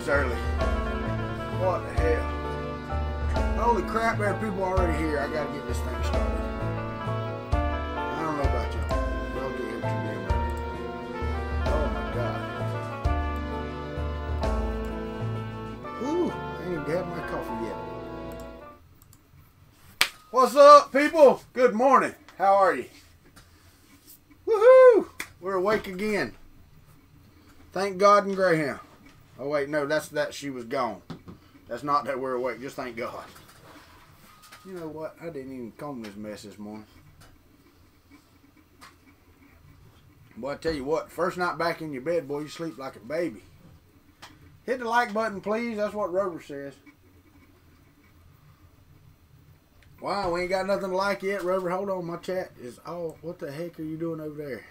this early. What the hell? Holy crap, there are people already here. I gotta get this thing started. I don't know about y'all. Y'all get here too damn early. Oh my God. Ooh, I ain't even had my coffee yet. What's up, people? Good morning. How are you? Woohoo! We're awake again. Thank God and Greyhound. Oh wait, no, that's that she was gone. That's not that we're awake. Just thank God. You know what? I didn't even comb this mess this morning. Boy, I tell you what, first night back in your bed, boy, you sleep like a baby. Hit the like button, please. That's what Rover says. Wow, we ain't got nothing to like yet, Rover. Hold on, my chat is all. What the heck are you doing over there?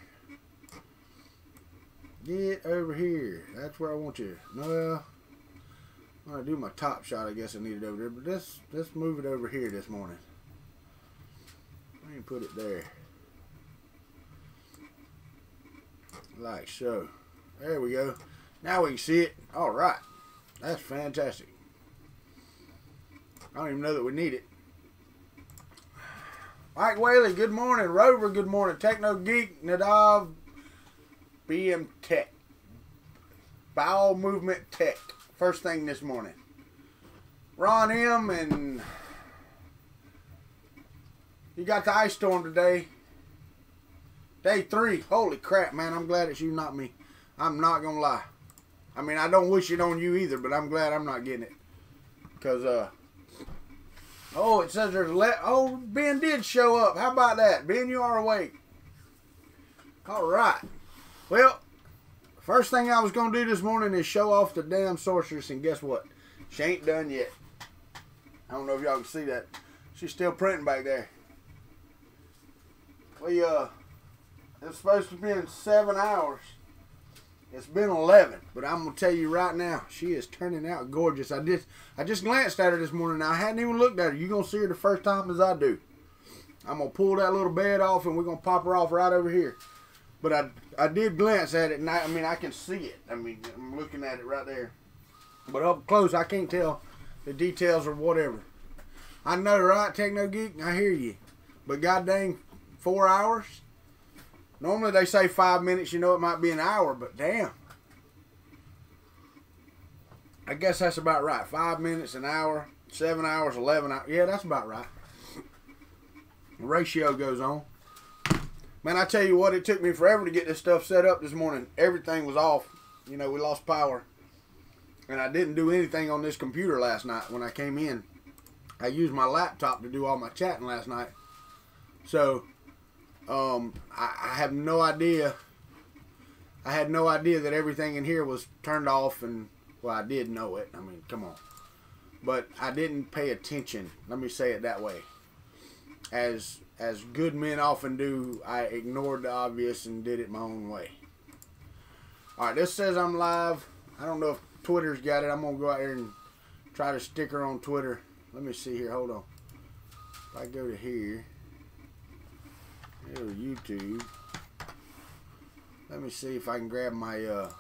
Get over here. That's where I want you. No, I'm gonna do my top shot. I guess I need it over there, but let's move it over here this morning. Let me put it there, like so. There we go. Now we can see it. All right, that's fantastic. I don't even know that we need it. Mike Whaley, good morning. Rover, good morning. Techno Geek, Nadav, BM Tech, Bowel Movement Tech. First thing this morning. Ron M. and you got the ice storm today. Day 3. Holy crap, man. I'm glad it's you, not me. I'm not going to lie. I mean, I don't wish it on you either, but I'm glad I'm not getting it. Because, oh, it says there's oh, Ben did show up. How about that? Ben, you are awake. All right. Well, first thing I was going to do this morning is show off the damn Sorceress, and guess what? She ain't done yet. I don't know if y'all can see that. She's still printing back there. We, it's supposed to be in 7 hours. It's been 11, but I'm going to tell you right now, she is turning out gorgeous. I just glanced at her this morning. Now, I hadn't even looked at her. You're going to see her the first time as I do. I'm going to pull that little bed off, and we're going to pop her off right over here. But I did glance at it, and I mean, I can see it. I mean, I'm looking at it right there. But up close, I can't tell the details or whatever. I know, right, Techno Geek? I hear you. But god dang, 4 hours? Normally they say 5 minutes. You know, it might be an hour, but damn. I guess that's about right. 5 minutes, an hour, 7 hours, 11 hours. Yeah, that's about right. The ratio goes on. Man, I tell you what, it took me forever to get this stuff set up this morning. Everything was off. You know, we lost power. And I didn't do anything on this computer last night when I came in. I used my laptop to do all my chatting last night. So, I have no idea. I had no idea that everything in here was turned off. And, well, I did know it. I mean, come on. But I didn't pay attention. Let me say it that way. As good men often do, I ignored the obvious and did it my own way. Alright, this says I'm live. I don't know if Twitter's got it. I'm going to go out here and try to stick her on Twitter. Let me see here. Hold on. If I go to here. Here's YouTube. Let me see if I can grab my, alright,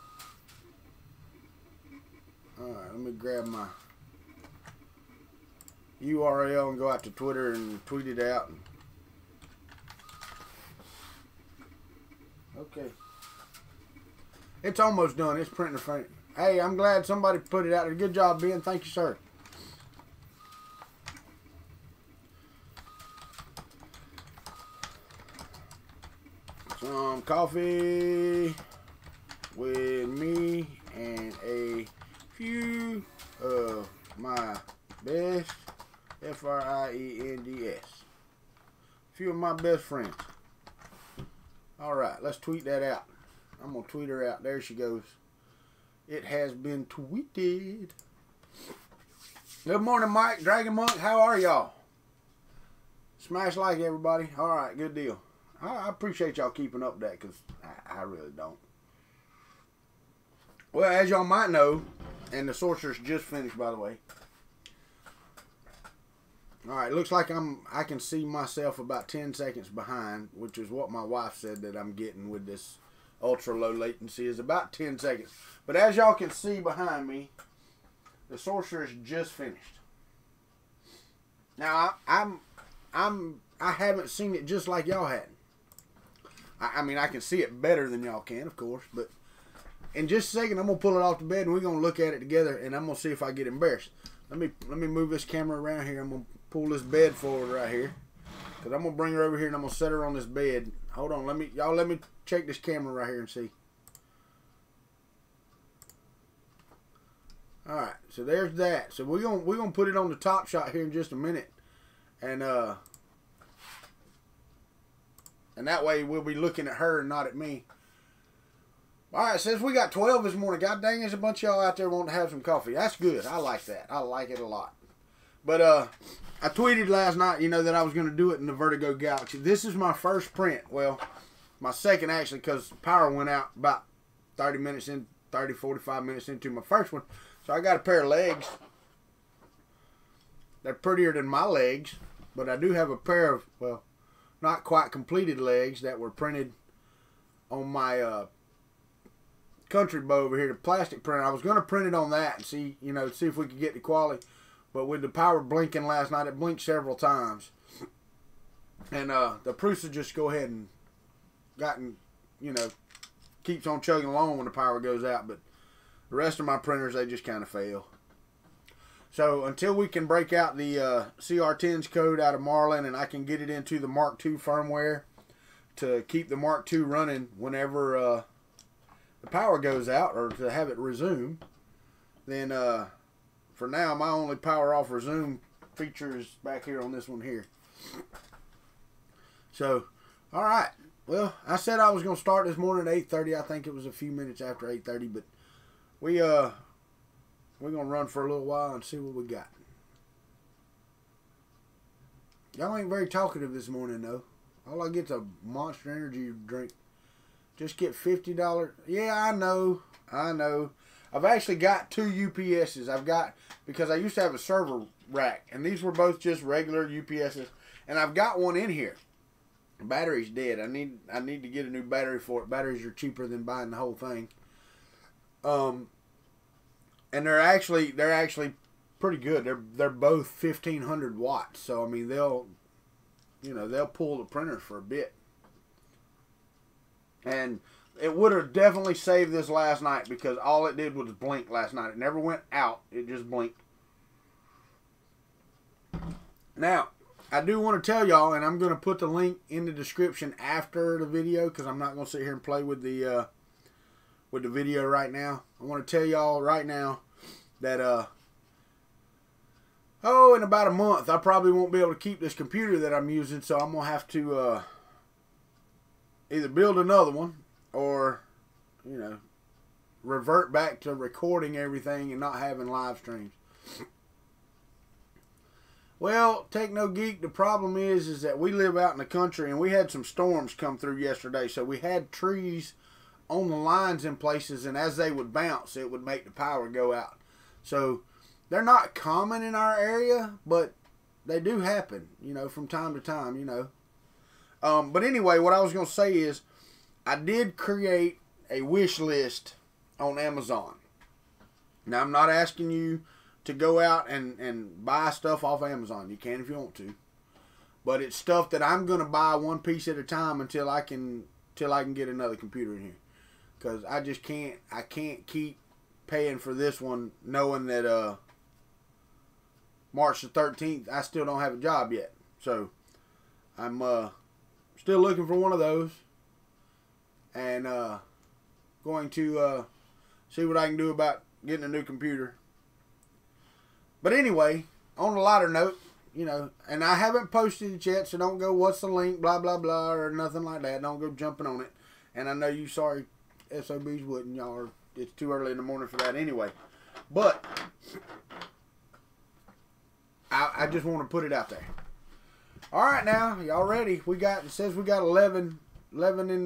let me grab my URL and go out to Twitter and tweet it out. Okay. It's almost done. It's printing the front. Hey, I'm glad somebody put it out there. Good job, Ben. Thank you, sir. Some coffee with me and a few of my best friends. Few of my best friends. Alright, let's tweet that out. I'm going to tweet her out. There she goes. It has been tweeted. Good morning, Mike. Dragon Monk, how are y'all? Smash like, everybody. Alright, good deal. I appreciate y'all keeping up that, because I really don't. Well, as y'all might know, and the Sorceress just finished, by the way. Alright, looks like I can see myself about 10 seconds behind, which is what my wife said that I'm getting with this ultra low latency, is about 10 seconds. But as y'all can see behind me, the Sorceress just finished. Now I haven't seen it just like y'all had. I mean, I can see it better than y'all can, of course, but in just a second, I'm gonna pull it off the bed and we're gonna look at it together, and I'm gonna see if I get embarrassed. Let me move this camera around here. I'm gonna pull this bed forward right here, cause I'm gonna bring her over here and I'm gonna set her on this bed. Hold on, let me check this camera right here and see. All right, so there's that. So we're gonna put it on the top shot here in just a minute, and that way we'll be looking at her and not at me. All right, it says we got 12 this morning. God dang, there's a bunch of y'all out there wanting to have some coffee. That's good. I like that. I like it a lot. But I tweeted last night, you know, that I was going to do it in the Vertigo Galaxy. This is my first print. Well, my second actually, because power went out about 45 minutes into my first one. So I got a pair of legs. They're prettier than my legs, but I do have a pair of, well, not quite completed legs that were printed on my Kuntry bow over here, the plastic print. I was going to print it on that and see, you know, see if we could get the quality. But with the power blinking last night, it blinked several times. And the Prusa just go ahead and you know, keeps on chugging along when the power goes out. But the rest of my printers, they just kind of fail. So until we can break out the CR10's code out of Marlin and I can get it into the Mark II firmware to keep the Mark II running whenever the power goes out, or to have it resume, then for now my only power off resume feature is back here on this one here. So, all right. Well, I said I was going to start this morning at 8:30. I think it was a few minutes after 8:30, but we're going to run for a little while and see what we got. Y'all ain't very talkative this morning, though. All I get's a Monster Energy drink. Just get $50. Yeah, I know. I've actually got 2 UPSs. I've got, because I used to have a server rack, and these were both just regular UPSs, and I've got one in here. The battery's dead. I need to get a new battery for it. Batteries are cheaper than buying the whole thing. And they're actually pretty good. They're both 1500 watts. So I mean they'll pull the printers for a bit. And it would have definitely saved this last night, because all it did was blink last night. It never went out. It just blinked. Now, I do want to tell y'all, and I'm going to put the link in the description after the video, because I'm not going to sit here and play with the video right now. I want to tell y'all right now that in about a month I probably won't be able to keep this computer that I'm using, so I'm going to have to either build another one or, you know, revert back to recording everything and not having live streams. Well, Techno Geek, the problem is that we live out in the country, and we had some storms come through yesterday, so we had trees on the lines in places, and as they would bounce, it would make the power go out. So they're not common in our area, but they do happen, you know, from time to time, you know. But anyway, what I was going to say is I did create a wish list on Amazon. Now, I'm not asking you to go out and buy stuff off Amazon. You can if you want to. But it's stuff that I'm going to buy one piece at a time until I can get another computer in here. Because I just can't keep paying for this one knowing that March the 13th I still don't have a job yet. So I'm still looking for one of those, and going to see what I can do about getting a new computer. But anyway, on a lighter note, you know, and I haven't posted it yet, so don't go, what's the link, blah, blah, blah, or nothing like that. Don't go jumping on it. And I know you sorry SOBs wouldn't, y'all. It's too early in the morning for that anyway. But I just want to put it out there. All right, now, y'all ready? It says we got 11 in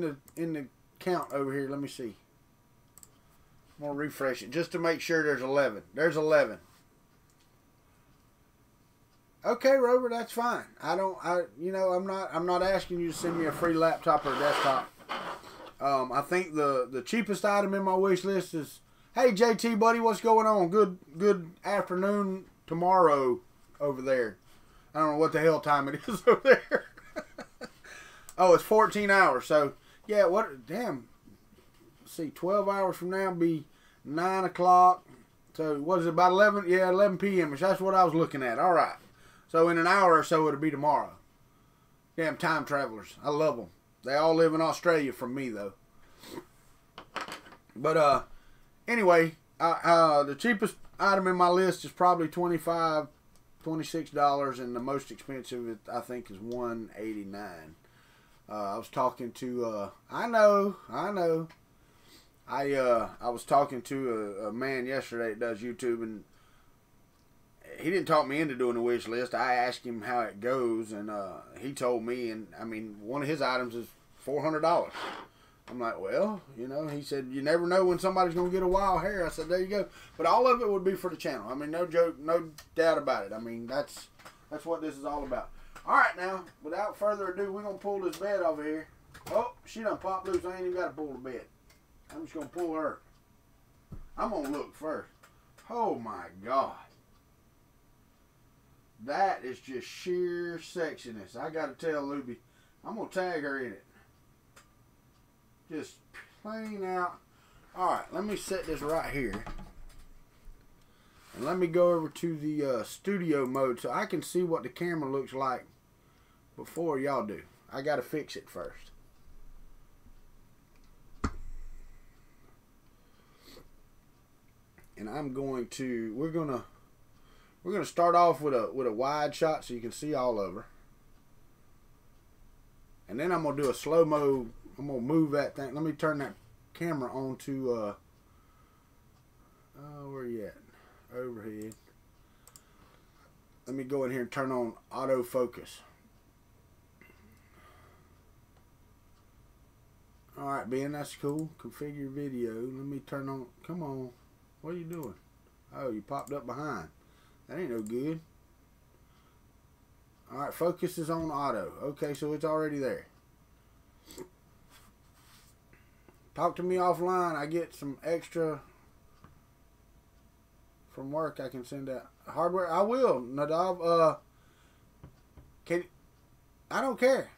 the count over here. Let me see. I'm gonna refresh it just to make sure there's 11. There's 11. Okay, Rover, that's fine. I'm not asking you to send me a free laptop or a desktop. I think the cheapest item in my wish list is Hey, JT, buddy, what's going on? Good afternoon tomorrow over there. I don't know what the hell time it is over there. Oh, it's 14 hours. So, yeah, damn. Let's see, 12 hours from now be 9 o'clock. So, what is it, about 11? Yeah, 11 p.m. That's what I was looking at. All right. So, in an hour or so, it'll be tomorrow. Damn time travelers. I love them. They all live in Australia from me, though. But, anyway, the cheapest item in my list is probably $25, $26, and the most expensive, I think, is $189. I was talking to, I was talking to a man yesterday that does YouTube, and he didn't talk me into doing a wish list. I asked him how it goes, and he told me, and I mean, one of his items is $400. I'm like, well, you know, he said, you never know when somebody's going to get a wild hair. I said, there you go. But all of it would be for the channel. I mean, no joke, no doubt about it. I mean, that's what this is all about. All right, now, without further ado, we're going to pull this bed over here. Oh, she done popped loose. I ain't even got to pull the bed. I'm just going to pull her. I'm going to look first. Oh, my God. That is just sheer sexiness. I got to tell Luby, I'm going to tag her in it. Just plain out. Alright, let me set this right here. And let me go over to the studio mode so I can see what the camera looks like before y'all do. I got to fix it first. And I'm going to, we're going to start off with a wide shot so you can see all over. And then I'm going to do a slow-mo. I'm going to move that thing. Let me turn that camera on to, where you at? Overhead. Let me go in here and turn on autofocus. Alright, Ben, that's cool. Configure video. Let me turn on, come on. What are you doing? Oh, you popped up behind. That ain't no good. Alright, focus is on auto. Okay, so it's already there. Talk to me offline. I get some extra from work. I can send out hardware. I will, Nadav. I don't care.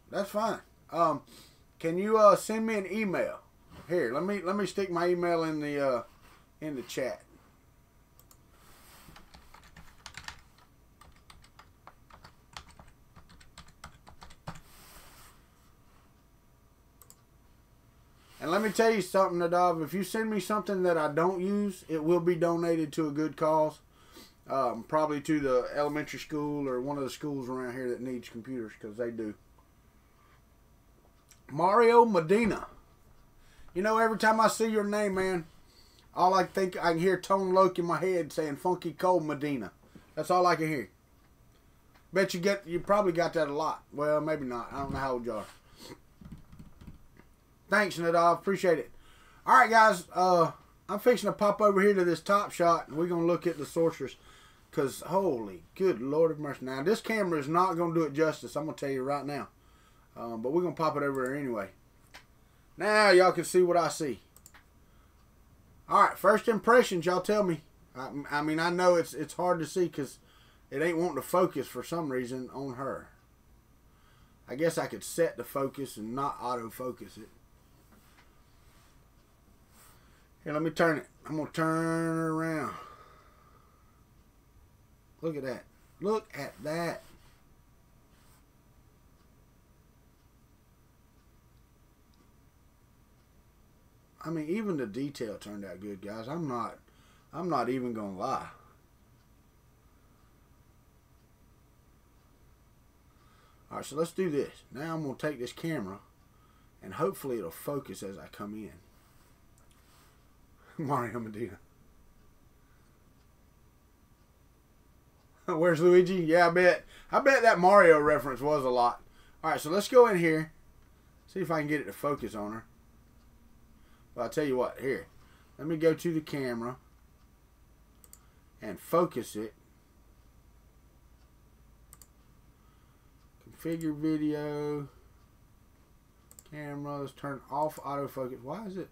That's fine. Can you send me an email? Here, let me stick my email in the chat. And let me tell you something, Nadav. If you send me something that I don't use, it will be donated to a good cause. Probably to the elementary school or one of the schools around here that needs computers, because they do. Mario Medina. You know, every time I see your name, man, all I think, I can hear Tone Loc in my head saying Funky Cold Medina. That's all I can hear. Bet you probably got that a lot. Well, maybe not. I don't know how old you are. Thanks, Nadav. Appreciate it. All right, guys. I'm fixing to pop over here to this top shot, and we're going to look at the Sorceress. Because, holy, good Lord of mercy. Now, this camera is not going to do it justice. I'm going to tell you right now. But we're going to pop it over there anyway. Now, y'all can see what I see. All right, first impressions, y'all tell me. I mean, I know it's hard to see because it ain't wanting to focus for some reason on her. I guess I could set the focus and not autofocus it. Here, let me turn it. I'm going to turn her around. Look at that. Look at that. I mean, even the detail turned out good, guys. I'm not even going to lie. All right, so let's do this. Now I'm going to take this camera, and hopefully it'll focus as I come in. Mario Medina. Where's Luigi? Yeah, I bet that Mario reference was a lot. All right, so let's go in here. See if I can get it to focus on her. Well, I'll tell you what. Here, let me go to the camera and focus it. Configure video. Camera. Let's turn off autofocus. Why is it?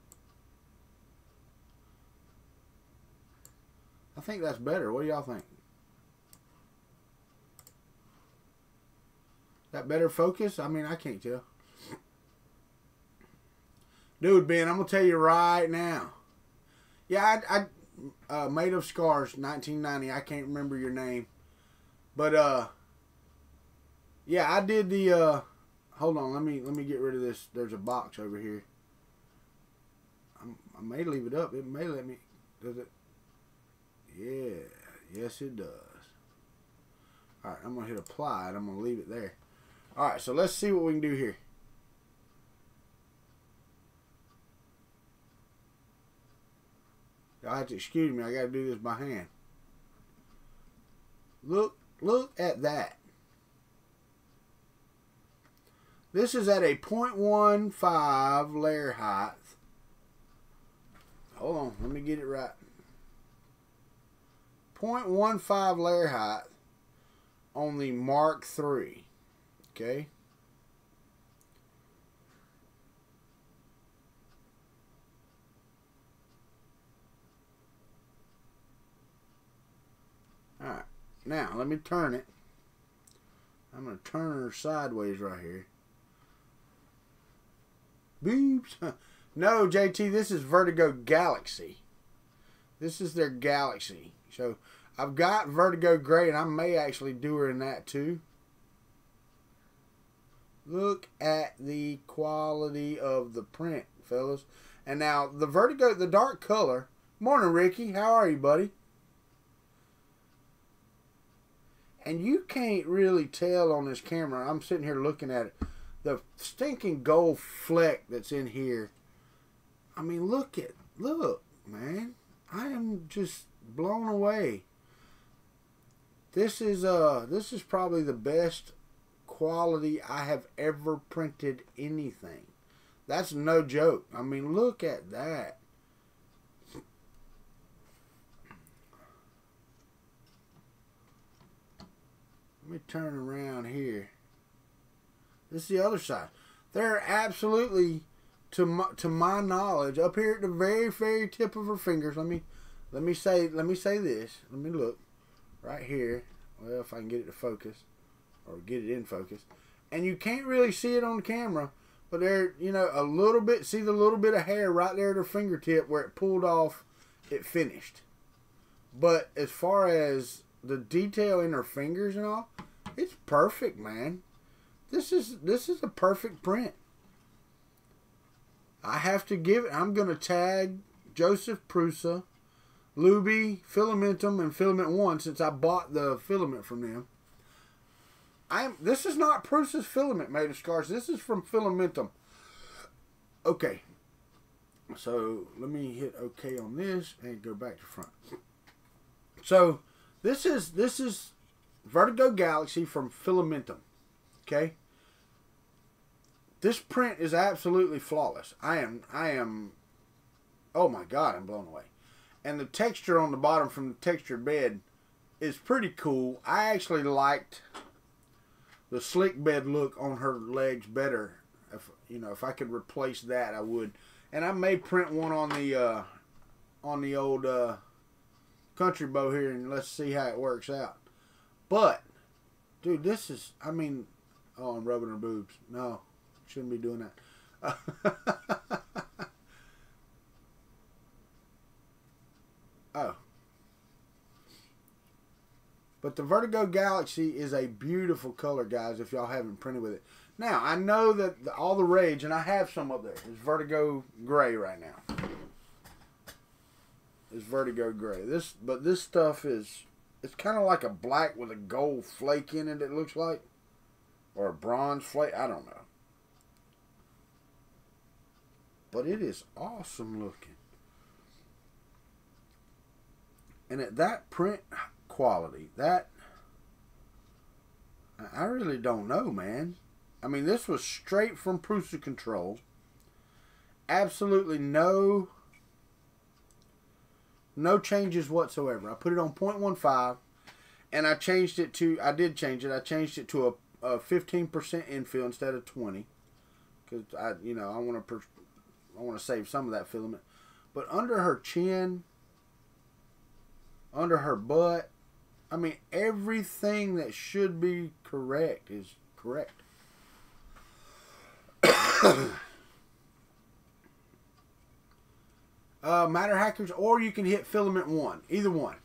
I think that's better. What do y'all think? That better focus? I mean, I can't tell. Dude, Ben, I'm going to tell you right now. Yeah, Made of Scars, 1990. I can't remember your name. But, yeah, I did the, hold on, let me get rid of this. There's a box over here. I may leave it up. It may let me, does it? Yeah, yes it does. Alright, I'm going to hit apply and I'm going to leave it there. Alright, so let's see what we can do here. Y'all have to excuse me, I got to do this by hand. Look at that. This is at a 0.15 layer height. Hold on, let me get it right. 0.15 layer height on the Mark III. Okay. Alright. Now, let me turn it. I'm going to turn her sideways right here. Boobs. No, JT, this is Vertigo Galaxy. This is their Galaxy. So, I've got Vertigo Gray, and I may actually do her in that too. Look at the quality of the print, fellas. And now, the Vertigo, the dark color. Morning, Ricky. How are you, buddy? And you can't really tell on this camera. I'm sitting here looking at it. The stinking gold fleck that's in here. I mean, look, man. I am just blown away. This is probably the best quality I have ever printed anything. That's no joke. I mean, look at that. Let me turn around here. This is the other side. They're absolutely, to my knowledge, up here at the very, very tip of her fingers. Let me say this. Let me look right here. Well, if I can get it to focus or get it in focus, and you can't really see it on the camera, but there, you know, a little bit. See the little bit of hair right there at her fingertip where it pulled off. It finished. But as far as the detail in her fingers and all, it's perfect, man. This is a perfect print. I have to give it. I'm going to tag Joseph Prusa, Luby, Fillamentum, and Filament 1 since I bought the filament from them. This is not Prusa's filament Made of Scars. This is from Fillamentum. Okay. So let me hit OK on this and go back to front. So this is Vertigo Galaxy from Fillamentum. Okay. This print is absolutely flawless. I am, oh my God, I'm blown away. And the texture on the bottom from the textured bed is pretty cool. I actually liked the slick bed look on her legs better. If I could replace that, I would. And I may print one on the old Kuntry bow here, and let's see how it works out. But, dude, this is, I mean, oh, I'm rubbing her boobs. No, shouldn't be doing that. Oh. But the Vertigo Galaxy is a beautiful color, guys, if y'all haven't printed with it. Now, I know that all the rage, and I have some up there, is Vertigo Gray right now. It's Vertigo Gray. But this stuff is, it's kind of like a black with a gold flake in it, it looks like. Or a bronze flake, I don't know. But it is awesome looking. And at that print quality, that, I really don't know, man. I mean, this was straight from Prusa Control. Absolutely no changes whatsoever. I put it on 0.15, and I changed it to, I changed it to a 15% infill instead of 20. Because, I want to save some of that filament. But under her chin, under her butt. I mean, everything that should be correct is correct. Matter Hackers, or you can hit Filament 1. Either one.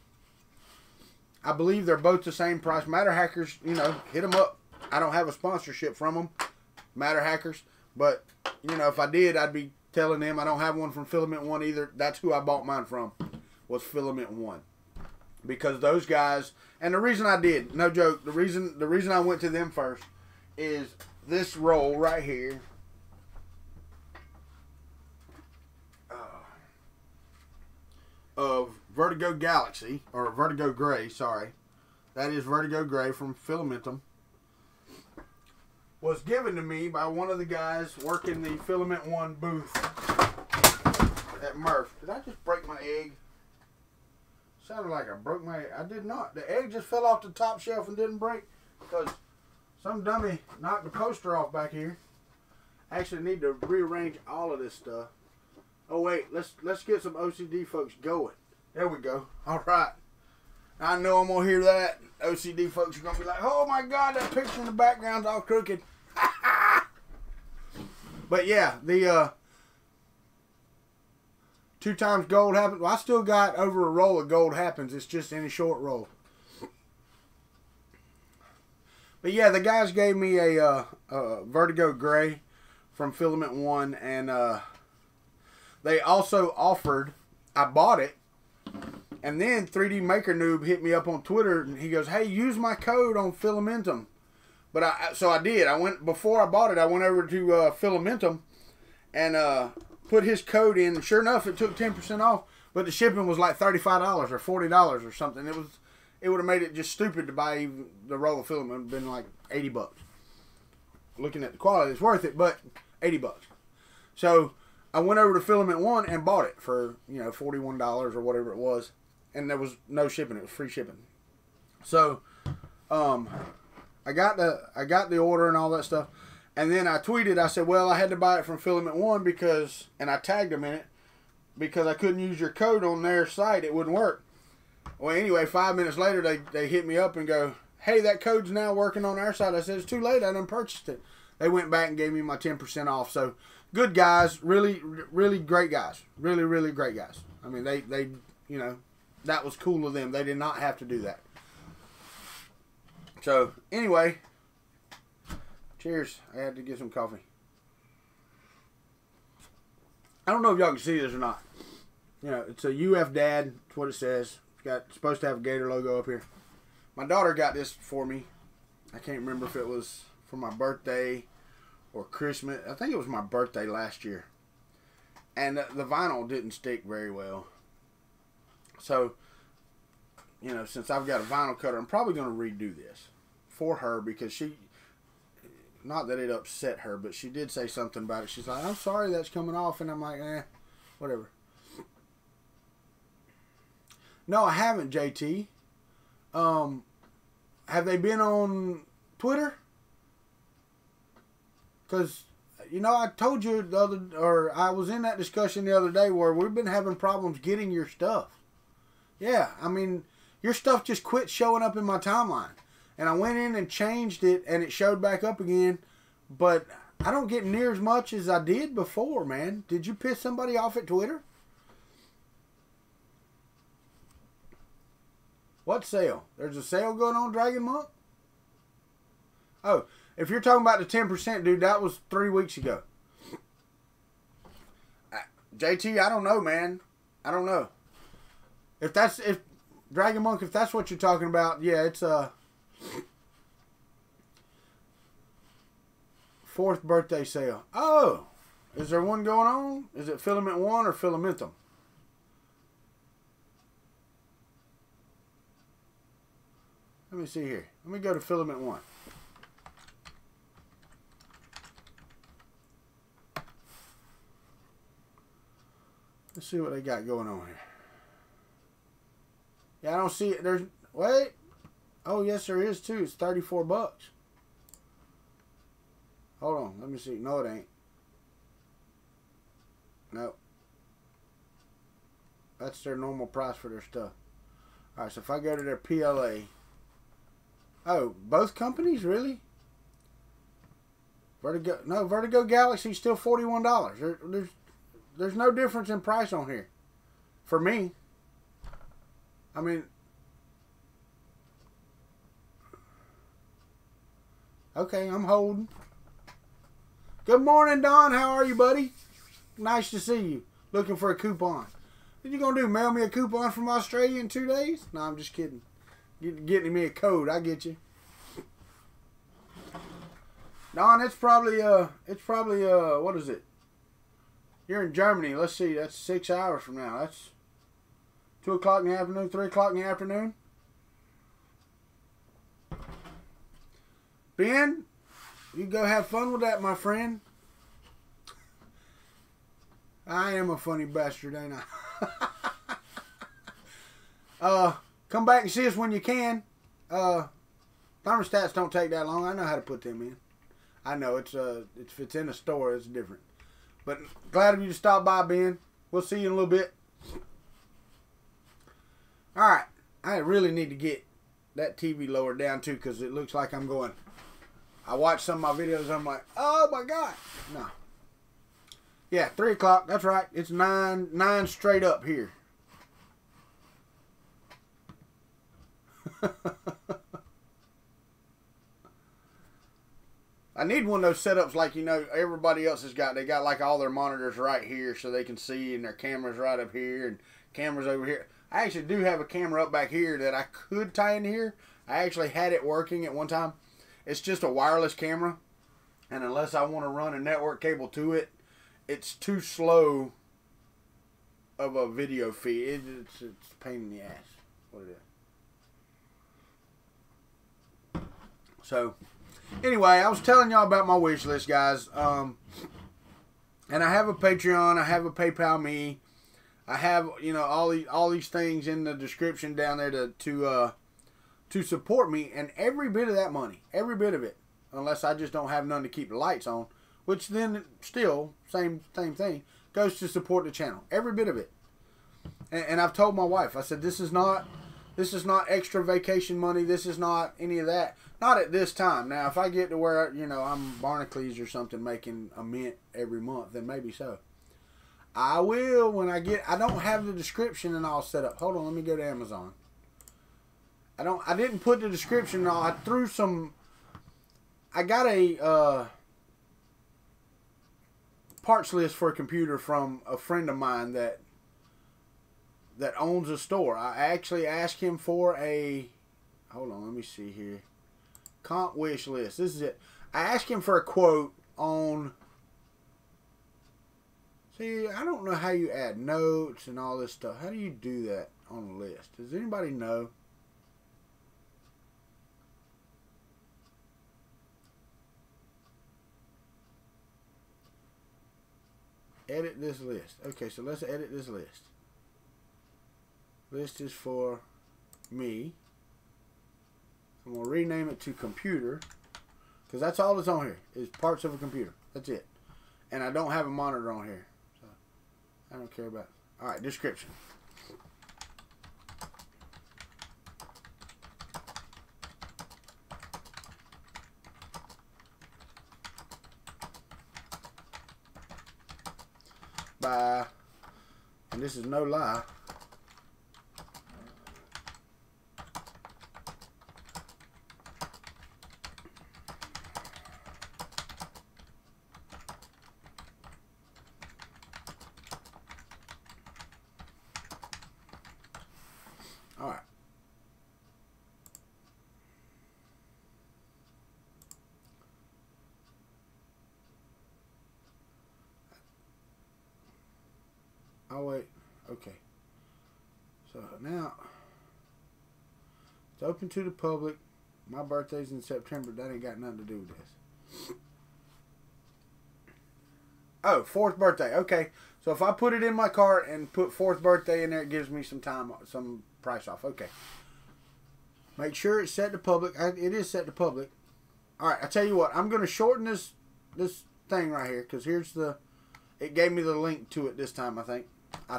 I believe they're both the same price. Matter Hackers, you know, hit them up. I don't have a sponsorship from them, Matter Hackers. But, you know, if I did, I'd be telling them I don't have one from Filament 1 either. That's who I bought mine from, was Filament 1. Because those guys, and the reason I did, no joke, the reason I went to them first is this roll right here. Of Vertigo Galaxy, or Vertigo Gray, sorry. That is Vertigo Gray from Fillamentum. Was given to me by one of the guys working the Filament 1 booth at Murph. Did I just break my egg? Sounded like I broke my egg. I did not. The egg just fell off the top shelf and didn't break because some dummy knocked the poster off back here. I actually need to rearrange all of this stuff. Oh wait, let's get some OCD folks going. There we go. All right. I know I'm gonna hear that. OCD folks are gonna be like, "Oh my God, that picture in the background's all crooked." But yeah, the 2 times gold happens. Well, I still got over a roll of gold happens. It's just in a short roll. But yeah, the guys gave me a Vertigo Gray from Filament 1, and they also offered, I bought it, and then 3D Maker Noob hit me up on Twitter, and he goes, "Hey, use my code on Fillamentum." But so I did. Before I bought it, I went over to Fillamentum and put his code in. Sure enough, it took 10% off, but the shipping was like $35 or $40 or something. It would have made it just stupid to buy even the roll of filament. It would have been like $80. Looking at the quality, it's worth it, but $80. So I went over to Filament 1 and bought it for, you know, $41 or whatever it was. And there was no shipping. It was free shipping. So, I got the order and all that stuff. And then I tweeted, I said, well, I had to buy it from Filament 1 because, and I tagged them in it, because I couldn't use your code on their site. It wouldn't work. Well, anyway, 5 minutes later, they hit me up and go, "Hey, that code's now working on our site." I said, "It's too late. I done purchased it." They went back and gave me my 10% off. So, good guys. Really, really great guys. Really, really great guys. I mean, they you know, that was cool of them. They did not have to do that. So, anyway, cheers. I had to get some coffee. I don't know if y'all can see this or not. You know, it's a UF Dad. That's what it says. It's supposed to have a Gator logo up here. My daughter got this for me. I can't remember if it was for my birthday or Christmas. I think it was my birthday last year. And the vinyl didn't stick very well. So, you know, since I've got a vinyl cutter, I'm probably going to redo this for her because she, not that it upset her, but she did say something about it. She's like, "I'm sorry that's coming off." And I'm like, whatever. No, I haven't, JT. Have they been on Twitter? Because, you know, I told you I was in that discussion the other day where we've been having problems getting your stuff. Yeah, I mean, your stuff just quit showing up in my timeline. And I went in and changed it, and it showed back up again. But I don't get near as much as I did before, man. Did you piss somebody off at Twitter? What sale? There's a sale going on, Dragon Monk? Oh, if you're talking about the 10%, dude, that was 3 weeks ago. JT, I don't know, man. I don't know. If Dragon Monk, if that's what you're talking about, yeah, it's 4th birthday sale. Oh, is there one going on? Is it Filament 1 or Fillamentum? Let me see here. Let me go to Filament 1. Let's see what they got going on here. Yeah, I don't see it. There's, wait. Oh, yes, there is too. It's $34. Hold on. Let me see. No, it ain't. No. That's their normal price for their stuff. Alright, so if I go to their PLA. Oh, both companies? Really? Vertigo Galaxy is still $41. There's no difference in price on here. For me. I mean... Okay, I'm holding. Good morning, Don. How are you, buddy? Nice to see you. Looking for a coupon. What you gonna do? Mail me a coupon from Australia in 2 days? No, I'm just kidding. Getting me a code. I get you. Don, it's probably what is it? You're in Germany. Let's see. That's 6 hours from now. That's 2 o'clock in the afternoon, 3 o'clock in the afternoon. Ben, you go have fun with that, my friend. I am a funny bastard, ain't I? Come back and see us when you can. Thermostats don't take that long. I know how to put them in. I know if it's in a store, it's different. But glad of you to stop by, Ben. We'll see you in a little bit. All right, I really need to get that TV lowered down too, because it looks like I'm going. I watch some of my videos, I'm like, oh my God. No. Yeah, 3 o'clock. That's right. It's 9 straight up here. I need one of those setups like, everybody else has got. They got like all their monitors right here so they can see, and their cameras right up here and cameras over here. I actually do have a camera up back here that I could tie in here. I actually had it working at one time. It's just a wireless camera, and unless I want to run a network cable to it, it's too slow of a video feed. It's a pain in the ass. What it is. So, anyway, I was telling y'all about my wish list, guys. And I have a Patreon. I have a PayPal Me. I have all these things in the description down there to support me, and every bit of that money, every bit of it, unless I just don't have none to keep the lights on, which then still same thing, goes to support the channel. Every bit of it. And I've told my wife, I said, this is not extra vacation money. This is not any of that. Not at this time. Now, if I get to where I'm Barnacles or something making a mint every month, then maybe so. I will when I don't have the description and all set up. Hold on, let me go to Amazon. I didn't put the description on. I threw some. I got a parts list for a computer from a friend of mine that owns a store. I actually asked him for a. Hold on, let me see here. Comp wish list. This is it. I asked him for a quote on. See, I don't know how you add notes and all this stuff. How do you do that on a list? Does anybody know? Edit this list. Okay, so let's edit this list. List is for me. I'm going to rename it to computer, because that's all that's on here is parts of a computer. That's it. And I don't have a monitor on here, so I don't care about it. All right, description. By, and this is no lie, all right. Oh wait, okay. So now it's open to the public. My birthday's in September. That ain't got nothing to do with this. Oh, 4th birthday. Okay. So if I put it in my cart and put 4th birthday in there, it gives me some price off. Okay. Make sure it's set to public. It is set to public. All right. I tell you what. I'm going to shorten this thing right here, because here's the. It gave me the link to it this time. I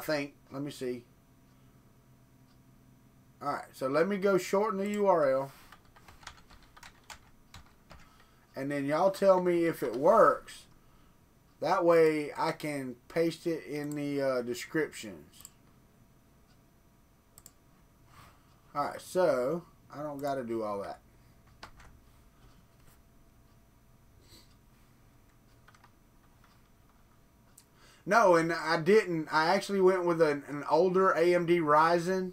think. Let me see. Alright, so let me go shorten the URL. And then y'all tell me if it works. That way I can paste it in the descriptions. Alright, so I don't got to do all that. No, and I didn't. I actually went with an older AMD Ryzen.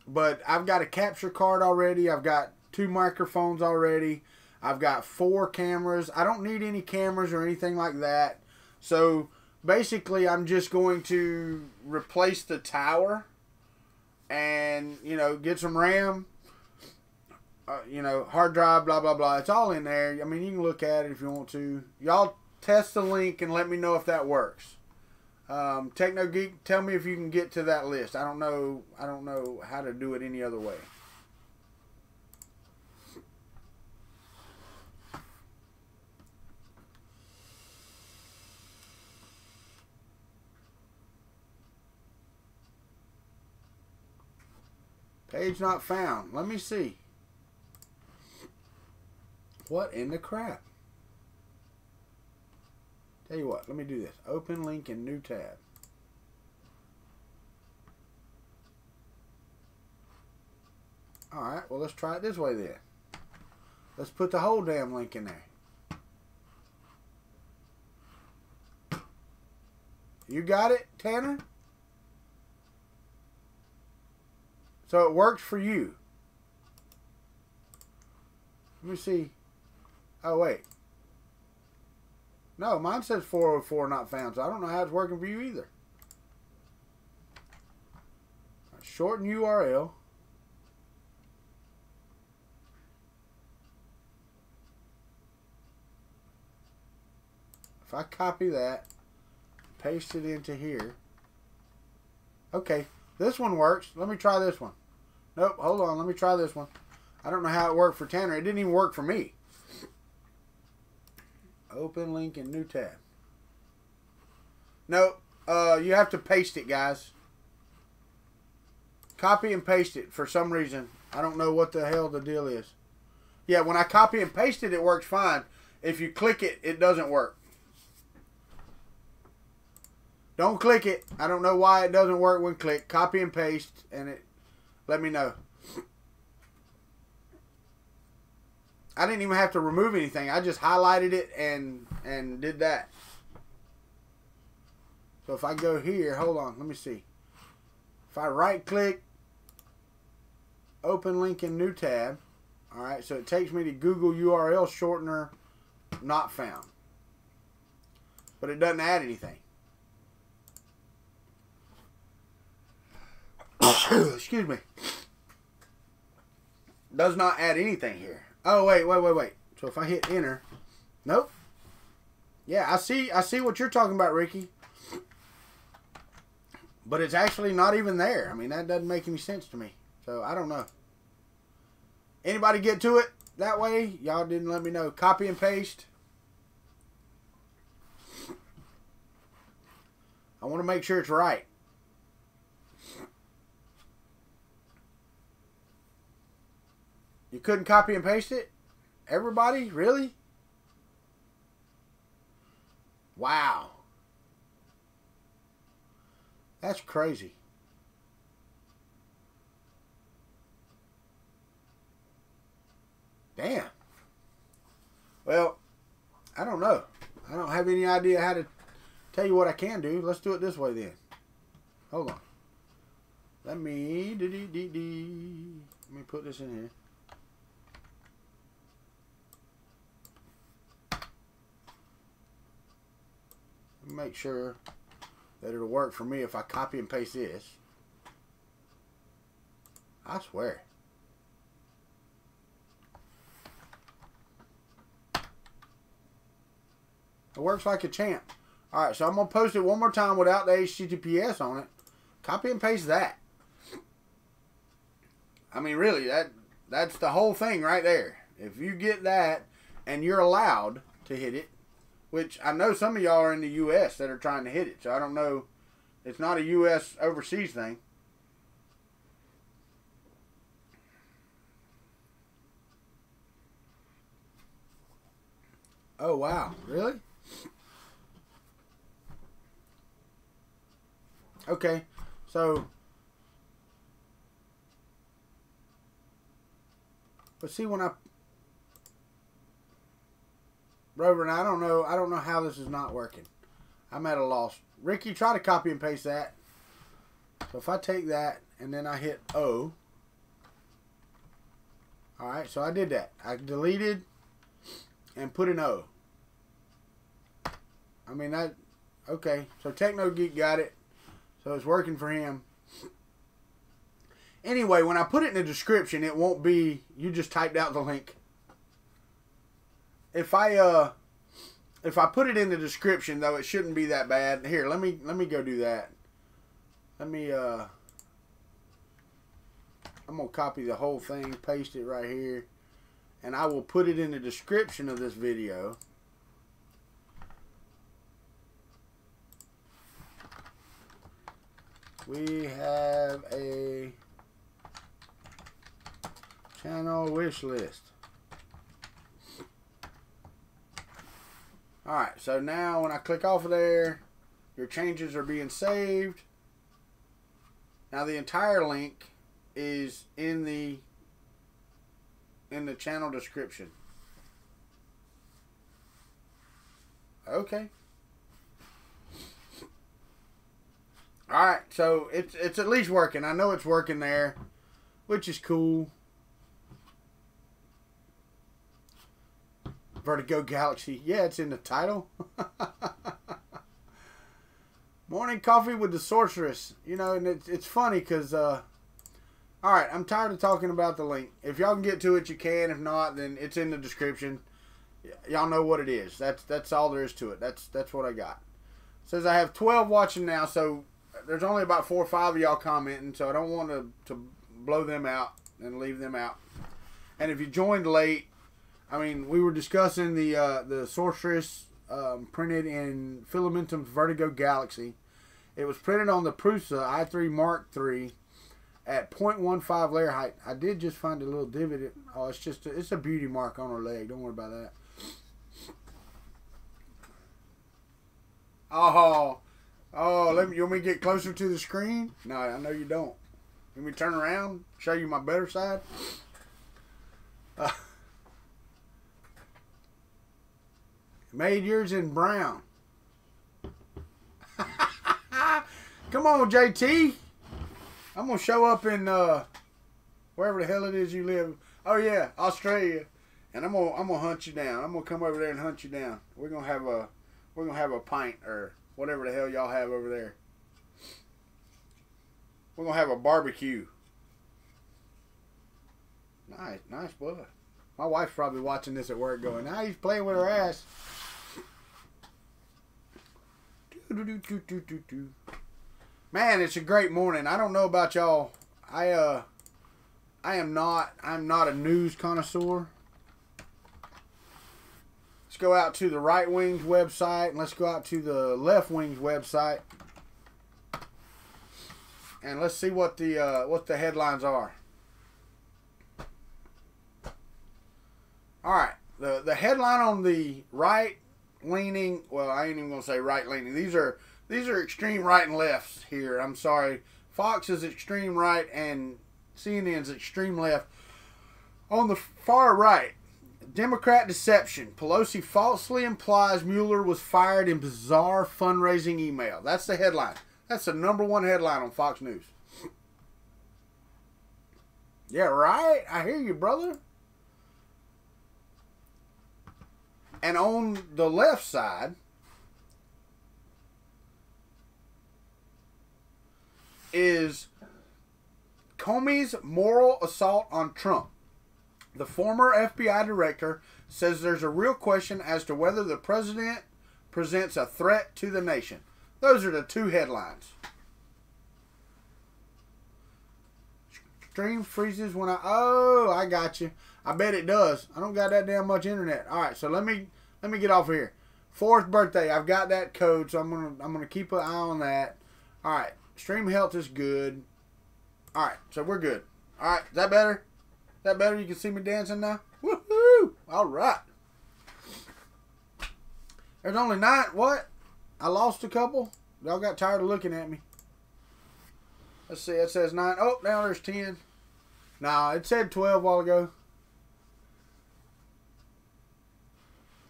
But I've got a capture card already. I've got 2 microphones already. I've got 4 cameras. I don't need any cameras or anything like that. So basically I'm just going to replace the tower and, you know, get some RAM, you know, hard drive, blah, blah, blah. It's all in there. I mean, you can look at it if you want to. Y'all test the link and let me know if that works. Techno Geek, tell me if you can get to that list. I don't know how to do it any other way. Page not found. Let me see. What in the crap? Tell you what, let me do this. Open link in new tab. Alright, well let's try it this way then. Let's put the whole damn link in there. You got it, Tanner? So it works for you. Let me see. Oh, wait. No, mine says 404 not found, so I don't know how it's working for you either. Shorten URL. If I copy that, paste it into here. Okay, this one works. Let me try this one. Nope, hold on. Let me try this one. I don't know how it worked for Tanner. It didn't even work for me. Open link in new tab. Nope. You have to paste it, guys. Copy and paste it for some reason. I don't know what the hell the deal is. Yeah, when I copy and paste it, it works fine. If you click it, it doesn't work. Don't click it. I don't know why it doesn't work when click. Copy and paste, and it. Let me know. I didn't even have to remove anything. I just highlighted it and did that. So if I go here, hold on, let me see. If I right click, open link in new tab. Alright, so it takes me to Google URL shortener not found. But it doesn't add anything. Excuse me. Does not add anything here. Oh, wait. So if I hit enter. Nope. Yeah, I see what you're talking about, Ricky. But it's actually not even there. I mean, that doesn't make any sense to me. So, I don't know. Anybody get to it that way? Y'all didn't let me know. Copy and paste. I want to make sure it's right. You couldn't copy and paste it? Everybody? Really? Wow. That's crazy. Damn. Well, I don't know. I don't have any idea how to tell you what I can do. Let's do it this way then. Hold on. Let me put this in here. Make sure that it'll work for me if I copy and paste this. I swear. It works like a champ. Alright, so I'm going to post it one more time without the HTTPS on it. Copy and paste that. I mean, really, that's the whole thing right there. If you get that and you're allowed to hit it, which I know some of y'all are in the U.S. that are trying to hit it, so I don't know It's not a U.S. overseas thing. Oh, wow. Really? Okay. So, but see, when Rover, and I don't know how this is not working. I'm at a loss. Ricky, try to copy and paste that. So if I take that and then I hit O. Alright, so I did that. I deleted and put an O. I mean, that, okay. So Techno Geek got it. So it's working for him. Anyway, when I put it in the description, it won't be, you just typed out the link. If I put it in the description, though, it shouldn't be that bad. Here, let me go do that. I'm going to copy the whole thing, paste it right here, and I will put it in the description of this video. We have a channel wish list. Alright, so now when I click off of there, your changes are being saved. Now the entire link is in the channel description. Okay. Alright, so it's at least working. I know it's working there, which is cool. Vertigo Galaxy. Yeah, it's in the title. Morning coffee with the Sorceress. You know, and it's funny because, alright, I'm tired of talking about the link. If y'all can get to it, you can. If not, then it's in the description. Y'all know what it is. That's all there is to it. That's what I got. It says I have 12 watching now, so there's only about 4 or 5 of y'all commenting, so I don't want to blow them out and leave them out. And if you joined late, I mean, we were discussing the Sorceress printed in Fillamentum's Vertigo Galaxy. It was printed on the Prusa i3 Mark III at 0.15 layer height. I did just find a little divot. Oh, it's a beauty mark on her leg. Don't worry about that. You want me to get closer to the screen? No, I know you don't. You want me to turn around, show you my better side? Made yours in brown. Come on, JT. I'm going to show up in wherever the hell it is you live. Oh, yeah, Australia. And I'm gonna hunt you down. I'm going to come over there and hunt you down. We're going to have a pint or whatever the hell y'all have over there. We're going to have a barbecue. Nice blood. My wife's probably watching this at work going, now he's playing with her ass. Man, it's a great morning. I don't know about y'all. I'm not a news connoisseur. Let's go out to the right wing's website and let's go out to the left wing's website. And let's see what the headlines are. Alright, the headline on the right leaning, well, I ain't even gonna say right leaning. These are extreme right and lefts here. I'm sorry. Fox is extreme right and CNN's extreme left. On the far right, Democrat deception. Pelosi falsely implies Mueller was fired in bizarre fundraising email. That's the headline. That's the #1 headline on Fox News. Yeah, right? I hear you, brother. And on the left side is Comey's moral assault on Trump. The former FBI director says there's a real question as to whether the president presents a threat to the nation. Those are the 2 headlines. Stream freezes when oh, I got you. I bet it does. I don't got that damn much internet. All right, so let me get off here. 4th birthday. I've got that code, so I'm gonna keep an eye on that. All right. Stream health is good. All right. So we're good. All right. Is that better? Is that better? You can see me dancing now? Woohoo! All right. There's only 9. What? I lost a couple. Y'all got tired of looking at me. Let's see. It says 9. Oh, now there's 10. Nah, it said 12 a while ago.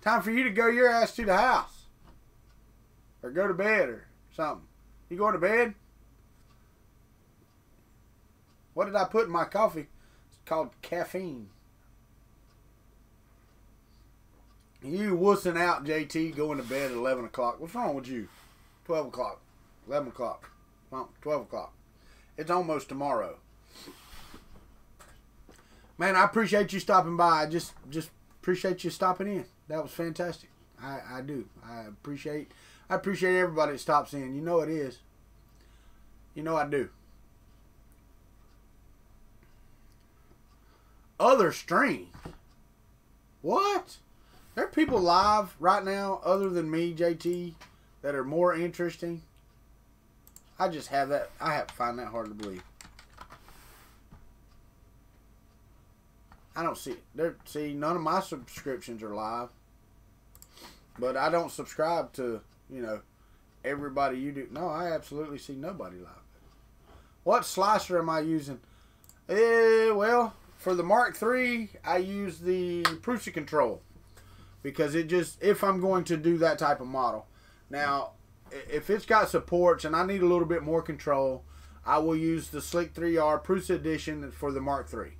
Time for you to go your ass to the house. Or go to bed or something. You going to bed? What did I put in my coffee? It's called caffeine. You wussing out, JT, going to bed at 11 o'clock. What's wrong with you? 12 o'clock. 11 o'clock. 12 o'clock. It's almost tomorrow. Man, I appreciate you stopping by. I just appreciate you stopping in. That was fantastic. I do. I appreciate everybody that stops in. You know it is. You know I do. Other streams. What? There are people live right now other than me, JT, that are more interesting. I just have that. I have to find that hard to believe. I don't see it. See, none of my subscriptions are live. But I don't subscribe to, you know, everybody you do. No, I absolutely see nobody live. What slicer am I using? Well, for the Mark III, I use the Prusa Control. Because it just, if I'm going to do that type of model. Now, if it's got supports and I need a little bit more control, I will use the Slick 3R Prusa Edition for the Mark III.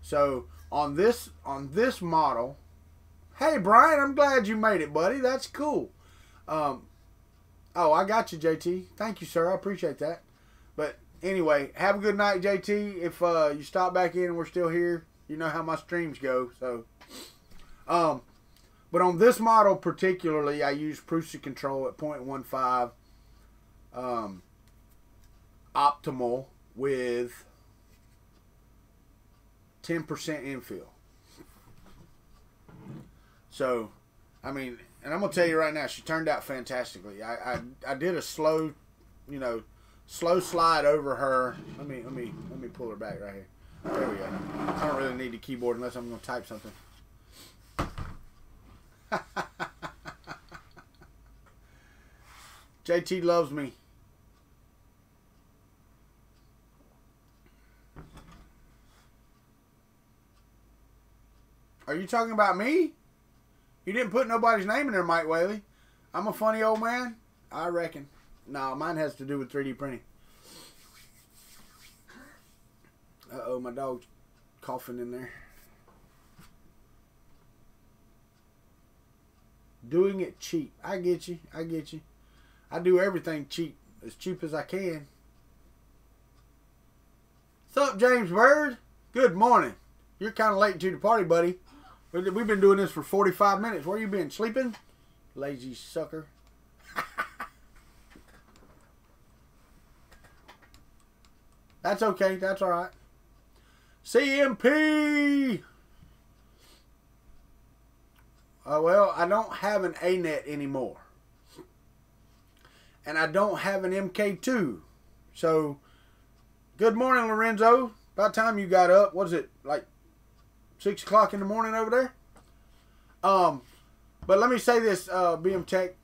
So, on this model, hey Brian, I'm glad you made it, buddy. That's cool. Oh, I got you, JT. Thank you, sir. I appreciate that. But anyway, have a good night, JT. If you stop back in and we're still here, you know how my streams go. So, but on this model particularly, I use Prusa Control at 0.15 optimal with 10% infill. So, I mean, and I'm gonna tell you right now, she turned out fantastically. I did a slow, you know, slow slide over her. Let me pull her back right here. There we go. I don't really need the keyboard unless I'm gonna type something. JT loves me. Are you talking about me? You didn't put nobody's name in there, Mike Whaley. I'm a funny old man? I reckon. No, mine has to do with 3D printing. Uh-oh, my dog's coughing in there. Doing it cheap. I get you. I get you. I do everything cheap. As cheap as I can. What's up, James Bird? Good morning. You're kind of late to the party, buddy. We've been doing this for 45 minutes. Where you been? Sleeping? Lazy sucker. That's okay. That's all right. CMP! Well, I don't have an ANET anymore. And I don't have an MK2. So, good morning, Lorenzo. About time you got up. What is it? Like 6 o'clock in the morning over there? But let me say this, BM Tech.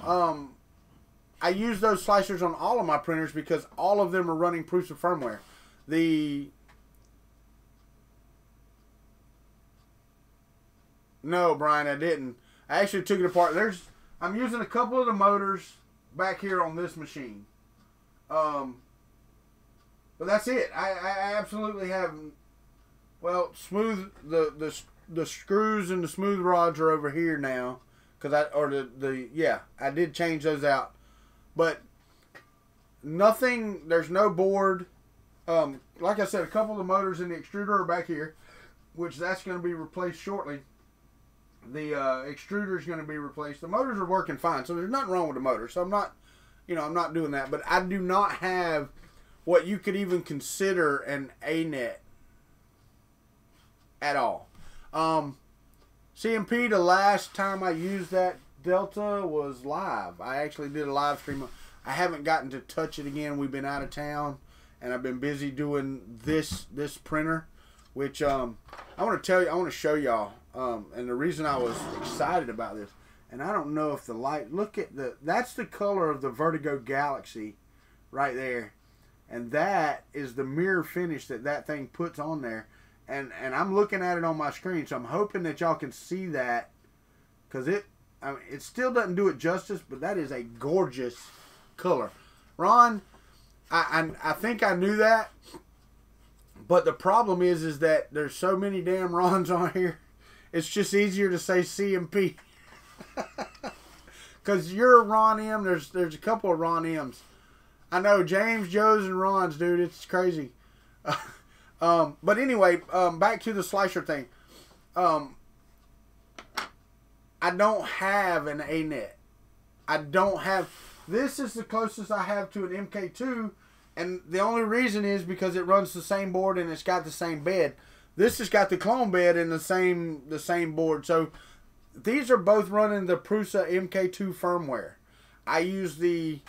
I use those slicers on all of my printers because all of them are running Prusa firmware. No, Brian, I didn't. I actually took it apart. I'm using a couple of the motors back here on this machine. But that's it. I absolutely haven't. Well, the screws and the smooth rods are over here now, I did change those out, but nothing. There's no board. Like I said, a couple of the motors in the extruder are back here, which that's going to be replaced shortly. The extruder is going to be replaced. The motors are working fine, so there's nothing wrong with the motor. So I'm not doing that. But I do not have what you could even consider an ANET at all. CMP, the last time I used that Delta was live. I actually did a live stream. I haven't gotten to touch it again. We've been out of town, and I've been busy doing this printer, which I want to tell you, I want to show y'all, and the reason I was excited about this, and I don't know if the light, look at that's the color of the Vertigo Galaxy right there, and that is the mirror finish that thing puts on there, and I'm looking at it on my screen, so I'm hoping that y'all can see that, because it still doesn't do it justice, but that is a gorgeous color. Ron, I think I knew that, but the problem is that there's so many damn Rons on here, it's just easier to say C and P. Because you're a Ron M, there's a couple of Ron M's. I know, James, Joe's, and Ron's, dude, it's crazy. But anyway, back to the slicer thing. I don't have an A-net. I don't have... This is the closest I have to an MK2, and the only reason is because it runs the same board and it's got the same bed. This has got the clone bed and the same board. So these are both running the Prusa MK2 firmware. I use the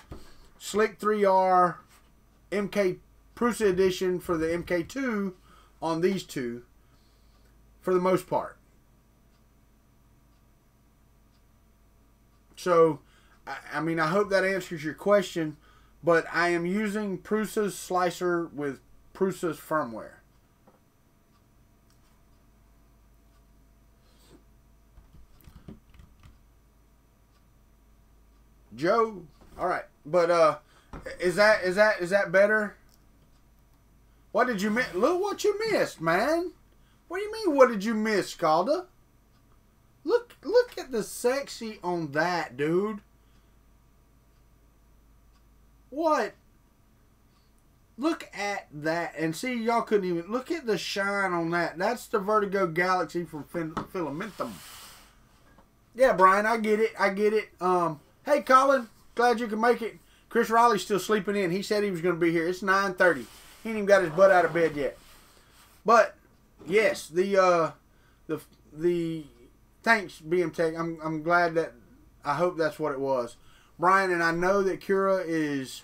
Slick 3R MK Prusa edition for the MK2 on these two for the most part. So, I mean, I hope that answers your question, but I am using Prusa's slicer with Prusa's firmware. Joe, all right, but is that better? What did you miss? Look what you missed, man. What do you mean? What did you miss, Scalda? Look at the sexy on that, dude. What? Look at that. And see, y'all couldn't even... Look at the shine on that. That's the Vertigo Galaxy from Fillamentum. Yeah, Brian, I get it. I get it. Hey, Colin. Glad you can make it. Chris Riley's still sleeping in. He said he was going to be here. It's 9:30. He ain't even got his butt out of bed yet. But, yes, the thanks, BMTech. I'm glad that... I hope that's what it was. Brian, and I know that Cura is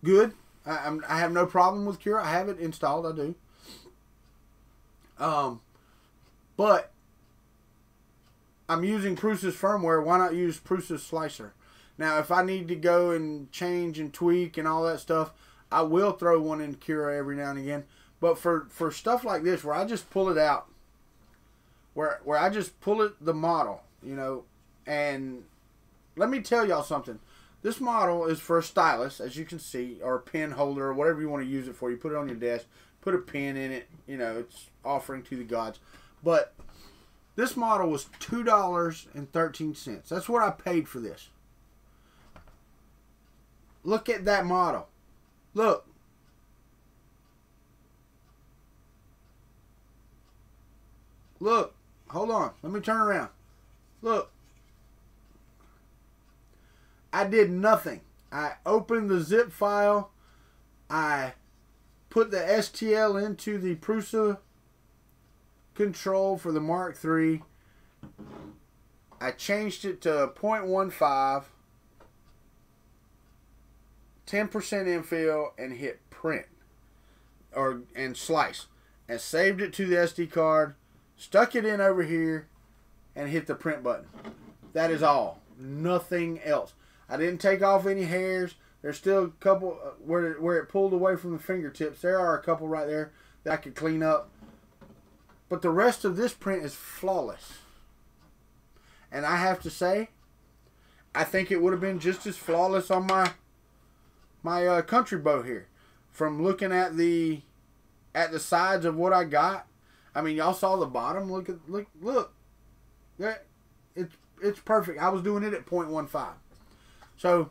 good. I have no problem with Cura. I have it installed. I do. But I'm using Prusa's firmware. Why not use Prusa's slicer? Now, if I need to go and change and tweak and all that stuff, I will throw one in Cura every now and again. But for stuff like this, where I just pull it out, where I just pull it, the model, you know. And let me tell y'all something. This model is for a stylus, as you can see, or a pen holder, or whatever you want to use it for. You put it on your desk, put a pen in it. You know, it's offering to the gods. But this model was $2.13. That's what I paid for this. Look at that model. Look. Look. Hold on. Let me turn around. Look. I did nothing. I opened the zip file. I put the STL into the Prusa control for the Mark III. I changed it to 0.15, 10% infill, and hit print and slice, and saved it to the SD card, stuck it in over here, and hit the print button. That is all. Nothing else. I didn't take off any hairs. There's still a couple where it pulled away from the fingertips. There are a couple right there that I could clean up. But the rest of this print is flawless. And I have to say, I think it would have been just as flawless on my Kuntry bow here. From looking at the sides of what I got. I mean, y'all saw the bottom. Look. It's perfect. I was doing it at 0.15. So,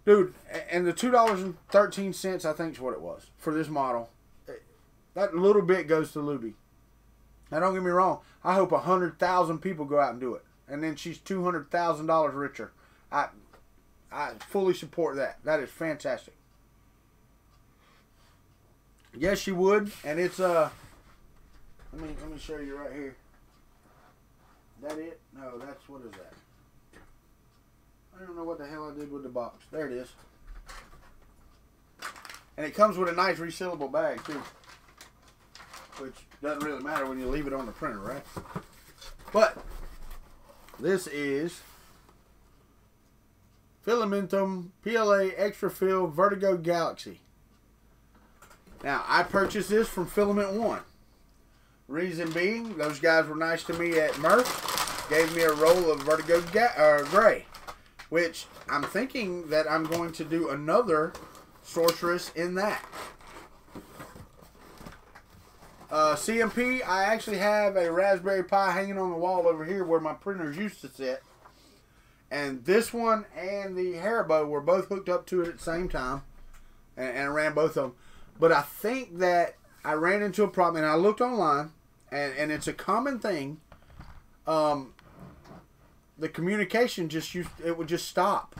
dude, and the $2.13, I think, is what it was for this model. That little bit goes to Luby. Now, don't get me wrong. I hope 100,000 people go out and do it. And then she's $200,000 richer. I fully support that. That is fantastic. Yes, you would. And it's, let me show you right here. Is that it? No, what is that? I don't know what the hell I did with the box. There it is. And it comes with a nice resealable bag too, which doesn't really matter when you leave it on the printer, right? But this is Fillamentum PLA Extra Fill Vertigo Galaxy. Now, I purchased this from Filament One. Reason being, those guys were nice to me at Murph. Gave me a roll of Vertigo Gray, which I'm thinking that I'm going to do another Sorceress in that. CMP, I actually have a Raspberry Pi hanging on the wall over here where my printers used to sit. And this one and the Haribo were both hooked up to it at the same time. And I ran both of them. But I think that I ran into a problem, and I looked online, and it's a common thing. The communication it would just stop.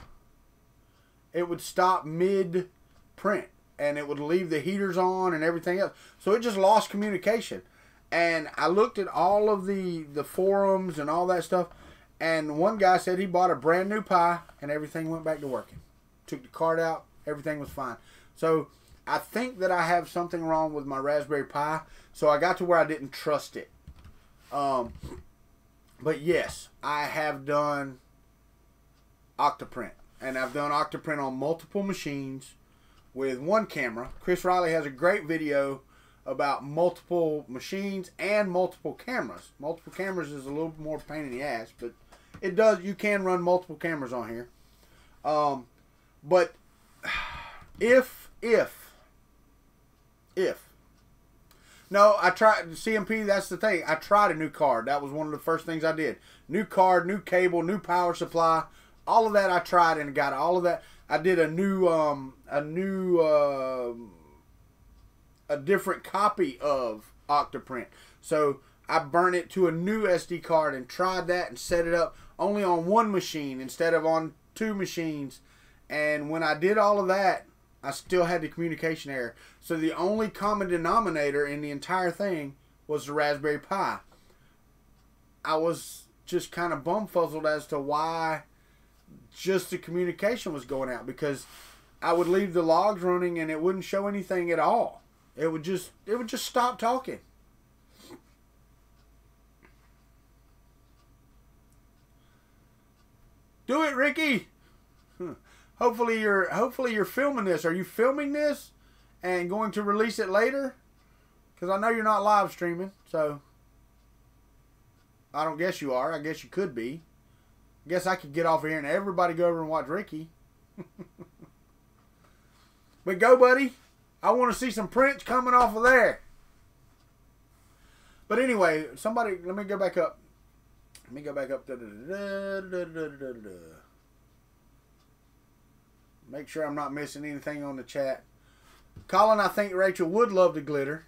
It would stop mid-print, and it would leave the heaters on and everything else. So it just lost communication. And I looked at all of the forums and all that stuff, and one guy said he bought a brand new Pi, and everything went back to working. Took the card out, everything was fine. So I think that I have something wrong with my Raspberry Pi, so I got to where I didn't trust it. But yes, I have done Octoprint, and I've done Octoprint on multiple machines with one camera. Chris Riley has a great video about multiple machines and multiple cameras. Multiple cameras is a little more pain in the ass, but you can run multiple cameras on here. But if no, I tried CMP. That's the thing. I tried a new card. That was one of the first things I did. New card, new cable, new power supply. All of that I tried and got all of that. I did a different copy of Octoprint. So I burned it to a new SD card and tried that and set it up only on one machine instead of on two machines. And when I did all of that, I still had the communication error. So the only common denominator in the entire thing was the Raspberry Pi. I was just kind of bumfuzzled as to why just the communication was going out, because I would leave the logs running and it wouldn't show anything at all. It would just stop talking. Do it, Ricky. Hopefully you're filming this. Are you filming this and going to release it later? Because I know you're not live streaming, so I don't guess you are. I guess you could be. I guess I could get off of here and everybody go over and watch Ricky. But go, buddy. I want to see some prints coming off of there. But anyway, somebody, let me go back up. Let me go back up. Make sure I'm not missing anything on the chat. Colin, I think Rachel would love the glitter.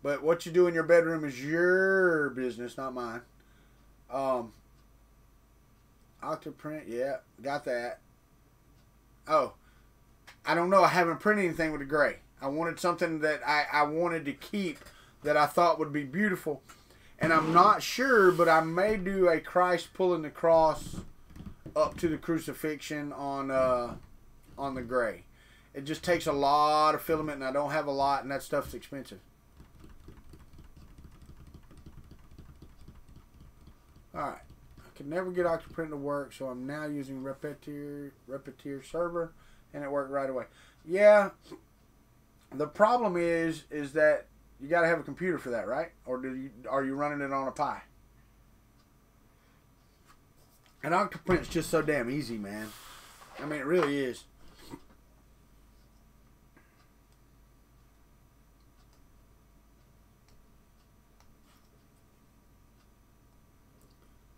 But what you do in your bedroom is your business, not mine. Octoprint, yeah, got that. Oh, I don't know. I haven't printed anything with the gray. I wanted something that I wanted to keep that I thought would be beautiful. And I'm not sure, but I may do a Christ pulling the cross up to the crucifixion on the gray. It just takes a lot of filament, and I don't have a lot, and that stuff's expensive. Alright. I could never get Octoprint to work, so I'm now using Repetier server, and it worked right away. Yeah. The problem is that you got to have a computer for that, right? Or are you running it on a Pi? And Octoprint's just so damn easy, man. I mean, it really is.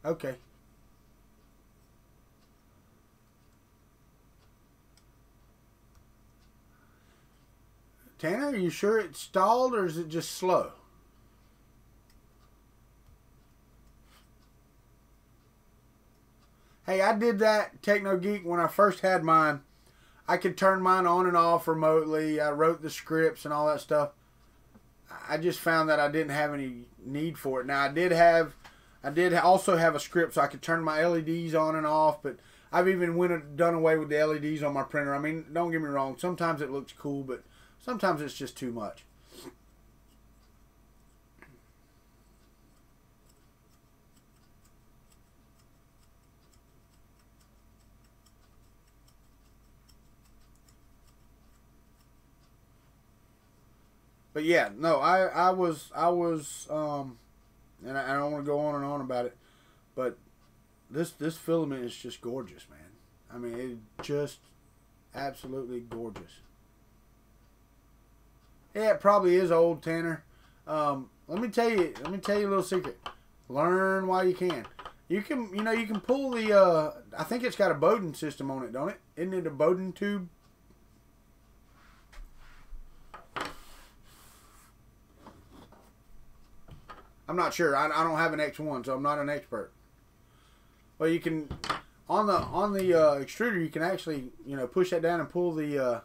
Okay. Tanner, are you sure it's stalled or is it just slow? Hey, I did that, Techno Geek, when I first had mine. I could turn mine on and off remotely. I wrote the scripts and all that stuff. I just found that I didn't have any need for it. Now, I did also have a script so I could turn my LEDs on and off, but I've even done away with the LEDs on my printer. I mean, don't get me wrong. Sometimes it looks cool, but sometimes it's just too much. But yeah, no, I was, and I don't want to go on and on about it, but this filament is just gorgeous, man. I mean, it's just absolutely gorgeous. Yeah, it probably is old, Tanner. Let me tell you a little secret. Learn while you can. You can pull the. I think it's got a Bowden system on it, don't it? Isn't it a Bowden tube? I'm not sure. I don't have an X1, so I'm not an expert. Well, you can on the extruder, you can actually push that down and pull the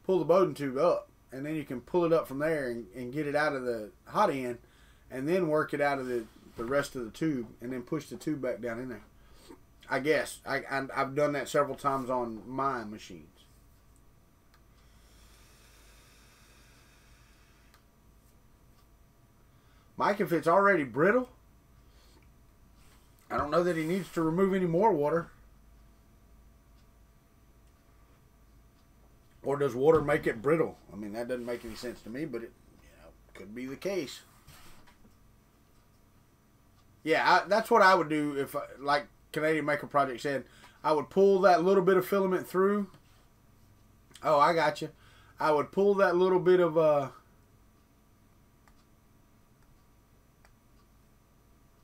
Bowden tube up, and then you can pull it up from there and get it out of the hot end, and then work it out of the rest of the tube, and then push the tube back down in there. I guess I've done that several times on my machines. Mike, if it's already brittle, I don't know that he needs to remove any more water. Or does water make it brittle? I mean, that doesn't make any sense to me, but it could be the case. Yeah, that's what I would do if, like Canadian Maker Project said, I would pull that little bit of filament through. Oh, I got you. I would pull that little bit of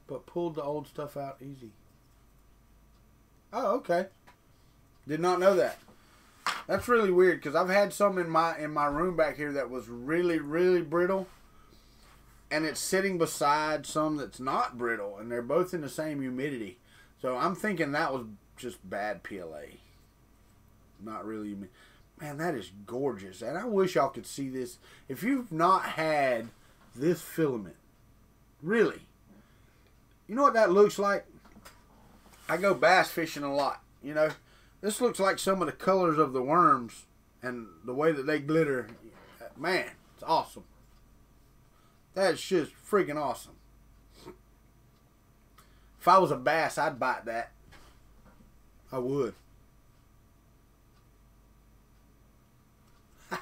but pulled the old stuff out easy. Oh, okay. Did not know that. That's really weird because I've had some in my room back here that was really, really brittle, and it's sitting beside some that's not brittle, and they're both in the same humidity. So I'm thinking that was just bad PLA. Not really humid. Man, that is gorgeous, and I wish y'all could see this. If you've not had this filament, really. You know what that looks like? I go bass fishing a lot, This looks like some of the colors of the worms and the way that they glitter. Man, it's awesome. That's just freaking awesome. If I was a bass, I'd bite that. I would. I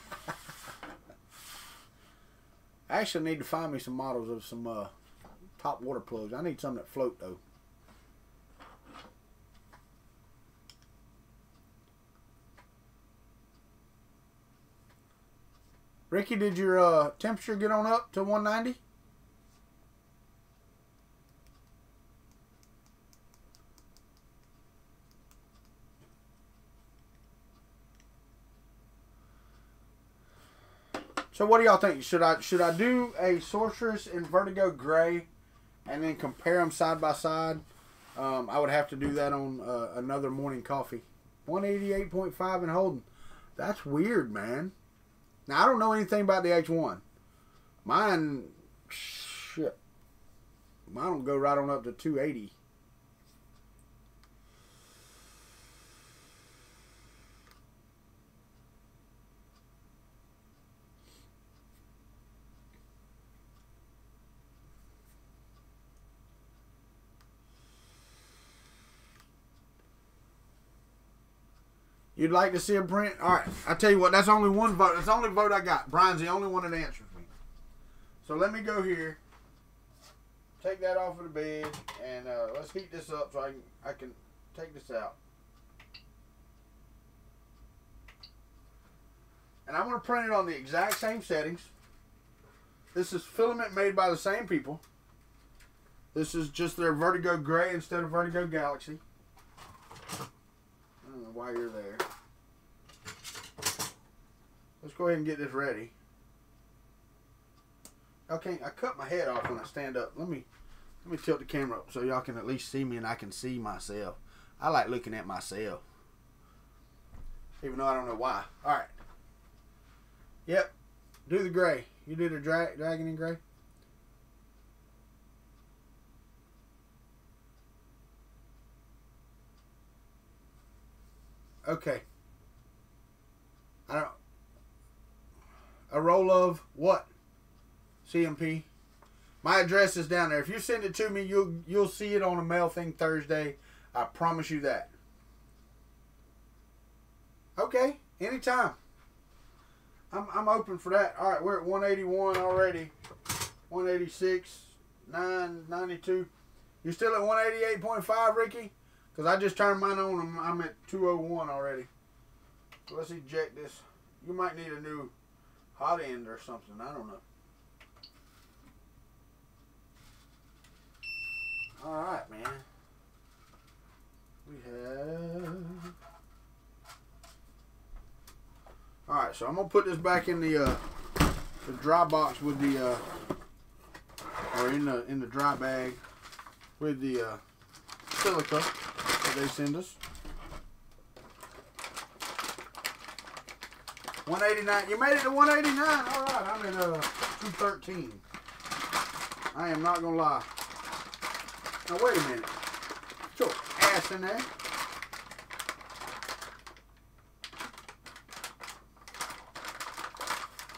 actually need to find me some models of some top water plugs. I need some that float though. Ricky, did your temperature get on up to 190? So what do y'all think? Should I do a Sorceress in Vertigo Gray and then compare them side by side? I would have to do that on another morning coffee. 188.5 and holding. That's weird, man. Now, I don't know anything about the H1. Mine will go right on up to 280. You'd like to see a print? All right. I tell you what, that's only one vote. That's the only vote I got. Brian's the only one that answers me. So let me go here. Take that off of the bed. And let's heat this up so I can take this out. And I'm going to print it on the exact same settings. This is filament made by the same people. This is just their Vertigo Gray instead of Vertigo Galaxy. I don't know why you're there. Let's go ahead and get this ready. Okay, I cut my head off when I stand up. Let me tilt the camera up so y'all can at least see me and I can see myself. I like looking at myself. Even though I don't know why. Alright. Yep. Do the gray. You did a dragon in gray? Okay. I don't. A roll of what? CMP. My address is down there. If you send it to me, you'll see it on a mail thing Thursday. I promise you that. Okay, anytime. I'm open for that. All right, we're at 181 already. 186, 992. You still at 188.5, Ricky? Because I just turned mine on. I'm at 201 already. So let's eject this. You might need a new hot end or something. I don't know. All right, man. We have... All right, so I'm gonna put this back in the dry box with the or in the dry bag with the silica that they send us. 189. You made it to 189. All right, I'm at 213. I am not gonna lie. Now wait a minute. Put your ass in there.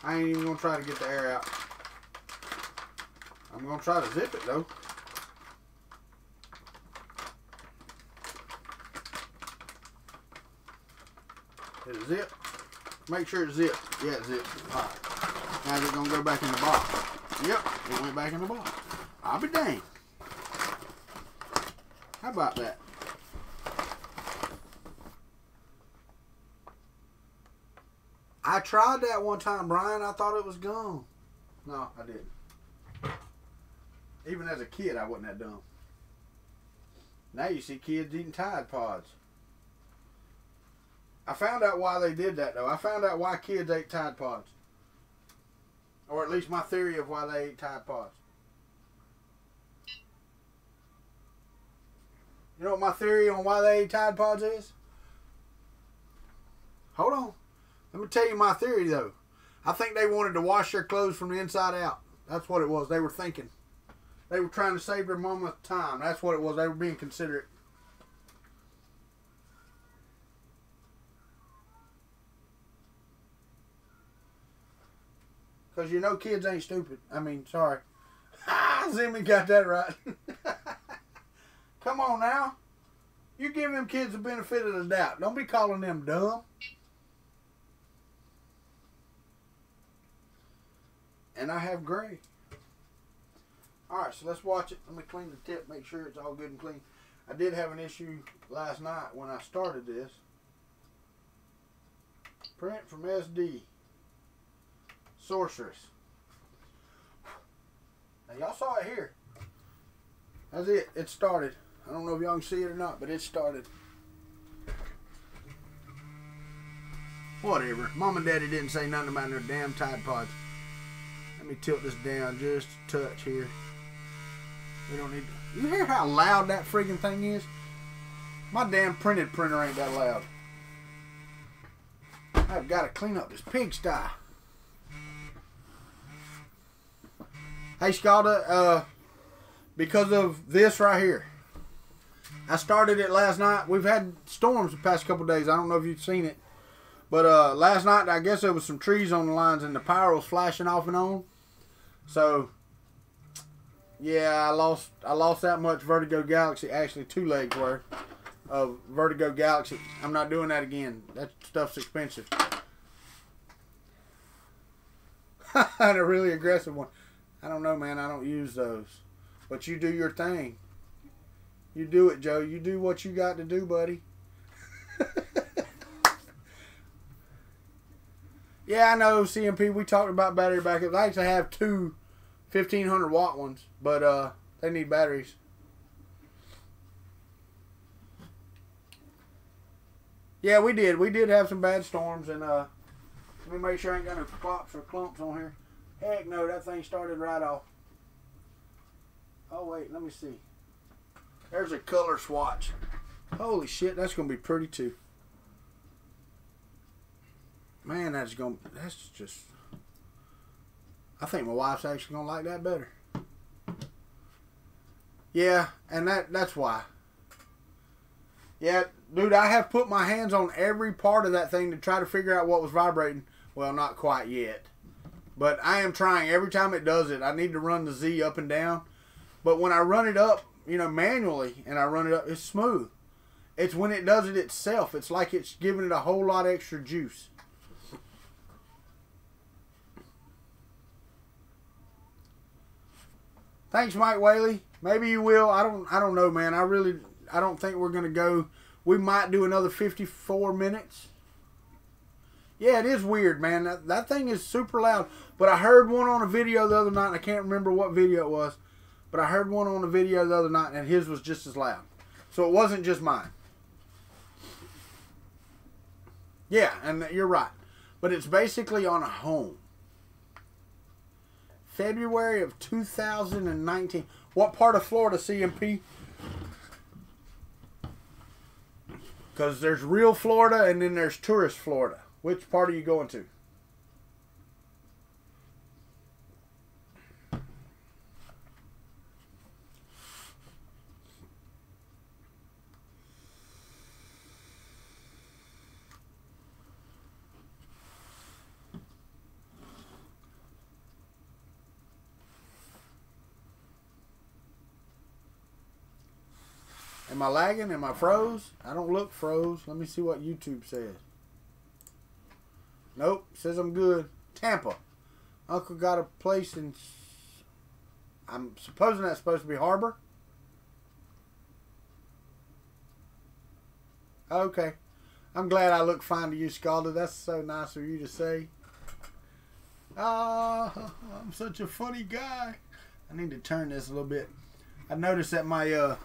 I ain't even gonna try to get the air out. I'm gonna try to zip it though. Did it zip? Make sure it's zipped. Yeah, it's zipped. Alright. Now it's gonna go back in the box. Yep, it went back in the box. I'll be dang. How about that? I tried that one time, Brian. I thought it was gone. No, I didn't. Even as a kid, I wasn't that dumb. Now you see kids eating Tide Pods. I found out why they did that, though. I found out why kids ate Tide Pods. Or at least my theory of why they ate Tide Pods. You know what my theory on why they ate Tide Pods is? Hold on. Let me tell you my theory, though. I think they wanted to wash their clothes from the inside out. That's what it was. They were thinking. They were trying to save their mama's time. That's what it was. They were being considerate. Because you know kids ain't stupid. I mean, sorry. Zimmy got that right. Come on now. You give them kids the benefit of the doubt. Don't be calling them dumb. And I have gray. Alright, so let's watch it. Let me clean the tip, make sure it's all good and clean. I did have an issue last night when I started this. Print from SD. Sorceress. Now y'all saw it here. That's it. It started. I don't know if y'all can see it or not, but it started. Whatever. Mom and Daddy didn't say nothing about their damn Tide Pods. Let me tilt this down just a touch here. We don't need to... You hear how loud that friggin' thing is? My damn printed printer ain't that loud. I've got to clean up this pigsty. Hey, Scalda, because of this right here. I started it last night. We've had storms the past couple days. I don't know if you've seen it. But last night, I guess there was some trees on the lines and the power was flashing off and on. So, yeah, I lost that much Vertigo Galaxy. Actually, 2 legs worth of Vertigo Galaxy. I'm not doing that again. That stuff's expensive. And a really aggressive one. I don't know, man. I don't use those. But you do your thing. You do it, Joe. You do what you got to do, buddy. Yeah, I know, CMP. We talked about battery backups. I actually have 2 1500 watt ones, but they need batteries. Yeah, we did. We did have some bad storms, and let me make sure I ain't got no plops or clumps on here. Heck no, that thing started right off. Oh, wait, let me see. There's a color swatch. Holy shit, that's going to be pretty, too. Man, that's just... I think my wife's actually going to like that better. Yeah, and that's why. Yeah, dude, I have put my hands on every part of that thing to try to figure out what was vibrating. Well, not quite yet. But I am trying. Every time it does it, I need to run the Z up and down. But when I run it up, you know, manually, and I run it up, it's smooth. It's when it does it itself. It's like it's giving it a whole lot extra juice. Thanks, Mike Whaley. Maybe you will. I don't know, man. I don't think we're gonna go. We might do another 54 minutes. Yeah, it is weird, man. That thing is super loud. But I heard one on a video the other night, and I can't remember what video it was. But I heard one on a video the other night, and his was just as loud. So it wasn't just mine. Yeah, and you're right. But it's basically on a home. February of 2019. What part of Florida, CMP? Because there's real Florida and then there's tourist Florida. Which part are you going to? Am I lagging? Am I froze? I don't look froze. Let me see what YouTube says. Nope. Says I'm good. Tampa. Uncle got a place in... I'm supposing that's supposed to be Harbor. Okay. I'm glad I look fine to you, Scalda. That's so nice of you to say. Ah, I'm such a funny guy. I need to turn this a little bit. I noticed that my...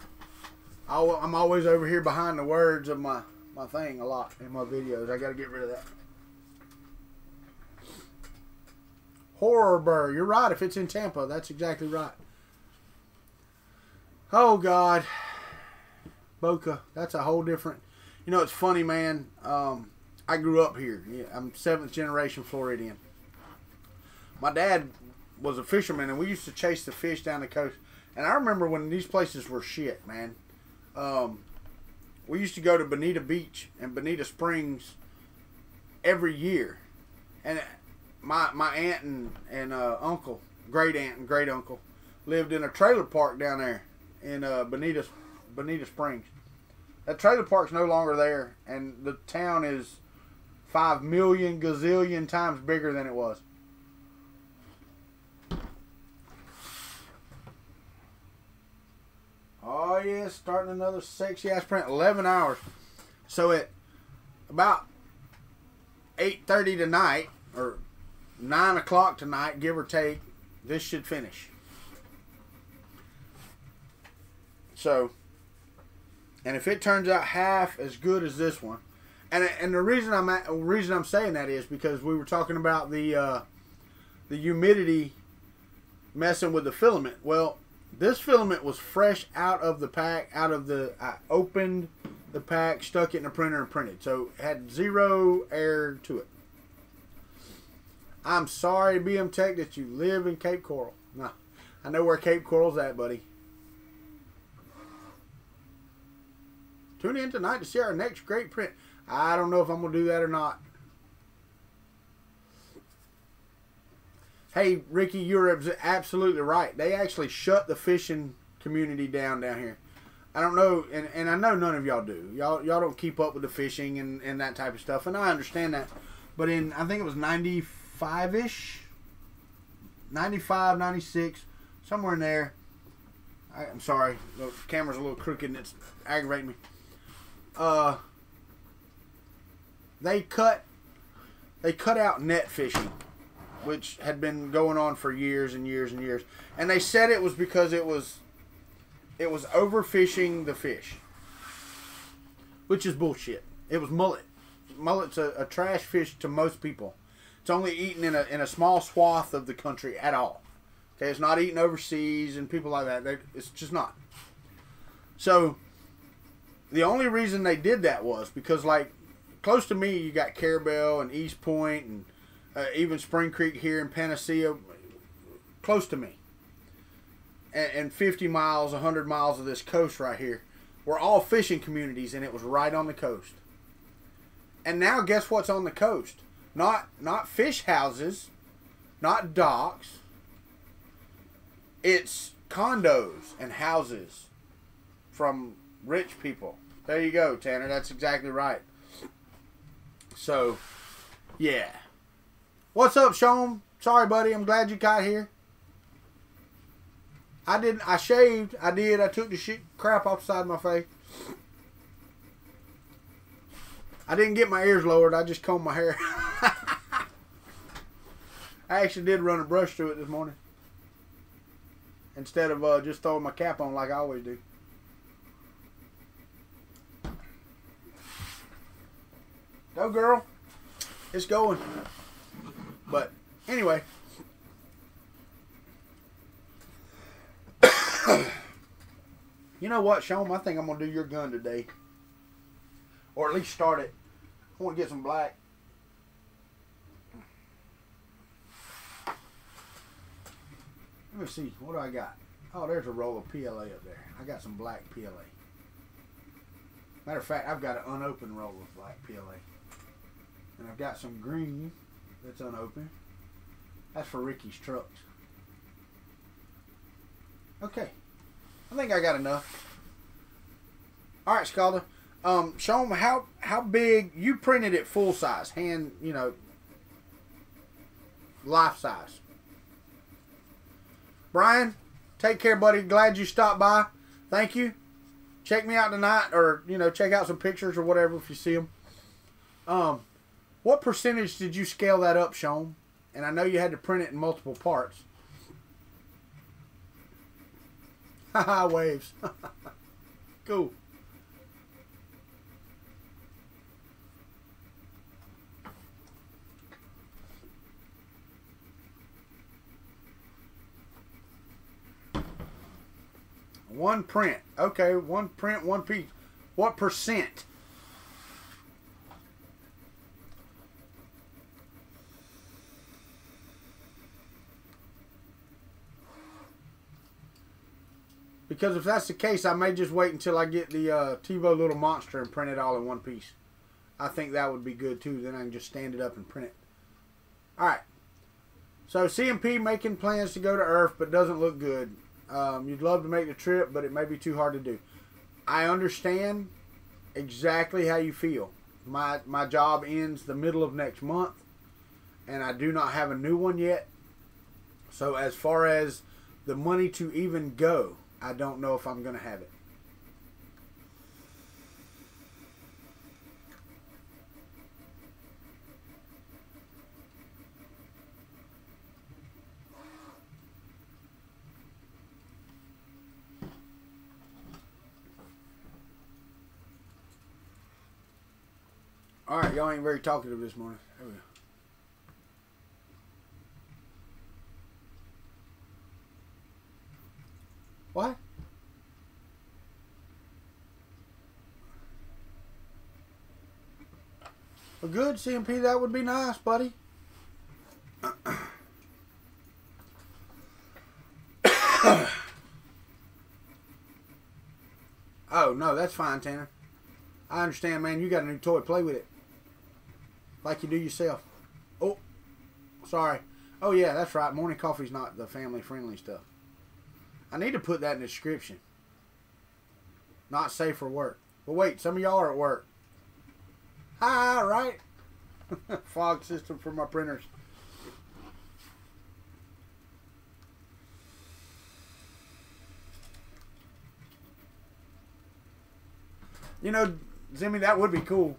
I'm always over here behind the words of my thing a lot in my videos. I got to get rid of that. Horror Burr. You're right. If it's in Tampa, that's exactly right. Oh, God. Boca. That's a whole different... You know, it's funny, man. I grew up here. Yeah, I'm 7th generation Floridian. My dad was a fisherman, and we used to chase the fish down the coast. And I remember when these places were shit, man. We used to go to Bonita Beach and Bonita Springs every year, and my aunt and uncle, great aunt and great uncle, lived in a trailer park down there in Bonita Springs. That trailer park's no longer there, and the town is 5 million gazillion times bigger than it was. Oh, yeah, starting another sexy ass print. 11 hours. So at about 8:30 tonight, or 9 o'clock tonight, give or take, this should finish. So, and if it turns out half as good as this one, and the reason I'm saying that is because we were talking about the humidity messing with the filament. Well, this filament was fresh out of the pack, I opened the pack, stuck it in a printer, and printed. So it had zero air to it. I'm sorry, BM Tech, that you live in Cape Coral. No, I know where Cape Coral's at, buddy. Tune in tonight to see our next great print. I don't know if I'm going to do that or not. Hey, Ricky, you're absolutely right. They actually shut the fishing community down here. I don't know, and I know none of y'all do. Y'all don't keep up with the fishing and that type of stuff, and I understand that. But in, I think it was 95-ish, 95, 96, somewhere in there. I'm sorry, the camera's a little crooked and it's aggravating me. They cut out net fishing, which had been going on for years and years and years. And they said it was because it was overfishing the fish, which is bullshit. It was mullet. Mullet's a trash fish to most people. It's only eaten in a small swath of the country at all. Okay, it's not eaten overseas and people like that. It's just not. So the only reason they did that was because, like, close to me, you got Carabel and East Point and even Spring Creek here in Panacea, close to me. And 50 miles, 100 miles of this coast right here. were all fishing communities, and it was right on the coast. And now guess what's on the coast? Not fish houses, not docks. It's condos and houses from rich people. There you go, Tanner. That's exactly right. So, yeah. What's up, Sean? Sorry, buddy. I'm glad you got here. I shaved. I took the crap off the side of my face. I didn't get my ears lowered. I just combed my hair. I actually did run a brush through it this morning. Instead of just throwing my cap on like I always do. Go, girl. It's going. But, anyway. You know what, Sean? I think I'm going to do your gun today. Or at least start it. I want to get some black. Let me see. What do I got? Oh, there's a roll of PLA up there. I got some black PLA. Matter of fact, I've got an unopened roll of black PLA. And I've got some green that's unopened. That's for Ricky's trucks. Okay. I think I got enough. Alright, Scalda. Show them how big you printed it, full size, hand, you know, life size. Brian, take care, buddy. Glad you stopped by. Thank you. Check me out tonight, or you know, check out some pictures or whatever if you see them. What percentage did you scale that up, Sean? And I know you had to print it in multiple parts. Haha, waves. Cool. One print. Okay, one print, one piece. What percent? Because if that's the case, I may just wait until I get the TiVo Little Monster and print it all in one piece. I think that would be good too. Then I can just stand it up and print it. Alright. So CMP making plans to go to Earth but doesn't look good. You'd love to make the trip, but it may be too hard to do. I understand exactly how you feel. My job ends the middle of next month, and I do not have a new one yet. So as far as the money to even go, I don't know if I'm going to have it. Alright, y'all ain't very talkative this morning. There we go. What? Well, good, CMP. That would be nice, buddy. Oh, no, that's fine, Tanner. I understand, man. You got a new toy. Play with it. Like you do yourself. Oh, sorry. Oh, yeah, that's right. Morning coffee's not the family-friendly stuff. I need to put that in the description. Not safe for work. But wait, some of y'all are at work. Hi, right? Fog system for my printers. You know, Zimmy, that would be cool.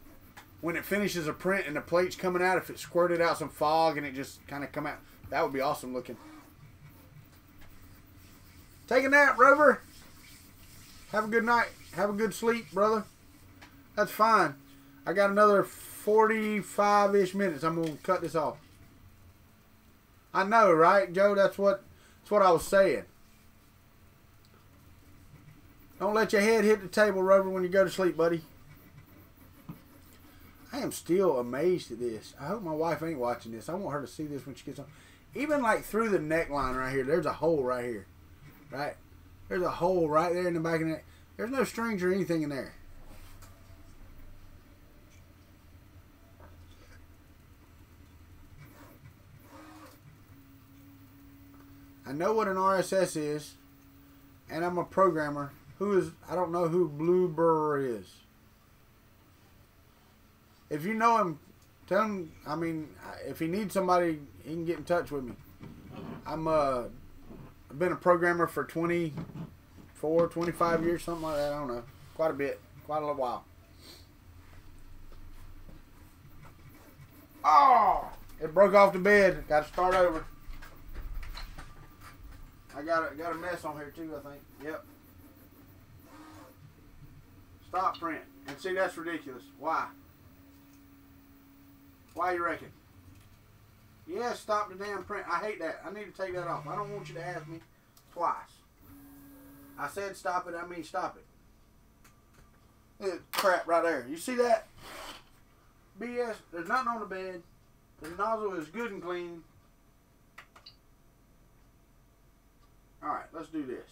When it finishes a print and the plate's coming out, if it squirted out some fog and it just kind of come out, that would be awesome looking. Take a nap, Rover. Have a good night. Have a good sleep, brother. That's fine. I got another 45-ish minutes. I'm going to cut this off. I know, right, Joe? That's what I was saying. Don't let your head hit the table, Rover, when you go to sleep, buddy. I am still amazed at this. I hope my wife ain't watching this. I want her to see this when she gets home. Even like through the neckline right here, there's a hole right here. Right? There's a hole right there in the back of the neck. There's no strings or anything in there. I know what an RSS is, and I'm a programmer. I don't know who Bluebird is. If you know him, tell him, I mean, if he needs somebody, he can get in touch with me. I've been a programmer for 24, 25 years, something like that. I don't know. Quite a bit. Quite a little while. Oh! It broke off the bed. Got to start over. I got a mess on here too, I think. Yep. Stop print. And see, that's ridiculous. Why? Why you reckon? Yes, stop the damn print. I hate that. I need to take that off. I don't want you to ask me twice. I said stop it, I mean stop it. Look at crap right there. You see that? BS. There's nothing on the bed. The nozzle is good and clean. Alright, let's do this.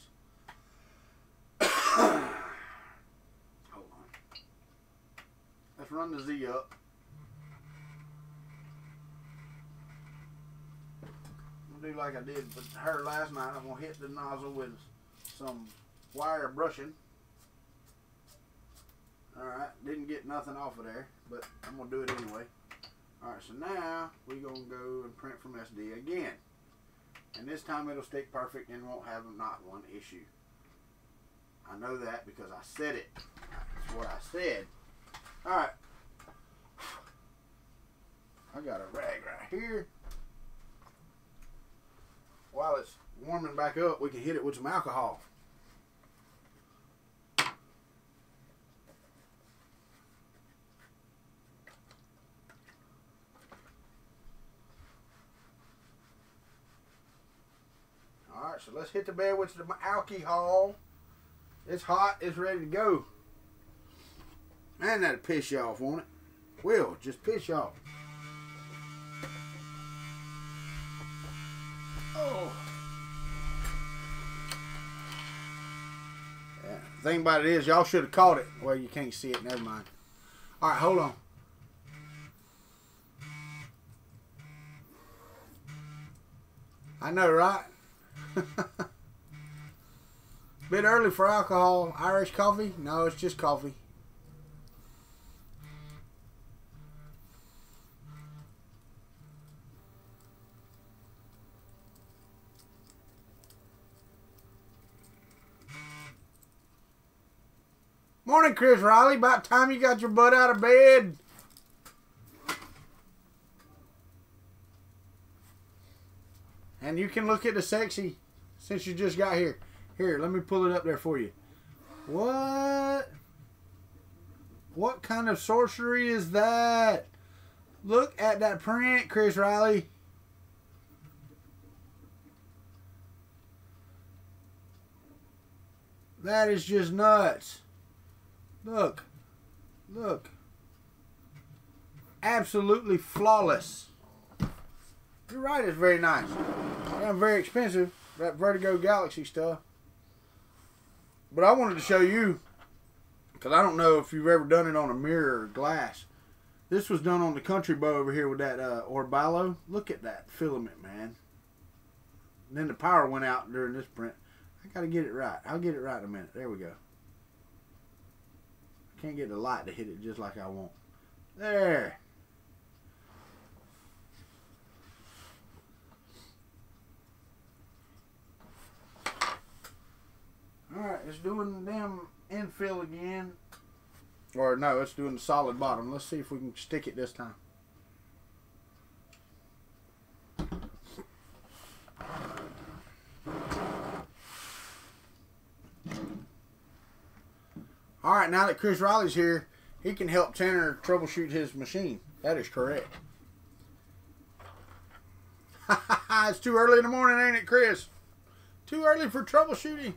Hold on. Let's run the Z up. I'm going to do like I did with her last night. I'm going to hit the nozzle with some wire brushing. Alright, didn't get nothing off of there, but I'm going to do it anyway. Alright, so now we're going to go and print from SD again. And this time it'll stick perfect and won't have not one issue. I know that because I said it. That's what I said. Alright. I got a rag right here. While it's warming back up, we can hit it with some alcohol. Alright, so let's hit the bed with the alcohol. It's hot, it's ready to go. Man, that'll piss you off, won't it? Will, just piss you off. Oh. Yeah, the thing about it is, y'all should have caught it. Well, you can't see it, never mind. Alright, hold on. I know, right? Bit early for alcohol. Irish coffee? No, it's just coffee. Morning, Chris Riley. About time you got your butt out of bed. And you can look at the sexy since you just got here. Here, let me pull it up there for you. What? What kind of sorcery is that? Look at that print, Chris Riley. That is just nuts. Look. Look. Absolutely flawless. You're right, it's very nice. And very expensive, that Vertigo Galaxy stuff. But I wanted to show you, because I don't know if you've ever done it on a mirror or glass. This was done on the Kuntry bow over here with that Orballo. Look at that filament, man. And then the power went out during this print. I got to get it right. I'll get it right in a minute. There we go. I can't get the light to hit it just like I want. There. Alright, it's doing the damn infill again. Or no, it's doing the solid bottom. Let's see if we can stick it this time. Alright, now that Chris Riley's here, he can help Tanner troubleshoot his machine. That is correct. It's too early in the morning, ain't it, Chris? Too early for troubleshooting.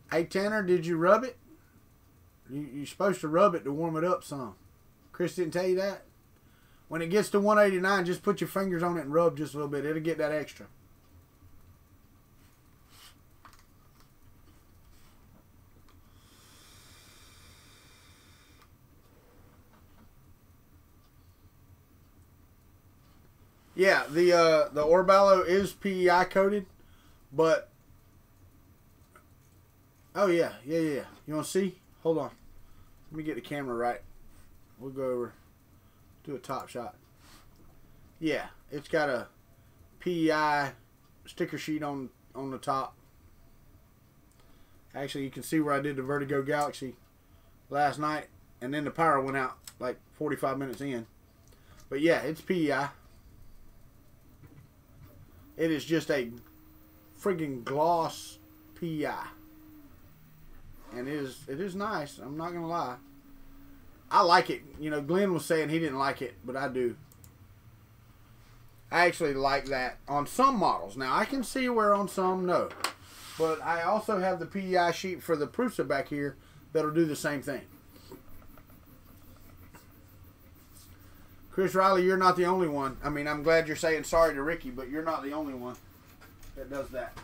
Hey, Tanner, did you rub it? You're supposed to rub it to warm it up some. Chris didn't tell you that? When it gets to 189, just put your fingers on it and rub just a little bit. It'll get that extra. Yeah, the Orballo is PEI coated, but oh yeah. You want to see? Hold on. Let me get the camera right. We'll go over, do a top shot. Yeah, it's got a PEI sticker sheet on the top. Actually, you can see where I did the Vertigo Galaxy last night, and then the power went out like 45 minutes in. But yeah, it's PEI. It is just a friggin' gloss PEI. And it is nice. I'm not going to lie. I like it. You know, Glenn was saying he didn't like it, but I do. I actually like that on some models. Now, I can see where on some, no. But I also have the PEI sheet for the Prusa back here that'll do the same thing. Chris Riley, you're not the only one. I mean, I'm glad you're saying sorry to Ricky, but you're not the only one that does that.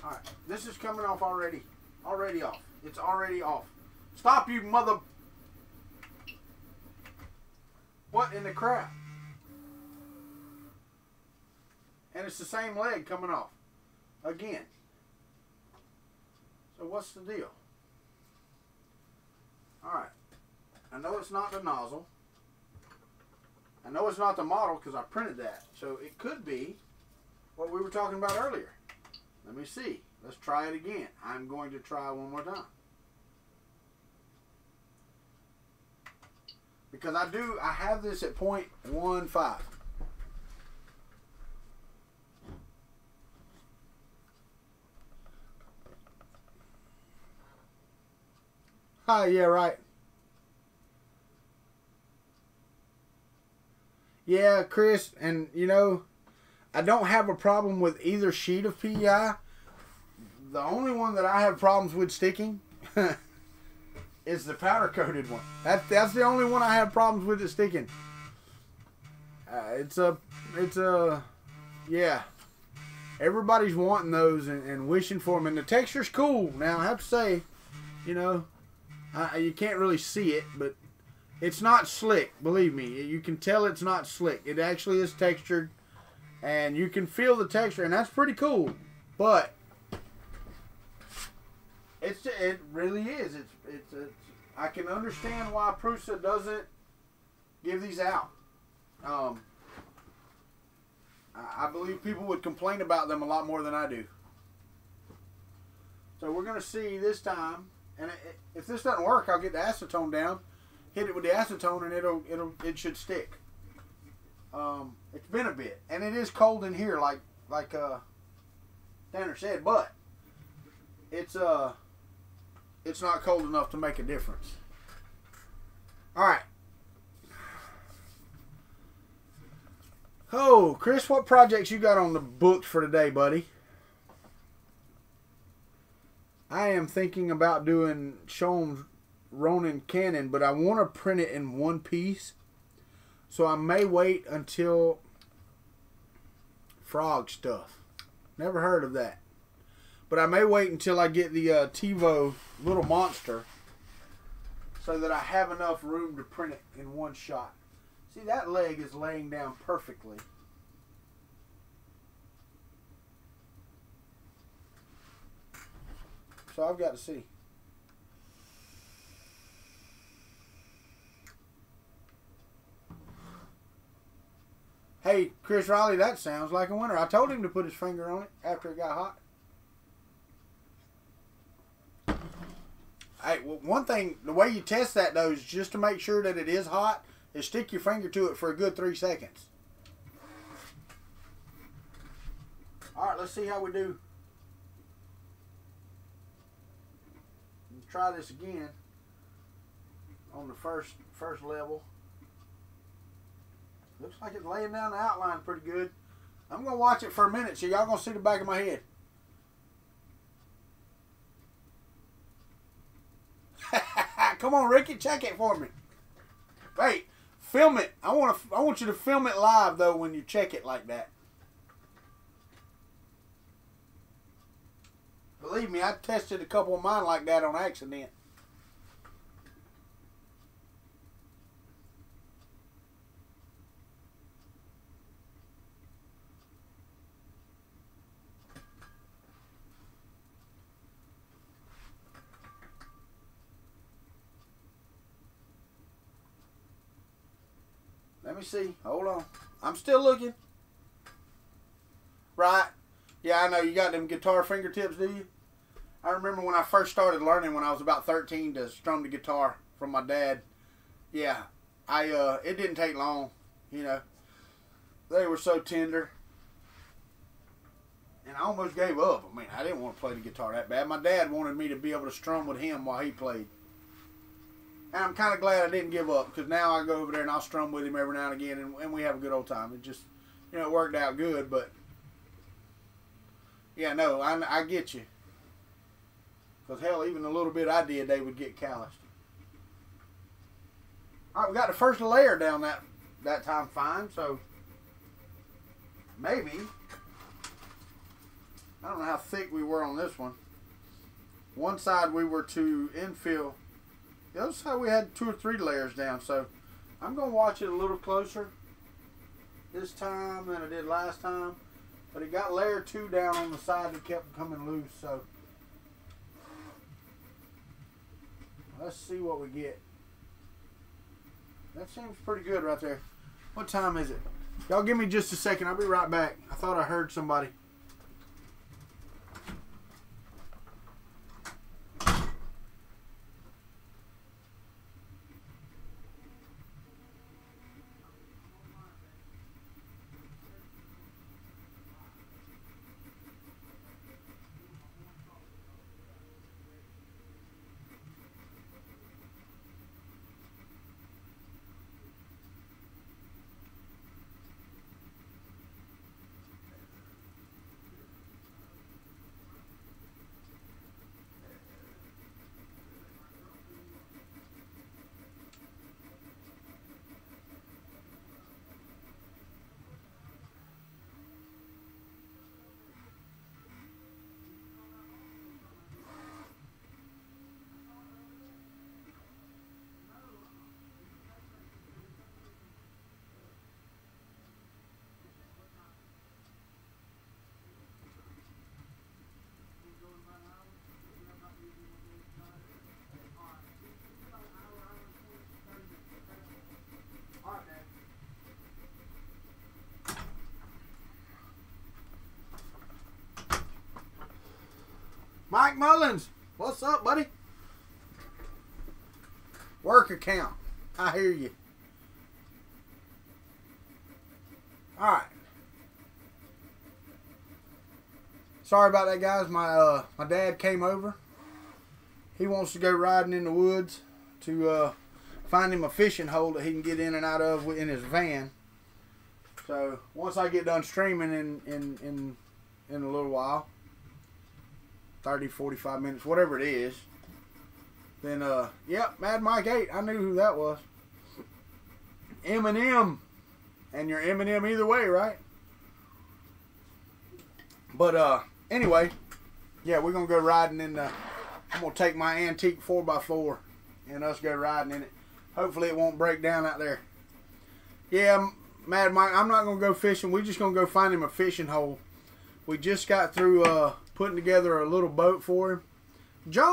All right, this is coming off already. Already off. It's already off. Stop, you mother... What in the crap? And it's the same leg coming off. Again. So what's the deal? All right. I know it's not the nozzle. I know it's not the model because I printed that. So it could be what we were talking about earlier. Let me see. Let's try it again. I'm going to try one more time. Because I have this at 0.15. Yeah, right. Yeah, Chris, and you know, I don't have a problem with either sheet of PEI. The only one that I have problems with sticking is the powder coated one. That's the only one I have problems with it sticking. Yeah. Everybody's wanting those and wishing for them, and the texture's cool. Now I have to say, you know, you can't really see it, but it's not slick, believe me. You can tell it's not slick. It actually is textured, and you can feel the texture, and that's pretty cool. But it really is. It's I can understand why Prusa doesn't give these out. I believe people would complain about them a lot more than I do. So we're going to see this time, and if this doesn't work, I'll get the acetone down. Hit it with the acetone and it should stick. It's been a bit, and it is cold in here, like Tanner said, but it's not cold enough to make a difference. All right. Oh, Chris, what projects you got on the books for today, buddy? I am thinking about doing Shone's Ronin Cannon, but I want to print it in one piece. So I may wait until frog stuff. Never heard of that. But I may wait until I get the TiVo little monster so that I have enough room to print it in one shot. See, that leg is laying down perfectly. So I've got to see. Hey, Chris Riley, that sounds like a winner. I told him to put his finger on it after it got hot. Hey, well, one thing, the way you test that, though, is just to make sure that it is hot, is stick your finger to it for a good 3 seconds. All right, let's see how we do. Let's try this again on the first level. Looks like it's laying down the outline pretty good. I'm going to watch it for a minute so y'all going to see the back of my head. Come on, Ricky, check it for me. Hey, film it. I want you to film it live though when you check it like that. Believe me, I tested a couple of mine like that on accident. Let me see. Hold on. I'm still looking. Right. Yeah, I know. You got them guitar fingertips, do you? I remember when I first started learning when I was about 13 to strum the guitar from my dad. Yeah. It didn't take long, you know. They were so tender. And I almost gave up. I mean, I didn't want to play the guitar that bad. My dad wanted me to be able to strum with him while he played. And I'm kind of glad I didn't give up, because now I go over there and I'll strum with him every now and again, and we have a good old time. It just, you know, it worked out good, but yeah, no, I get you. Because hell, even the little bit I did, they would get calloused. All right, we got the first layer down that time fine, so maybe. I don't know how thick we were on this one. One side we were to infill. The other side we had 2 or 3 layers down, so I'm going to watch it a little closer this time than I did last time. But it got layer 2 down on the side that kept coming loose, so let's see what we get. That seems pretty good right there. What time is it? Y'all give me just a second. I'll be right back. I thought I heard somebody. Mike Mullins, what's up, buddy? Work account. I hear you. All right. Sorry about that, guys. My dad came over. He wants to go riding in the woods to find him a fishing hole that he can get in and out of in his van. So once I get done streaming in a little while, 30, 45 minutes, whatever it is, then yep, Mad Mike 8, I knew who that was. Eminem, and you're Eminem either way, right? But anyway, yeah, we're gonna go riding in the, I'm gonna take my antique 4x4 and us go riding in it. Hopefully it won't break down out there. Yeah, Mad Mike, I'm not gonna go fishing. We're just gonna go find him a fishing hole. We just got through putting together a little boat for him. John's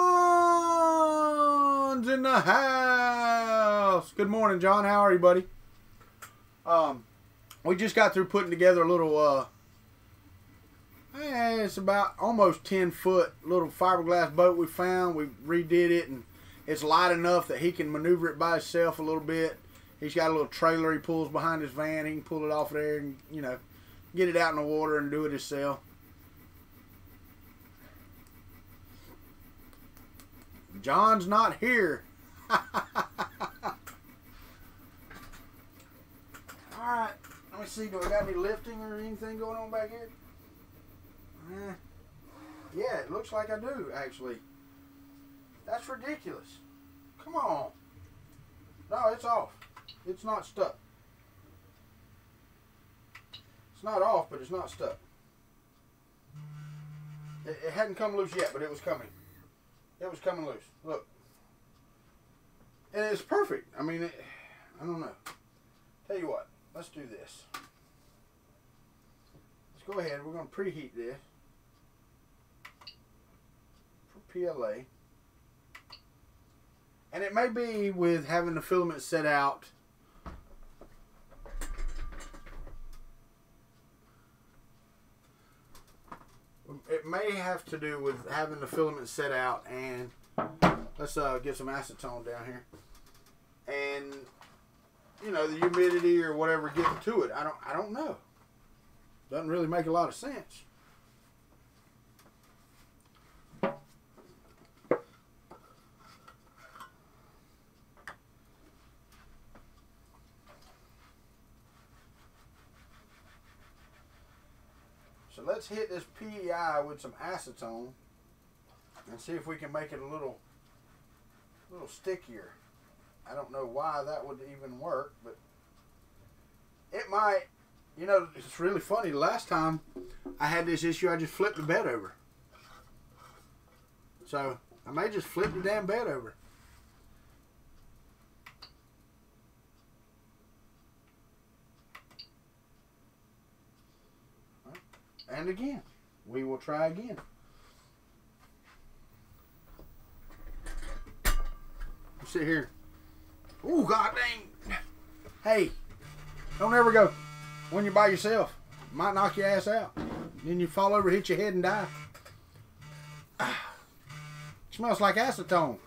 in the house. Good morning, John. How are you, buddy? We just got through putting together a little it's about almost 10-foot little fiberglass boat we found. We redid it, and it's light enough that he can maneuver it by himself a little bit. He's got a little trailer he pulls behind his van. He can pull it off there and, you know, get it out in the water and do it himself. John's not here. Alright, let me see. Do I got any lifting or anything going on back here? Yeah, it looks like I do, actually. That's ridiculous. Come on. No, it's off. It's not stuck. It's not off, but it's not stuck. It hadn't come loose yet, but it was coming. It was coming loose. Look. And it's perfect. I mean, I don't know. Tell you what. Let's do this. Let's go ahead. We're going to preheat this for PLA. And it may be with having the filament set out. It may have to do with having the filament set out, and let's get some acetone down here, and you know, the humidity or whatever getting to it. I don't know. Doesn't really make a lot of sense. So let's hit this PEI with some acetone and see if we can make it a little stickier. I don't know why that would even work, but it might. You know, it's really funny. The last time I had this issue, I just flipped the bed over. So I may just flip the damn bed over. And again, we will try again. Sit here. Ooh, god dang. Hey, don't ever go when you're by yourself. Might knock your ass out. Then you fall over, hit your head, and die. Smells like acetone.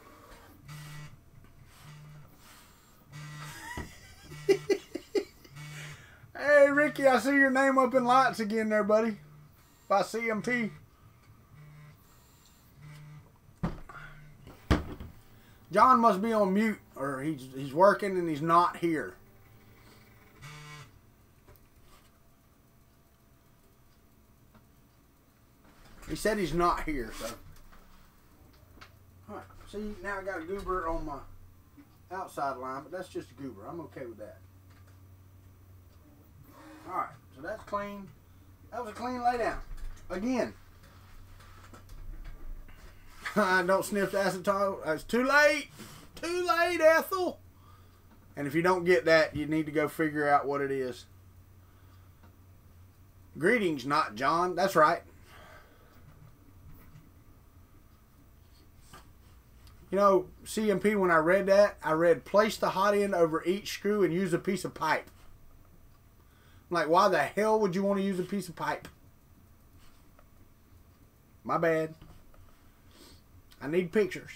Hey, Ricky, I see your name up in lights again there, buddy. By CMP. John must be on mute, or he's working and he's not here. He said he's not here, so. Alright, see, now I got a goober on my outside line, but that's just a goober. I'm okay with that. Alright, so that's clean. That was a clean laydown. Again. Don't sniff the acetone. It's too late. Too late, Ethel. And if you don't get that, you need to go figure out what it is. Greetings, not John. That's right. You know, CMP, when I read that, I read place the hot end over each screw and use a piece of pipe. I'm like, why the hell would you want to use a piece of pipe? My bad. I need pictures.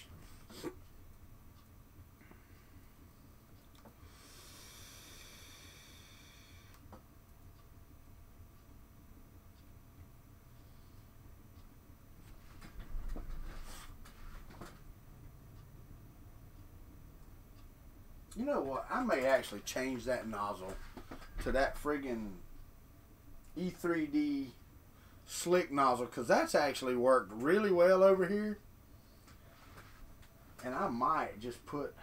You know what? I may actually change that nozzle to that friggin' E3D slick nozzle, because that's actually worked really well over here. And I might just put,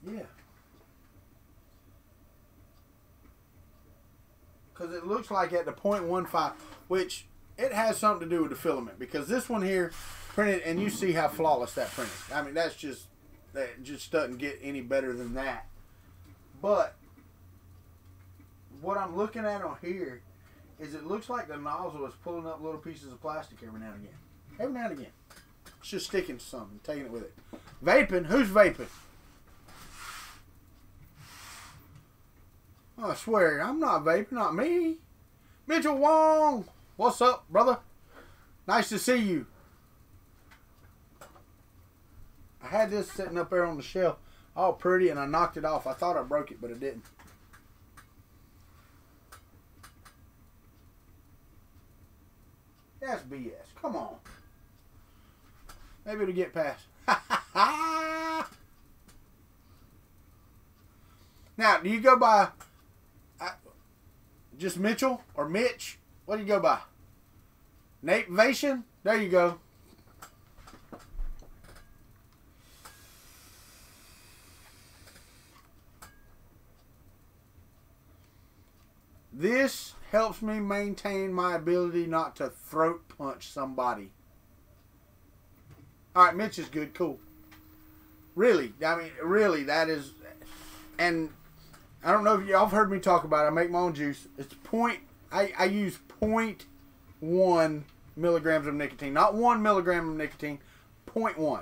yeah, because it looks like at the 0.15, which it has something to do with the filament, because this one here printed, and you see how flawless that printed. I mean, that just doesn't get any better than that. But what I'm looking at on here is it looks like the nozzle is pulling up little pieces of plastic every now and again. Every now and again. It's just sticking to something, taking it with it. Vaping? Who's vaping? I swear, I'm not vaping, not me. Mitchell Wong! What's up, brother? Nice to see you. I had this sitting up there on the shelf, all pretty, and I knocked it off. I thought I broke it, but I didn't. That's BS. Come on. Maybe it'll get past. Now, do you go by just Mitchell or Mitch? What do you go by? Nate Vation? There you go. This helps me maintain my ability not to throat punch somebody. All right, Mitch is good. Cool. Really, I mean, really, that is... And I don't know if y'all have heard me talk about it. I make my own juice. It's I use 0.1 milligrams of nicotine. Not 1 milligram of nicotine. 0.1.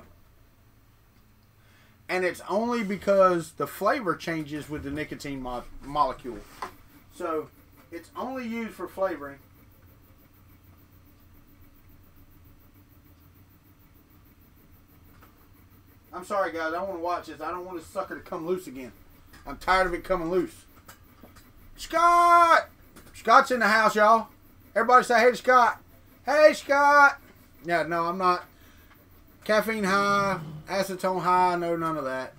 And it's only because the flavor changes with the nicotine molecule. So, it's only used for flavoring. I'm sorry, guys. I want to watch this. I don't want this sucker to come loose again. I'm tired of it coming loose. Scott! Scott's in the house, y'all. Everybody say hey to Scott. Hey, Scott! Yeah, no, I'm not. Caffeine high, acetone high, no, none of that.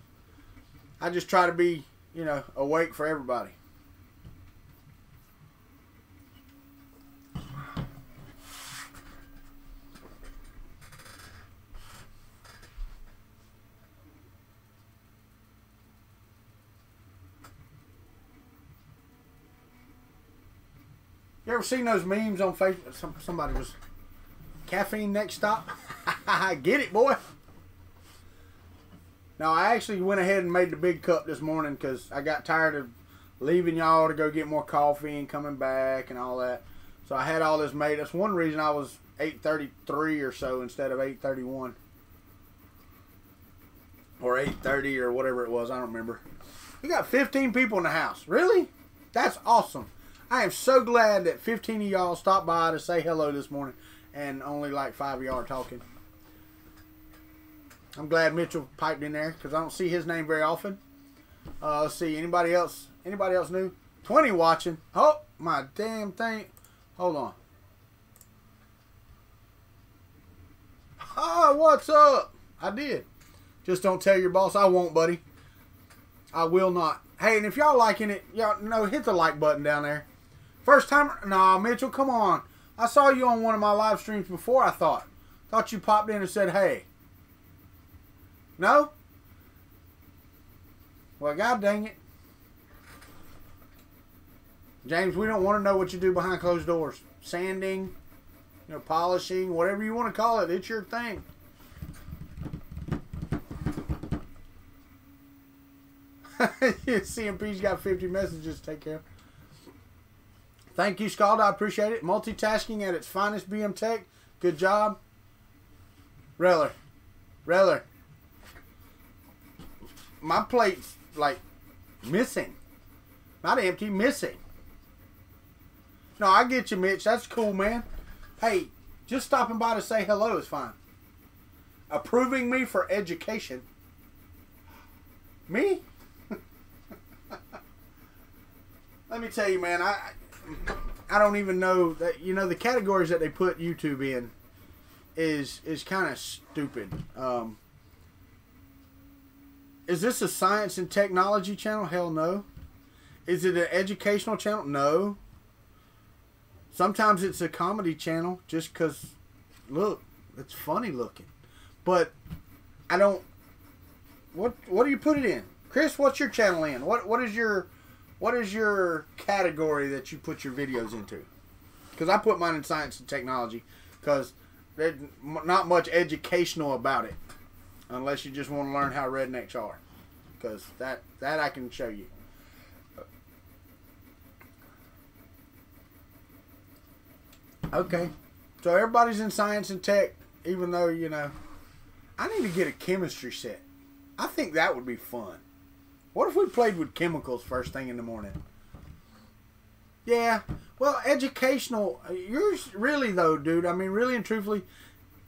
I just try to be, you know, awake for everybody. You ever seen those memes on Facebook? Somebody was, caffeine next stop. Get it, boy. No, I actually went ahead and made the big cup this morning because I got tired of leaving y'all to go get more coffee and coming back and all that. So I had all this made. That's one reason I was 8:33 or so instead of 8:31. Or 8:30 or whatever it was. I don't remember. We got 15 people in the house. Really? That's awesome. I am so glad that 15 of y'all stopped by to say hello this morning, and only like 5 of y'all are talking. I'm glad Mitchell piped in there because I don't see his name very often. Let's see, anybody else? Anybody else new? 20 watching. Oh, my damn thing. Hold on. Oh, what's up? I did. Just don't tell your boss I won't, buddy. I will not. Hey, and if y'all liking it, y'all know, hit the like button down there. First time? Nah, Mitchell, come on. I saw you on one of my live streams before, I thought. Thought you popped in and said, hey. No? Well, god dang it. James, we don't want to know what you do behind closed doors. Sanding, you know, polishing, whatever you want to call it. It's your thing. CMP's got 50 messages to take care of. Thank you, Scald. I appreciate it. Multitasking at its finest, BM Tech. Good job. Reller. My plate's like missing. Not empty, missing. No, I get you, Mitch. That's cool, man. Hey, just stopping by to say hello is fine. Approving me for education. Me? Let me tell you, man, I don't even know that, you know, the categories that they put YouTube in is kind of stupid. Is this a science and technology channel? Hell no. Is it an educational channel? No. Sometimes it's a comedy channel just because, look, it's funny looking. But I don't, what do you put it in? Chris, what's your channel in? What is your category that you put your videos into? Because I put mine in science and technology because there's not much educational about it unless you just want to learn how rednecks are. Because that I can show you. Okay. So everybody's in science and tech, even though, you know, I need to get a chemistry set. I think that would be fun. What if we played with chemicals first thing in the morning? Yeah. Well, educational. Yours, really, though, dude. I mean, really and truthfully,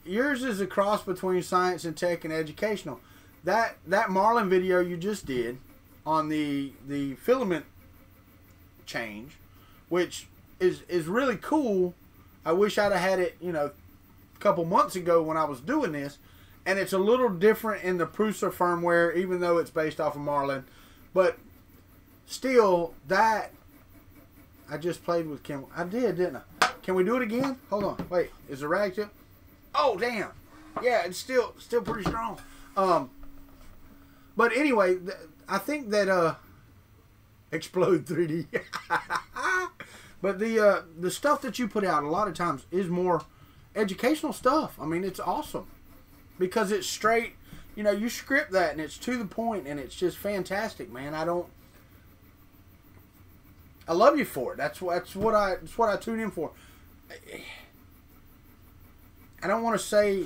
yours is a cross between science and tech and educational. That Marlin video you just did on the filament change, which is really cool. I wish I'd have had it, you know, a couple months ago when I was doing this. And it's a little different in the Prusa firmware, even though it's based off of Marlin. But still, that I just played with Kim. I did, didn't I? Can we do it again? Hold on. Wait, is the rag tip? Oh, damn. Yeah, it's still pretty strong. But anyway, I think that Explode 3D. But the stuff that you put out a lot of times is more educational stuff. I mean, it's awesome because it's straight. You know, you script that and it's to the point and it's just fantastic, man. I love you for it. That's what I tune in for. I don't want to say.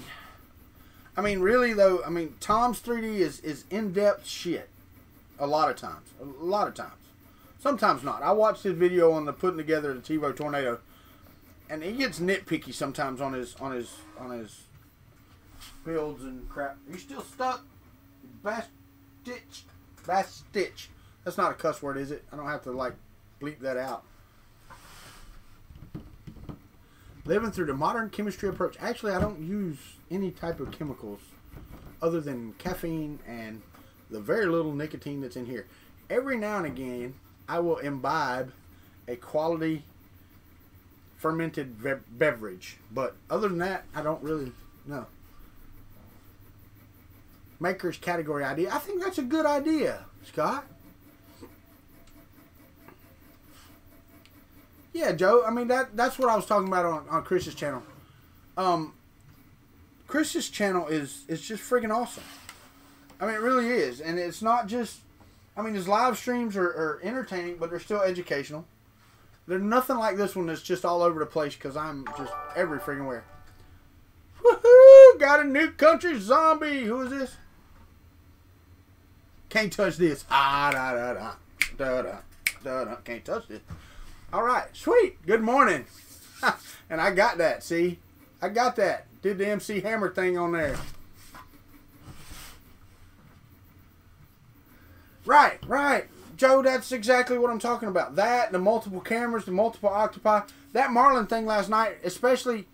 I mean, really though. I mean, Tom's 3D is in-depth shit. A lot of times. A lot of times. Sometimes not. I watched his video on the putting together the TiVo Tornado, and he gets nitpicky sometimes on his builds and crap. Are you still stuck? Bastitch. That's not a cuss word, is it? I don't have to like bleep that out. Living through the modern chemistry approach. Actually, I don't use any type of chemicals other than caffeine and the very little nicotine that's in here. Every now and again, I will imbibe a quality fermented beverage. But other than that, I don't really know. Maker's category idea. I think that's a good idea, Scott. Yeah, Joe. I mean, that's what I was talking about on Chris's channel. Chris's channel is just freaking awesome. I mean, it really is. And it's not just... I mean, his live streams are entertaining, but they're still educational. There's nothing like this one that's just all over the place because I'm just every freaking where. Woohoo! Got a new country zombie. Who is this? Can't touch this. Ah, da, da, da, da, da, da, da. Can't touch this. All right. Sweet. Good morning. And I got that. See? I got that. Did the MC Hammer thing on there. Right. Joe, that's exactly what I'm talking about. That, the multiple cameras, the multiple octopi. That Marlin thing last night, especially,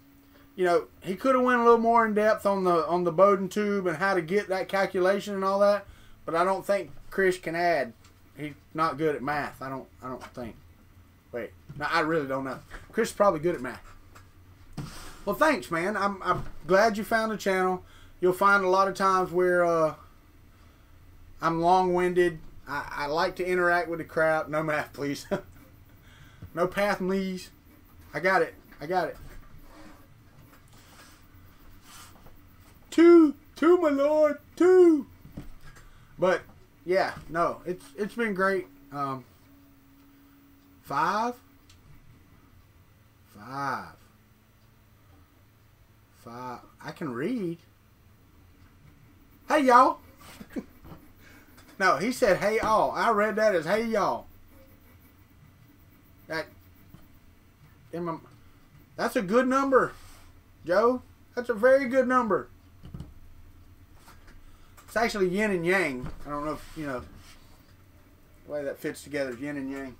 you know, he could have went a little more in depth on the Bowden tube and how to get that calculation and all that. But I don't think Chris can add. He's not good at math. I don't think. Wait. No, I really don't know. Chris is probably good at math. Well, thanks, man. I'm glad you found the channel. You'll find a lot of times where I'm long-winded. I like to interact with the crowd. No math, please. No path, please. I got it. Two, my lord, two. But yeah, no, it's been great. Five. I can read. Hey, y'all. No, he said, hey, all. I read that as, hey, y'all. That's a good number, Joe. That's a very good number. It's actually yin and yang. I don't know if, you know, the way that fits together is yin and yang.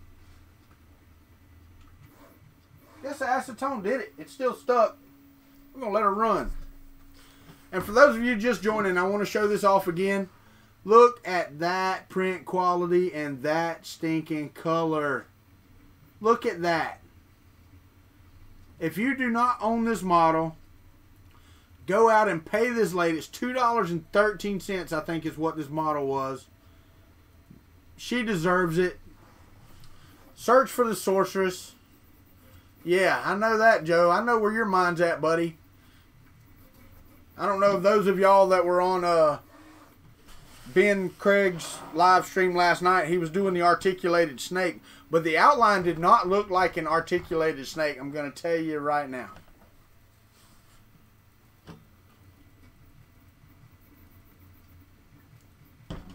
Guess the acetone did it. It's still stuck. I'm going to let her run. And for those of you just joining, I want to show this off again. Look at that print quality and that stinking color. Look at that. If you do not own this model, go out and pay this lady. It's $2.13, I think is what this model was. She deserves it. Search for the Sorceress. Yeah, I know that, Joe. I know where your mind's at, buddy. I don't know if those of y'all that were on Ben Craig's live stream last night, he was doing the articulated snake, but the outline did not look like an articulated snake. I'm going to tell you right now.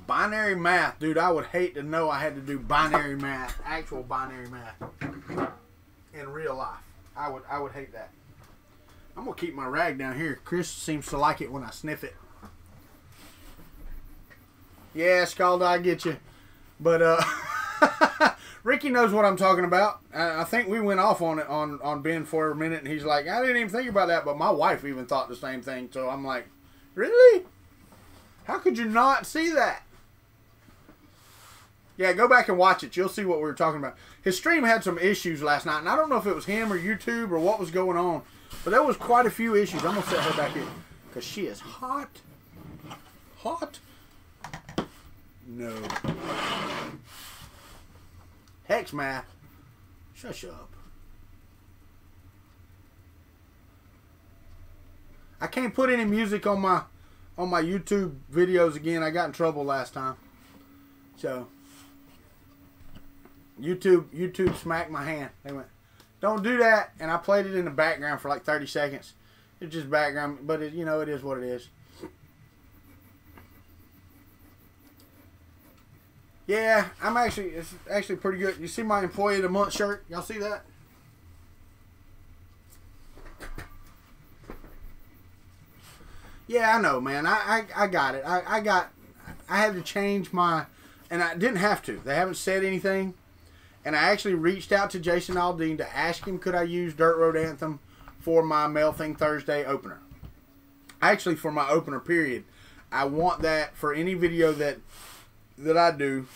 Binary math, dude. I would hate to know I had to do binary math, actual binary math in real life. I would hate that. I'm going to keep my rag down here. Chris seems to like it when I sniff it. Yeah, Scald, I get you. But Ricky knows what I'm talking about. I think we went off on it on Ben for a minute, and he's like, I didn't even think about that, but my wife even thought the same thing. So I'm like, really? How could you not see that? Yeah, go back and watch it. You'll see what we were talking about. His stream had some issues last night, and I don't know if it was him or YouTube or what was going on, but there was quite a few issues. I'm going to set her back here because she is hot. Hot. No. Hex math. Shush up. I can't put any music on my YouTube videos again. I got in trouble last time. So YouTube smacked my hand. They went, "Don't do that." And I played it in the background for like 30 seconds. It's just background, but it, you know, it is what it is. Yeah, it's actually pretty good. You see my Employee of the Month shirt? Y'all see that? Yeah, I know, man. I got it. I had to change my, and I didn't have to. They haven't said anything. And I actually reached out to Jason Aldean to ask him, could I use Dirt Road Anthem for my Mail Thing Thursday opener? Actually, for my opener period. I want that for any video that I do.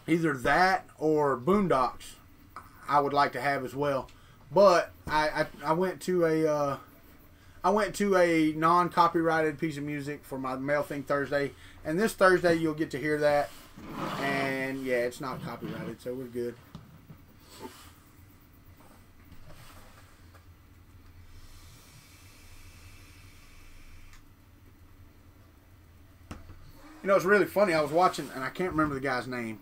Either that or Boondocks I would like to have as well. But I went to a non-copyrighted piece of music for my Mail Thing Thursday. And this Thursday you'll get to hear that. And yeah, it's not copyrighted, so we're good. You know, it's really funny. I was watching, and I can't remember the guy's name.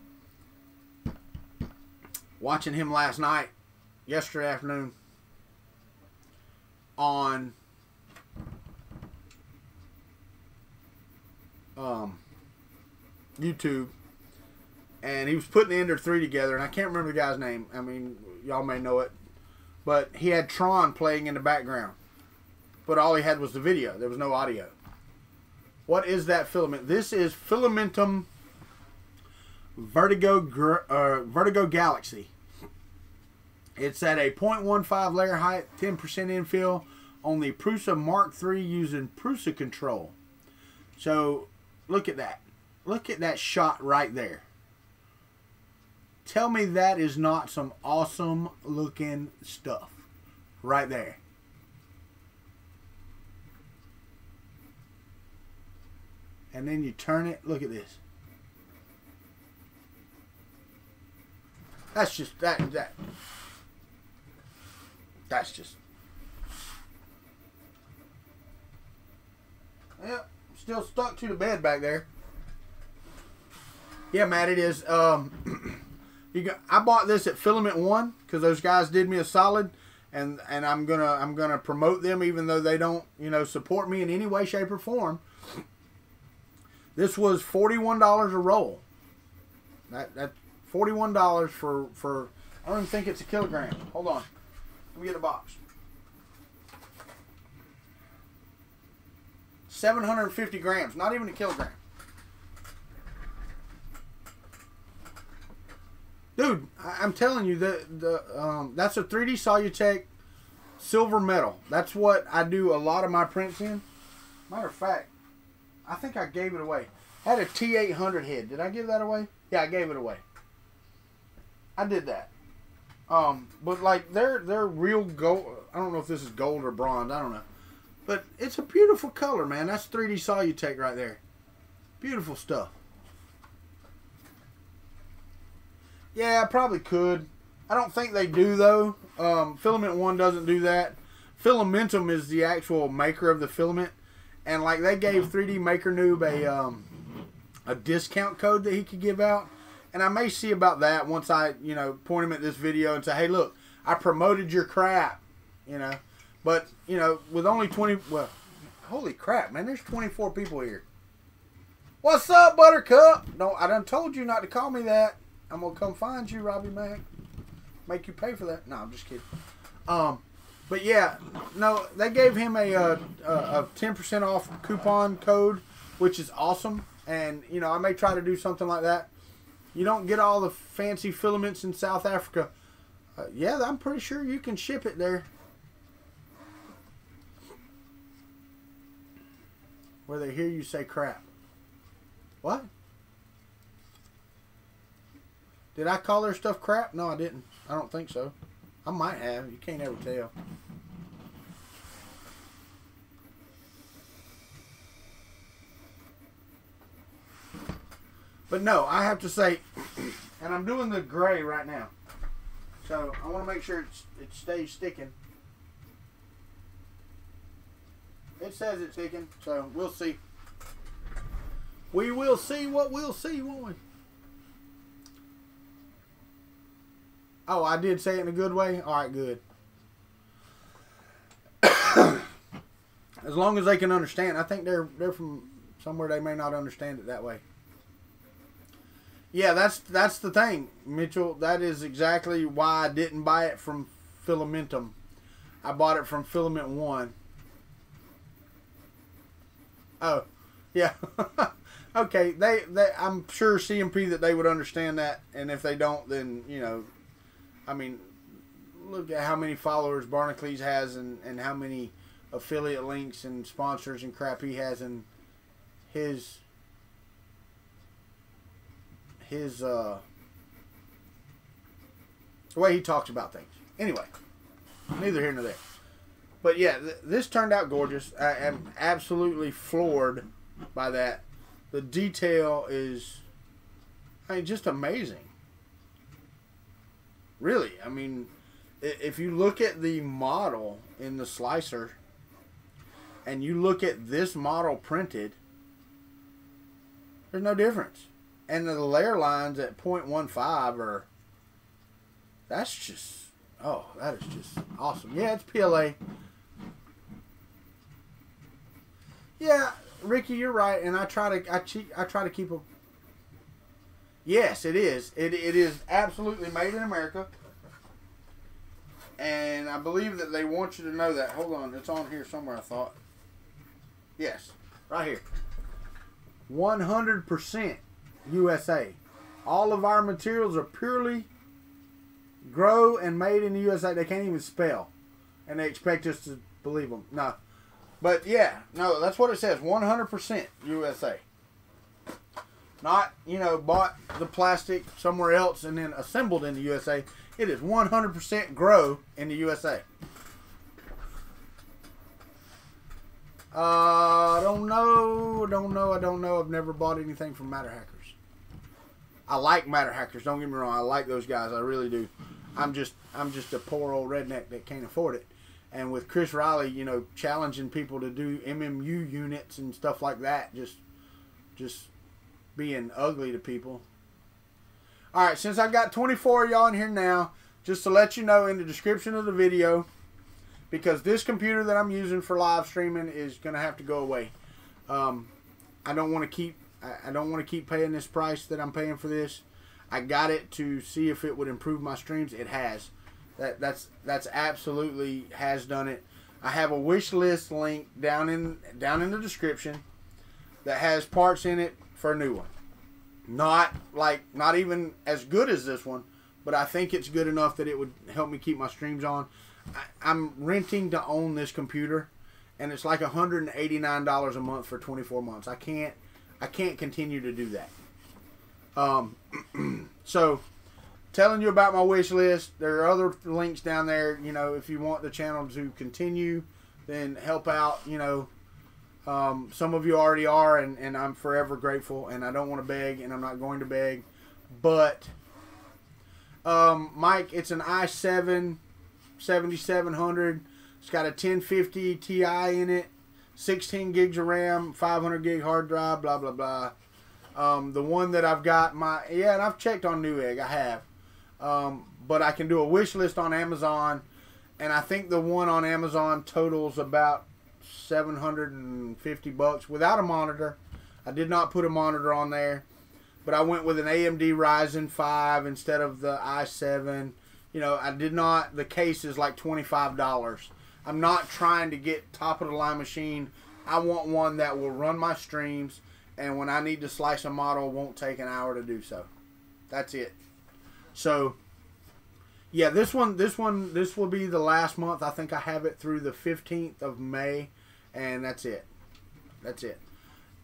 Watching him last night, yesterday afternoon, on YouTube, and he was putting the Ender 3 together, and I can't remember the guy's name. I mean, y'all may know it, but he had Tron playing in the background, but all he had was the video. There was no audio. What is that filament? This is Fillamentum Vertigo Galaxy. It's at a 0.15 layer height, 10% infill on the Prusa Mark III using Prusa control. So look at that. Look at that shot right there. Tell me that is not some awesome looking stuff right there. And then you turn it. Look at this. That's just that's just. Yep, still stuck to the bed back there. Yeah, Matt, it is. I bought this at Filament One because those guys did me a solid, and I'm gonna promote them even though they don't, you know, support me in any way, shape, or form. This was $41 a roll. That's $41 for I don't even think it's a kilogram. Hold on. Let me get a box. 750 grams, not even a kilogram. Dude, I'm telling you, that's a 3D Solutech silver metal. That's what I do a lot of my prints in. Matter of fact, I think I gave it away. I had a T800 head. Did I give that away? Yeah, I gave it away. I did that. But like they're real gold. I don't know if this is gold or bronze. I don't know. But it's a beautiful color, man. That's 3D Solutech right there. Beautiful stuff. Yeah, I probably could. I don't think they do though. Filament One doesn't do that. Fillamentum is the actual maker of the filament. And like they gave 3D Maker Noob a discount code that he could give out, and I may see about that once I, you know, point him at this video and say, hey, look, I promoted your crap, you know. But you know, with only 20, well, holy crap, man, there's 24 people here. What's up, Buttercup? No, I done told you not to call me that. I'm gonna come find you, Robbie Mac. Make you pay for that. No, I'm just kidding. But yeah, no, they gave him a 10% off coupon code, which is awesome. And, you know, I may try to do something like that. You don't get all the fancy filaments in South Africa. Yeah, I'm pretty sure you can ship it there. Where they hear you say crap. What? Did I call their stuff crap? No, I didn't. I don't think so. I might have. You can't ever tell. But no, I have to say, and I'm doing the gray right now. So I want to make sure it stays sticking. It says it's ticking, so we'll see. We will see what we'll see, won't we? Oh, I did say it in a good way? Alright, good. As long as they can understand. I think they're from somewhere they may not understand it that way. Yeah, that's the thing, Mitchell. That is exactly why I didn't buy it from Fillamentum. I bought it from Filament 1. Oh, yeah. Okay, they I'm sure CMP that they would understand that, and if they don't, then, you know, I mean, look at how many followers Barnacles has and how many affiliate links and sponsors and crap he has in his the way he talks about things. Anyway, neither here nor there. But yeah, this turned out gorgeous. I am absolutely floored by that. The detail is, I mean, just amazing. Really, I mean, if you look at the model in the slicer and you look at this model printed, there's no difference. And the layer lines at 0.15 are, that's just, oh, that is just awesome. Yeah, it's PLA. Yeah, Ricky, you're right, and I try to keep a. Yes, it is. It is absolutely made in America, and I believe that they want you to know that. Hold on, it's on here somewhere. I thought. Yes, right here. 100% USA. All of our materials are purely grow and made in the USA. They can't even spell, and they expect us to believe them. No. But yeah, no, that's what it says. 100% USA. Not, you know, bought the plastic somewhere else and then assembled in the USA. It is 100% grow in the USA. Don't know. I've never bought anything from Matter Hackers. I like Matter Hackers. Don't get me wrong. I like those guys. I really do. I'm just a poor old redneck that can't afford it. And with Chris Riley, you know, challenging people to do MMU units and stuff like that, just being ugly to people. All right, since I've got 24 of y'all in here now, just to let you know in the description of the video, because this computer that I'm using for live streaming is going to have to go away. I don't want to keep paying this price that I'm paying for this. I got it to see if it would improve my streams. It has. That's absolutely has done it. I have a wish list link down in the description that has parts in it for a new one. Not even as good as this one, but I think it's good enough that it would help me keep my streams on. I'm renting to own this computer, and it's like $189 a month for 24 months. I can't continue to do that. So, telling you about my wish list. There are other links down there. You know, if you want the channel to continue, then help out. You know, some of you already are, and I'm forever grateful. And I don't want to beg, and I'm not going to beg. But, Mike, it's an i7 7700. It's got a 1050 Ti in it, 16 gigs of RAM, 500 gig hard drive, blah, blah, blah. The one that I've got, and I've checked on Newegg. I have. But I can do a wish list on Amazon, and I think the one on Amazon totals about $750 without a monitor. I did not put a monitor on there, but I went with an AMD Ryzen 5 instead of the i7. You know, I did not. The case is like $25. I'm not trying to get top of the line machine. I want one that will run my streams, and when I need to slice a model, it won't take an hour to do so. That's it. So, yeah, this will be the last month. I think I have it through the 15th of May, and that's it. That's it.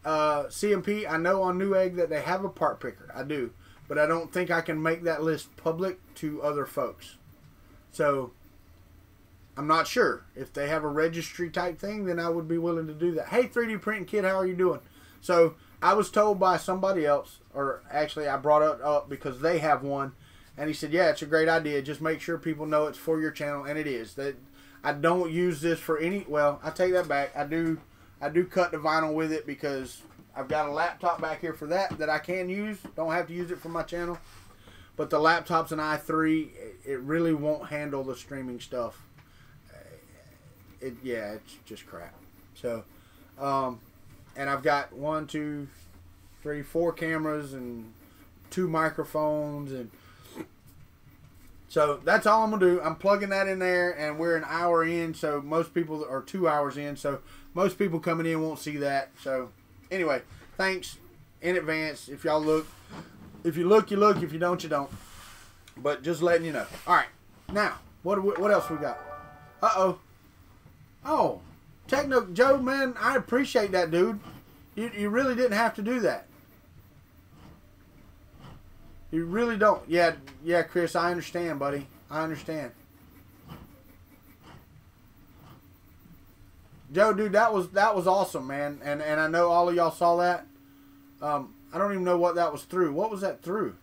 CMP, I know on Newegg that they have a part picker. I do. But I don't think I can make that list public to other folks. So, I'm not sure. If they have a registry type thing, then I would be willing to do that. Hey, 3D Printing Kid, how are you doing? So, I was told by somebody else, or actually I brought it up because they have one, and he said, yeah, it's a great idea. Just make sure people know it's for your channel, and it is. I don't use this for any. Well, I take that back. I do cut the vinyl with it because I've got a laptop back here for that I can use. Don't have to use it for my channel. But the laptop's an i3. It really won't handle the streaming stuff. Yeah, it's just crap. So, and I've got 1, 2, 3, 4 cameras and 2 microphones, and so that's all I'm gonna do. I'm plugging that in there, and we're an hour in, so most people are 2 hours in, so most people coming in won't see that. So anyway, thanks in advance. If y'all look, if you look, you look. If you don't, you don't. But just letting you know. All right, now what else we got? Oh, Techno Joe, man, I appreciate that, dude. You really didn't have to do that. You really don't. Yeah, Chris, I understand, buddy. I understand. Joe, dude, that was awesome, man. And I know all of y'all saw that. I don't even know what that was through. What was that through?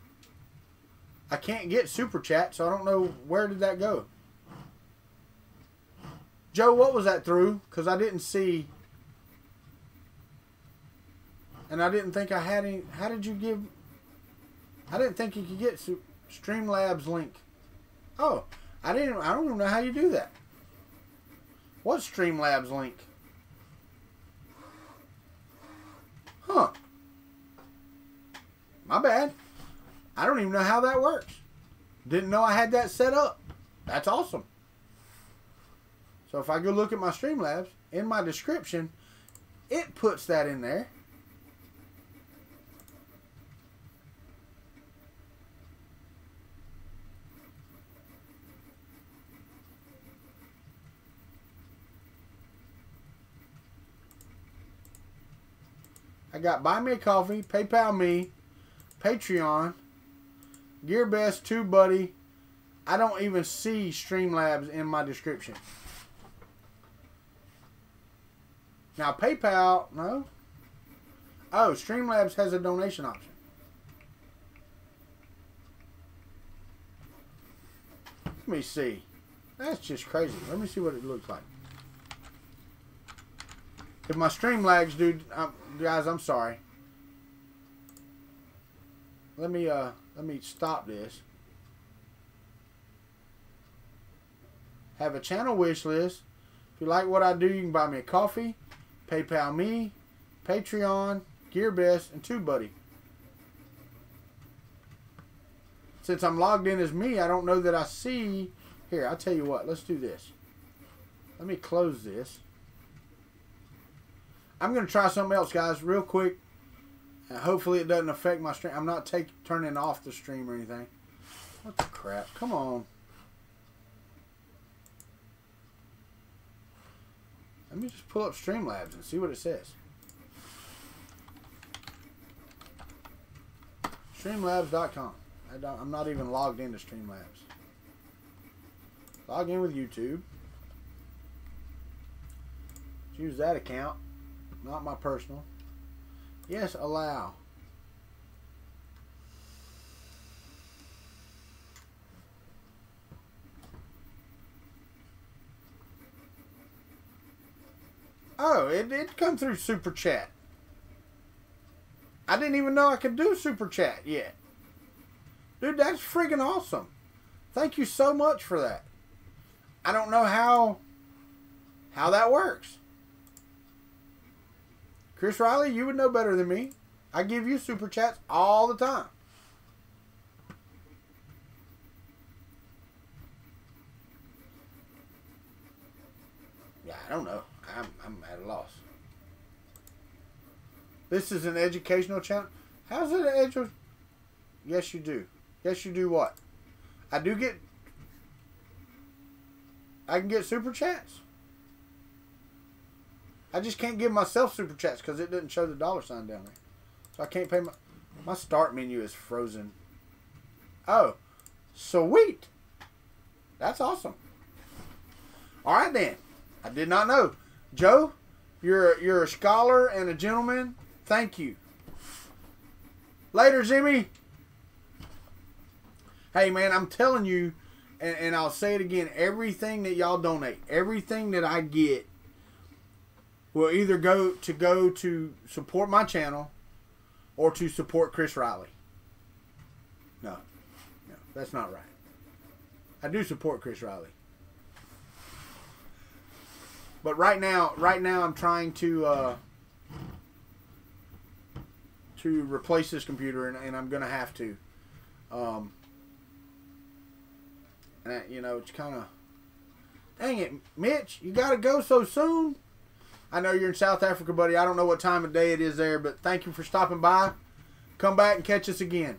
I can't get Super Chat, so I don't know where did that go. Joe, what was that through? Because I didn't see. And I didn't think I had any. How did you give... I didn't think you could get Streamlabs link. Oh, I don't even know how you do that. What's Streamlabs link? Huh. My bad. I don't even know how that works. Didn't know I had that set up. That's awesome. So if I go look at my Streamlabs, in my description, it puts that in there. I got Buy Me a Coffee, PayPal Me, Patreon, Gearbest, TubeBuddy. I don't even see Streamlabs in my description. Now PayPal, no. Oh, Streamlabs has a donation option. Let me see. That's just crazy. Let me see what it looks like. If my stream lags, dude, guys, I'm sorry. Let me stop this. Have a channel wish list. If you like what I do, you can buy me a coffee, PayPal me, Patreon, Gearbest, and TubeBuddy. Since I'm logged in as me, I don't know that I see. Here, I'll tell you what. Let's do this. Let me close this. I'm going to try something else, guys, real quick. Hopefully it doesn't affect my stream. I'm not turning off the stream or anything. What the crap? Come on. Let me just pull up Streamlabs and see what it says. Streamlabs.com. I'm not even logged into Streamlabs. Log in with YouTube. Use that account. Not my personal. Yes, allow. Oh, it did come through Super Chat. I didn't even know I could do Super Chat yet. Dude, that's freaking awesome. Thank you so much for that. I don't know how that works. Chris Riley, you would know better than me. I give you Super Chats all the time. Yeah, I don't know. I'm at a loss. This is an educational channel. How's it an educational? Yes, you do. Yes, you do what? I can get Super Chats. I just can't give myself Super Chats because it doesn't show the $sign down there. So I can't pay my start menu is frozen. Oh, sweet. That's awesome. All right then. I did not know. Joe, you're a scholar and a gentleman. Thank you. Later, Jimmy. Hey man, I'm telling you, and I'll say it again, everything that y'all donate, everything that I get will either go to support my channel or to support Chris Riley. No, that's not right. I do support Chris Riley. But right now I'm trying to replace this computer, and I'm gonna have to. And you know, it's kind of, dang it, Mitch, you gotta go so soon. I know you're in South Africa, buddy. I don't know what time of day it is there, but thank you for stopping by. Come back and catch us again.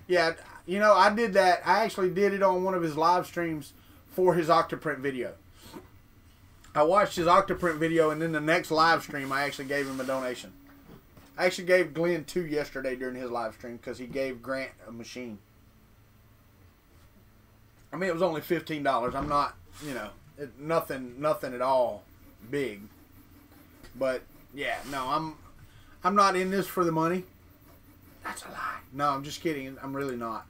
Yeah, you know, I did that. I actually did it on one of his live streams for his Octoprint video. I watched his Octoprint video, and then the next live stream, I actually gave him a donation. I actually gave Glenn 2 yesterday during his live stream because he gave Grant a machine. I mean, it was only $15. I'm not, you know, nothing at all big. But yeah, no, I'm not in this for the money. That's a lie. No, I'm just kidding. I'm really not.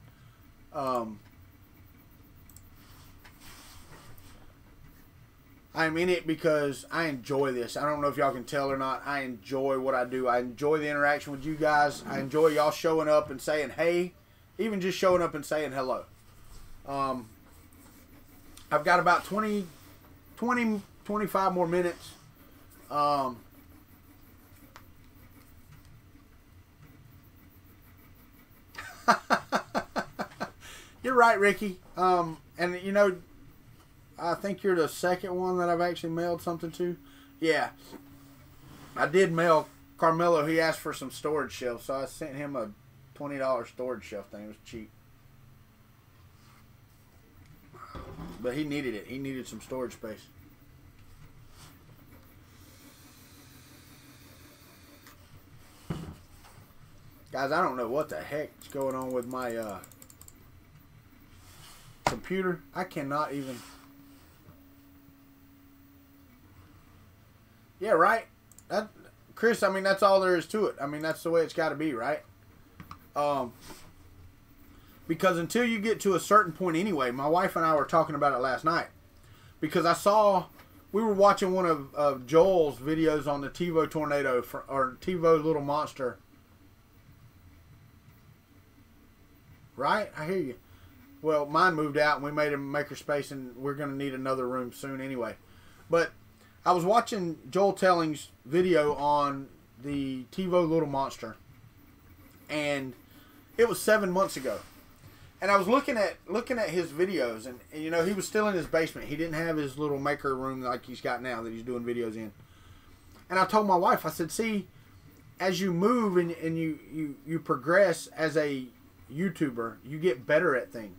I'm in it because I enjoy this. I don't know if y'all can tell or not. I enjoy what I do. I enjoy the interaction with you guys. I enjoy y'all showing up and saying hey. Even just showing up and saying hello. I've got about 20, 25 more minutes. You're right, Ricky. And you know, I think you're the second one that I've actually mailed something to. Yeah. I did mail Carmelo. He asked for some storage shelves, so I sent him a $20 storage shelf thing. It was cheap. But he needed it. He needed some storage space. Guys, I don't know what the heck's going on with my computer. I cannot even... Yeah, right? Chris, I mean, that's all there is to it. I mean, that's the way it's got to be, right? Because until you get to a certain point anyway, my wife and I were talking about it last night. Because we were watching one of Joel's videos on the TiVo Tornado, or TiVo Little Monster. Right? I hear you. Well, mine moved out and we made a makerspace, and we're going to need another room soon anyway. But I was watching Joel Telling's video on the TiVo Little Monster, and it was 7 months ago. And I was looking at his videos, and you know, he was still in his basement. He didn't have his little maker room like he's got now that he's doing videos in. And I told my wife, I said, see, as you move and you progress as a YouTuber, you get better at things.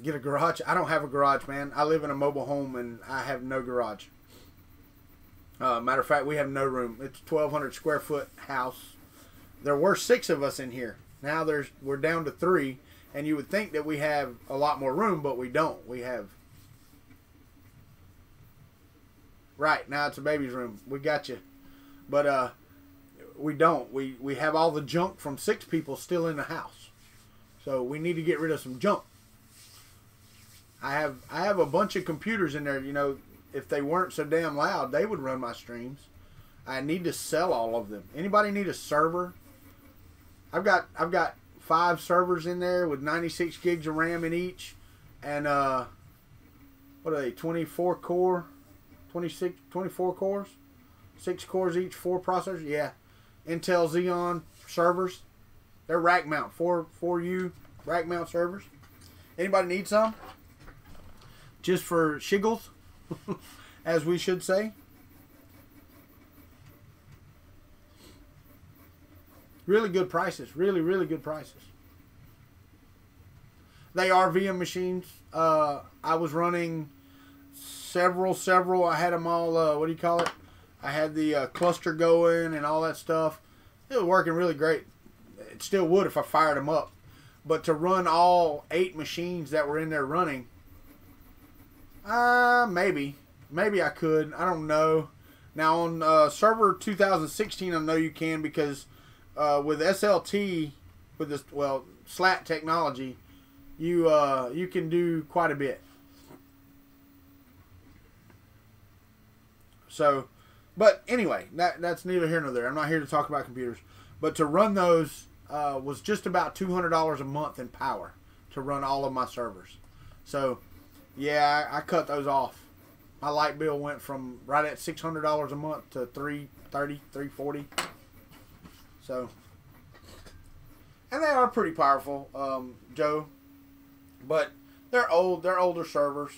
Get a garage. I don't have a garage, man. I live in a mobile home and I have no garage. Matter of fact, we have no room. It's a 1,200 square foot house. There were 6 of us in here. Now we're down to 3, and you would think that we have a lot more room, but we don't. We have... Right, now it's a baby's room. We got you. But we don't. We have all the junk from 6 people still in the house. So we need to get rid of some junk. I have a bunch of computers in there. You know, if they weren't so damn loud, they would run my streams. I need to sell all of them. Anybody need a server? I've got 5 servers in there with 96 gigs of RAM in each, and what are they? 24 core, 24 cores, 6 cores each, 4 processors. Yeah, Intel Xeon servers. They're rack mount, 4U rack mount servers. Anybody need some? Just for shiggles, as we should say. Really good prices. Really, really good prices. They are VM machines. I was running several. I had them all, what do you call it? I had the cluster going and all that stuff. It was working really great. It still would if I fired them up. But to run all 8 machines that were in there running, maybe I could. I don't know. Now on server 2016, I know you can because with SLT, with this slat technology, you can do quite a bit. So, but anyway, that's neither here nor there. I'm not here to talk about computers, but to run those was just about $200 a month in power to run all of my servers. So, yeah, I cut those off. My light bill went from right at $600 a month to $330, $340. So, and they are pretty powerful, Joe. But they're old. They're older servers.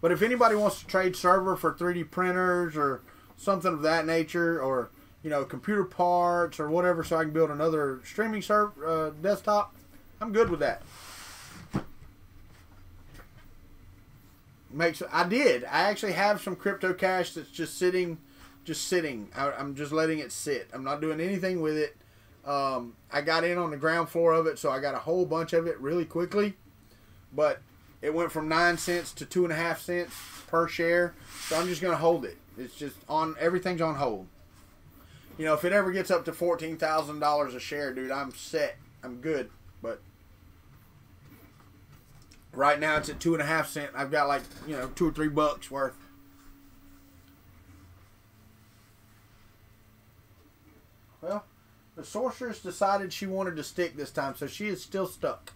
But if anybody wants to trade server for 3D printers or something of that nature, or computer parts or whatever, so I can build another streaming desktop, I'm good with that. I actually have some crypto cash that's just sitting. I'm just letting it sit. I'm not doing anything with it. I got in on the ground floor of it, so I got a whole bunch of it really quickly. But it went from 9 cents to 2.5 cents per share, so I'm just going to hold it. It's just everything's on hold. If it ever gets up to $14,000 a share, dude, I'm set. I'm good. But right now it's at 2.5 cents. I've got like, $2 or $3 worth. Well, the Sorceress decided she wanted to stick this time, so she is still stuck.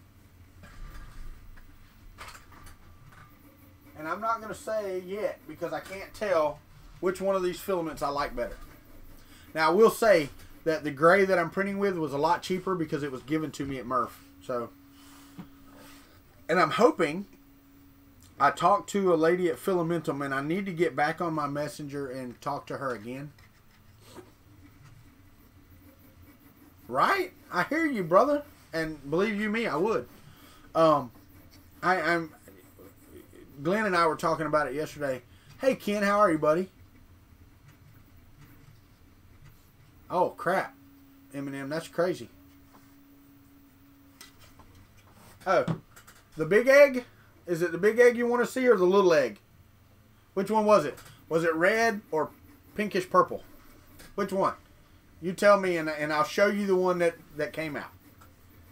And I'm not going to say yet because I can't tell which one of these filaments I like better. Now, I will say that the gray that I'm printing with was a lot cheaper because it was given to me at Murph. So, and I'm hoping, I talked to a lady at Fillamentum, and I need to get back on my messenger and talk to her again. Right? I hear you, brother. And believe you me, I would. Glenn and I were talking about it yesterday. Hey, Ken, how are you, buddy? Oh, crap. Eminem, that's crazy. Oh, the big egg? Is it the big egg you want to see or the little egg? Which one was it? Was it red or pinkish purple? Which one? You tell me, and I'll show you the one that came out.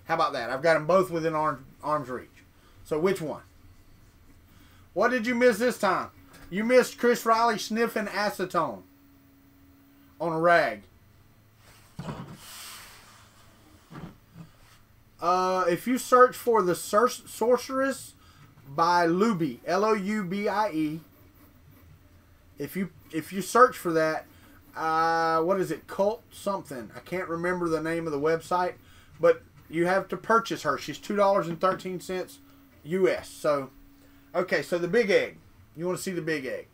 How about that? I've got them both within arm's reach. So which one? What did you miss this time? You missed Chris Riley sniffing acetone on a rag. If you search for the Sorceress by Lubie, Loubie, if you search for that, what is it? Cult something. I can't remember the name of the website, but you have to purchase her. She's $2.13 US. So, okay, so the big egg. You want to see the big egg.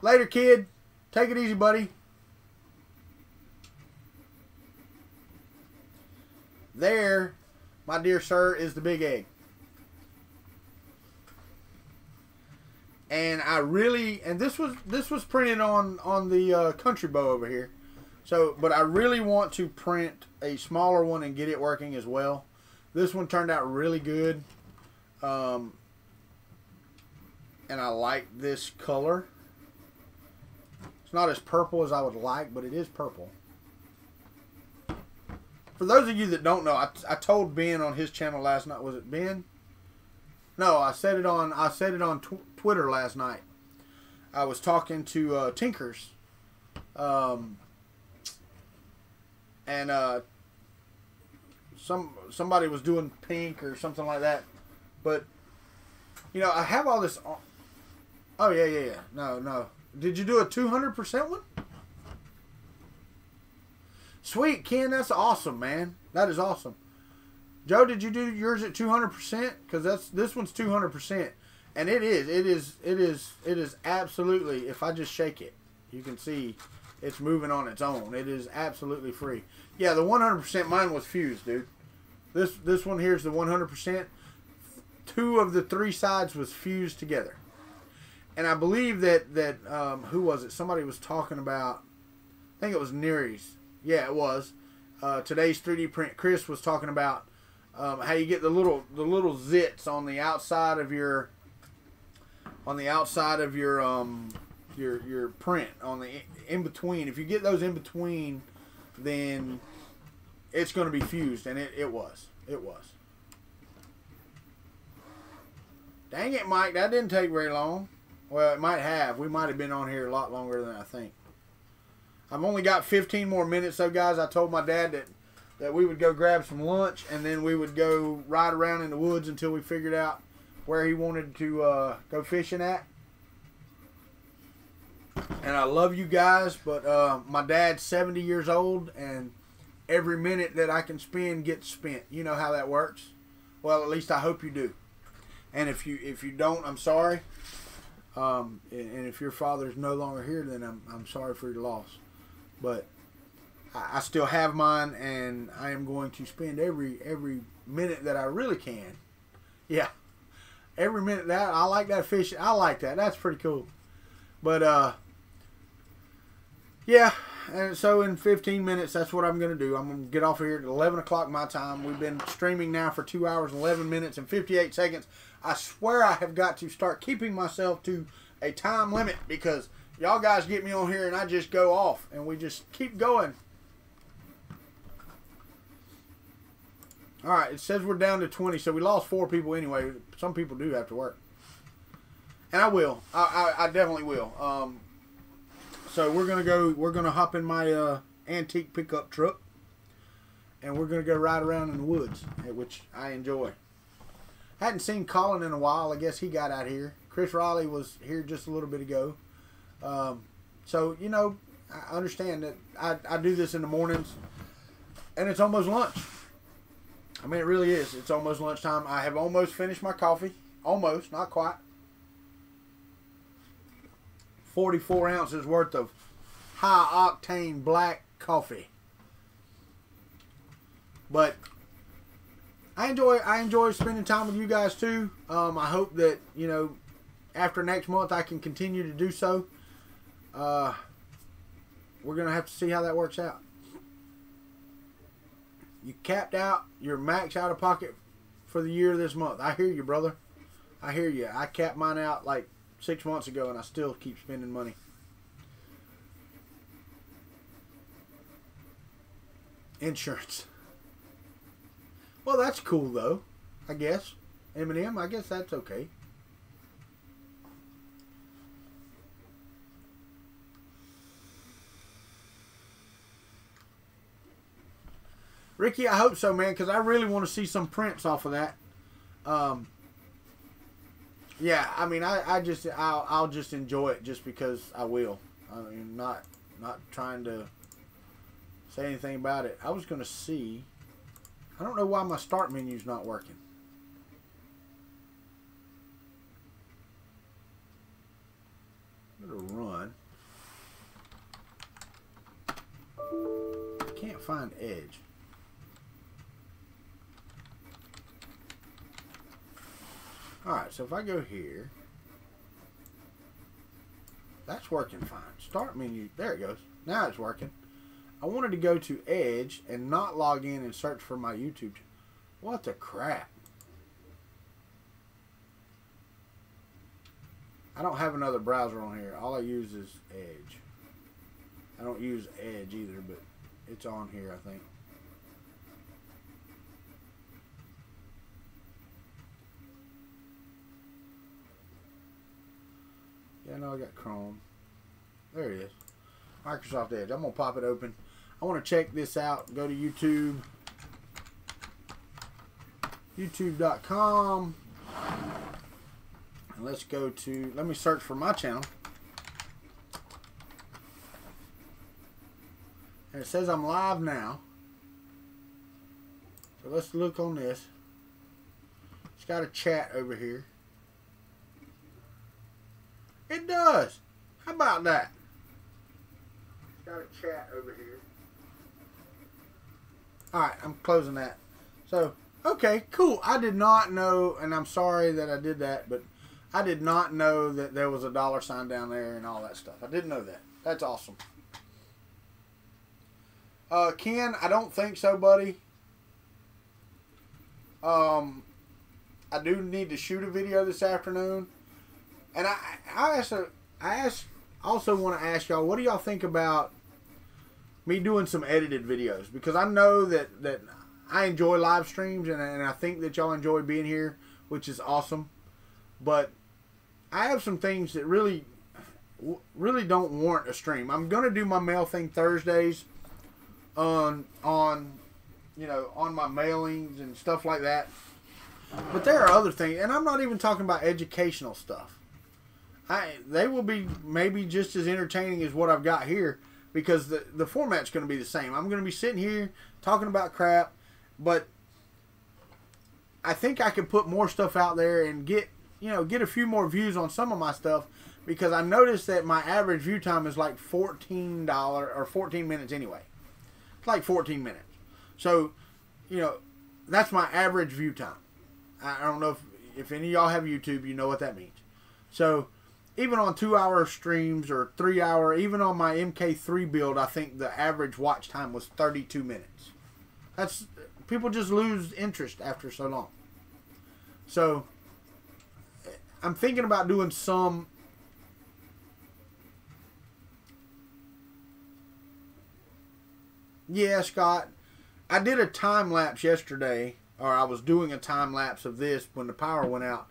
Later, kid. Take it easy, buddy. There, my dear sir, is the big egg. And this was printed on the Kuntry bow over here. So, but I really want to print a smaller one and get it working as well. This one turned out really good. And I like this color. It's not as purple as I would like, but it is purple. For those of you that don't know, I told Ben on his channel last night. Was it Ben? No, I said it on Twitter last night. I was talking to Tinkers, and somebody was doing pink or something like that. But I have all this. Oh yeah. No. Did you do a 200% one? Sweet, Ken, that's awesome, man. That is awesome. Joe, did you do yours at 200%? Because this one's 200%, and it is absolutely. If I just shake it, you can see it's moving on its own. It is absolutely free. Yeah, the 100% mine was fused, dude. This one here is the 100%. 2 of the 3 sides was fused together, and I believe that who was it? Somebody was talking about. I think it was Neary's. Yeah, it was. today's 3D print. Chris was talking about how you get the little zits on the outside of your your print on the in between. If you get those in between, then it's going to be fused, and it was. Dang it, Mike! That didn't take very long. Well, it might have. We might have been on here a lot longer than I think. I've only got 15 more minutes, though, guys. I told my dad that we would go grab some lunch, and then we would go ride around in the woods until we figured out where he wanted to go fishing at. And I love you guys, but my dad's 70 years old, and every minute that I can spend gets spent. You know how that works. Well, at least I hope you do. And if you don't, I'm sorry. And if your father's no longer here, then I'm sorry for your loss. But I still have mine, and I am going to spend every minute that I really can. Yeah, every minute that I like that fish. I like that. That's pretty cool. But yeah. And so in 15 minutes, that's what I'm going to do. I'm going to get off of here at 11 o'clock my time. We've been streaming now for 2 hours, 11 minutes, and 58 seconds. I swear I have got to start keeping myself to a time limit because y'all guys get me on here and I just go off. And we just keep going. All right, it says we're down to 20, so we lost 4 people anyway. Some people do have to work. And I will. I definitely will. So we're gonna hop in my antique pickup truck, and we're gonna go ride around in the woods, which I enjoy. Hadn't seen Colin in a while. I guess he got out here. Chris Riley was here just a little bit ago. So you know, I understand that I do this in the mornings, and it's almost lunch. I mean, it really is. It's almost lunchtime. I have almost finished my coffee. Almost, not quite. 44 ounces worth of high octane black coffee. But I enjoy spending time with you guys too. I hope that, you know, after next month I can continue to do so. We're gonna have to see how that works out. You capped out, you're max out of pocket for the year this month. I hear you, brother. I hear you. I capped mine out like 6 months ago, and I still keep spending money. Insurance. Well, that's cool, though. I guess. Eminem, I guess that's okay. Ricky, I hope so, man, because I really want to see some prints off of that. Yeah, I mean, I'll just enjoy it just because I will. I mean, not trying to say anything about it. I was going to see. I don't know why my start menu's not working. It'll run. I can't find Edge. Alright, so if I go here, that's working fine. Start menu, there it goes. Now it's working. I wanted to go to Edge and not log in and search for my YouTube. What the crap? I don't have another browser on here. All I use is Edge. I don't use Edge either, but it's on here, I think. Yeah, I know I got Chrome. There it is. Microsoft Edge. I'm going to pop it open. I want to check this out. Go to YouTube. YouTube.com. And let's go to, let me search for my channel. And it says I'm live now. So let's look on this. It's got a chat over here. It does. How about that? It's got a chat over here. Alright, I'm closing that. So, okay, cool. I did not know, and I'm sorry that I did that, but I did not know that there was a $sign down there and all that stuff. I didn't know that. That's awesome. Ken, I don't think so, buddy. I do need to shoot a video this afternoon. And I also want to ask y'all, what do y'all think about me doing some edited videos? Because I know that I enjoy live streams, and I think that y'all enjoy being here, which is awesome. But I have some things that really don't warrant a stream. I'm gonna do my mail thing Thursdays on you know, on my mailings and stuff like that. But there are other things, and I'm not even talking about educational stuff. They will be maybe just as entertaining as what I've got here, because the format's going to be the same. I'm going to be sitting here talking about crap, but I think I can put more stuff out there and get a few more views on some of my stuff, because I noticed that my average view time is like $14 or 14 minutes anyway. It's like 14 minutes. So, you know, that's my average view time. I don't know if any of y'all have YouTube, you know what that means. So, even on 2-hour streams or 3-hour, even on my MK3 build, I think the average watch time was 32 minutes. People just lose interest after so long. So, I'm thinking about doing some... Yeah, Scott. I did a time lapse yesterday, or I was doing a time lapse of this when the power went out.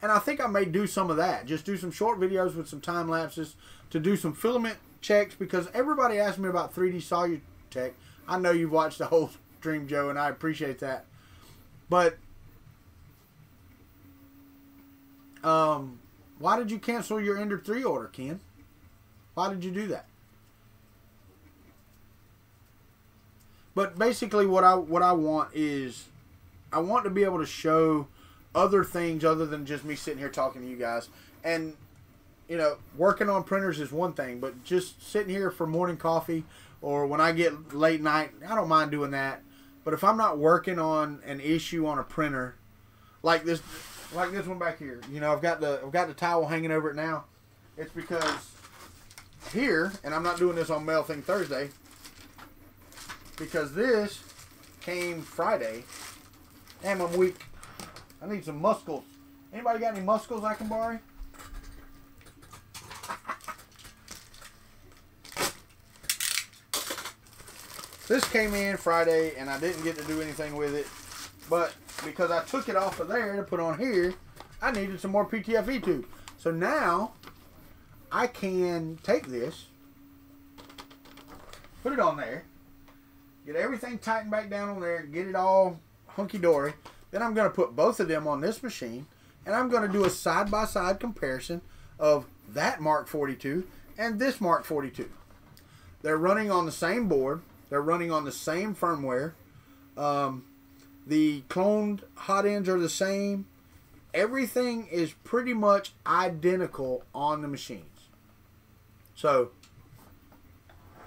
And I think I may do some of that. Just do some short videos with some time lapses to do some filament checks, because everybody asked me about 3D Solutech. I know you've watched the whole stream, Joe, and I appreciate that. But why did you cancel your Ender 3 order, Ken? Why did you do that? But basically what I want is, I want to be able to show other things other than just me sitting here talking to you guys. And, you know, working on printers is one thing, but just sitting here for morning coffee, or when I get late night, I don't mind doing that. But if I'm not working on an issue on a printer, like this one back here, you know, I've got the towel hanging over it now. It's because here, and I'm not doing this on Mail Thing Thursday, because this came Friday. Damn, I'm weak. I need some muscles. Anybody got any muscles I can borrow? This came in Friday, and I didn't get to do anything with it. But because I took it off of there to put on here, I needed some more PTFE tube. So now, I can take this, put it on there, get everything tightened back down on there, get it all hunky-dory. Then I'm going to put both of them on this machine, and I'm going to do a side-by-side comparison of that Mark 42 and this Mark 42. They're running on the same board. They're running on the same firmware. The cloned hot ends are the same. Everything is pretty much identical on the machines. So,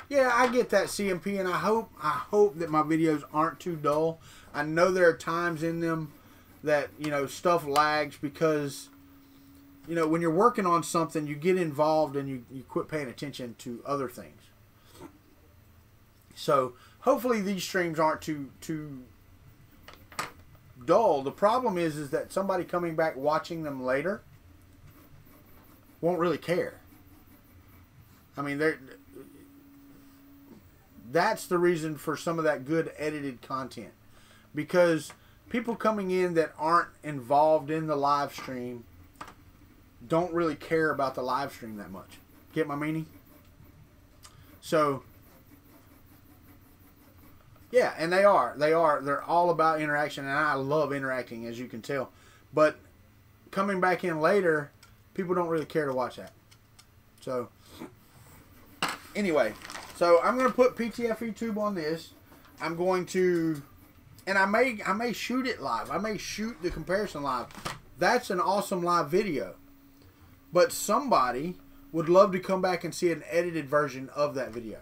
yeah, I get that, CMP, and I hope that my videos aren't too dull. I know there are times in them that, you know, stuff lags because, you know, when you're working on something, you get involved and you quit paying attention to other things. So, hopefully these streams aren't too dull. The problem is that somebody coming back watching them later won't really care. I mean, that's the reason for some of that good edited content. Because people coming in that aren't involved in the live stream don't really care about the live stream that much. Get my meaning? So, yeah, and they are. They're all about interaction, and I love interacting, as you can tell. But coming back in later, people don't really care to watch that. So, anyway, so I'm going to put PTFE tube on this. I'm going to... And I may shoot it live. I may shoot the comparison live. That's an awesome live video. But somebody would love to come back and see an edited version of that video.